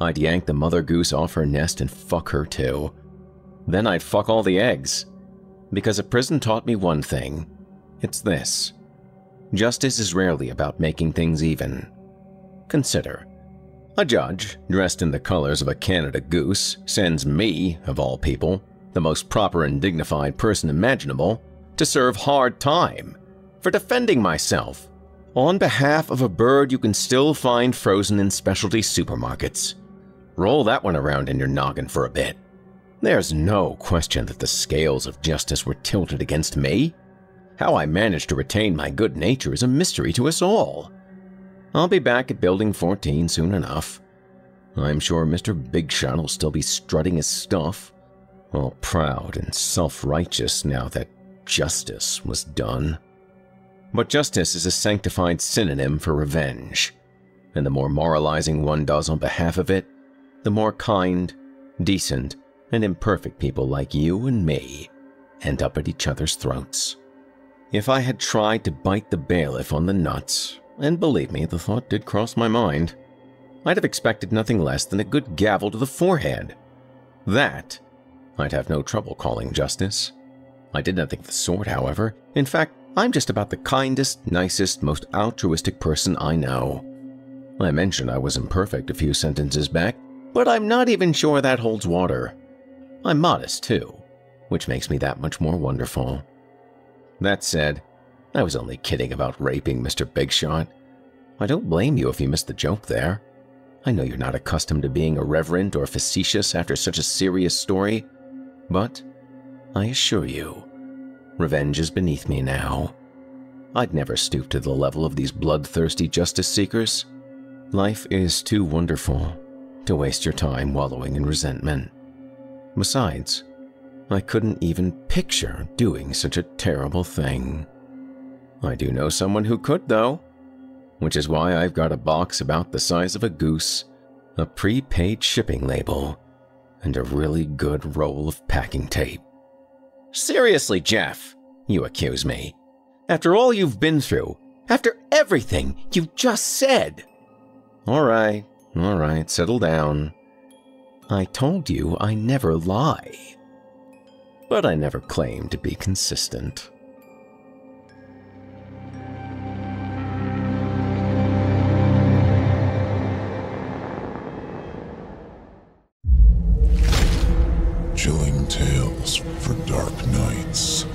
I'd yank the mother goose off her nest and fuck her too. Then I'd fuck all the eggs. Because a prison taught me one thing. It's this. Justice is rarely about making things even. Consider. A judge, dressed in the colors of a Canada goose, sends me, of all people, the most proper and dignified person imaginable, to serve hard time for defending myself on behalf of a bird you can still find frozen in specialty supermarkets. Roll that one around in your noggin for a bit. There's no question that the scales of justice were tilted against me. How I managed to retain my good nature is a mystery to us all. I'll be back at Building 14 soon enough. I'm sure Mr. Big Shot will still be strutting his stuff, all proud and self-righteous now that justice was done. But justice is a sanctified synonym for revenge, and the more moralizing one does on behalf of it, the more kind, decent, and imperfect people like you and me end up at each other's throats. If I had tried to bite the bailiff on the nuts, and believe me, the thought did cross my mind, I'd have expected nothing less than a good gavel to the forehead. That I'd have no trouble calling justice. I did nothing of the sort, however. In fact, I'm just about the kindest, nicest, most altruistic person I know. I mentioned I was imperfect a few sentences back, but I'm not even sure that holds water. I'm modest, too, which makes me that much more wonderful. That said, I was only kidding about raping Mr. Big Shot. I don't blame you if you missed the joke there. I know you're not accustomed to being irreverent or facetious after such a serious story, but I assure you, revenge is beneath me now. I'd never stoop to the level of these bloodthirsty justice seekers. Life is too wonderful to waste your time wallowing in resentment. Besides, I couldn't even picture doing such a terrible thing. I do know someone who could, though, which is why I've got a box about the size of a goose, a prepaid shipping label, and a really good roll of packing tape. Seriously, Jeff, you accuse me. After all you've been through, after everything you just said. All right, settle down. I told you I never lie. But I never claimed to be consistent. Chilling tales for dark nights.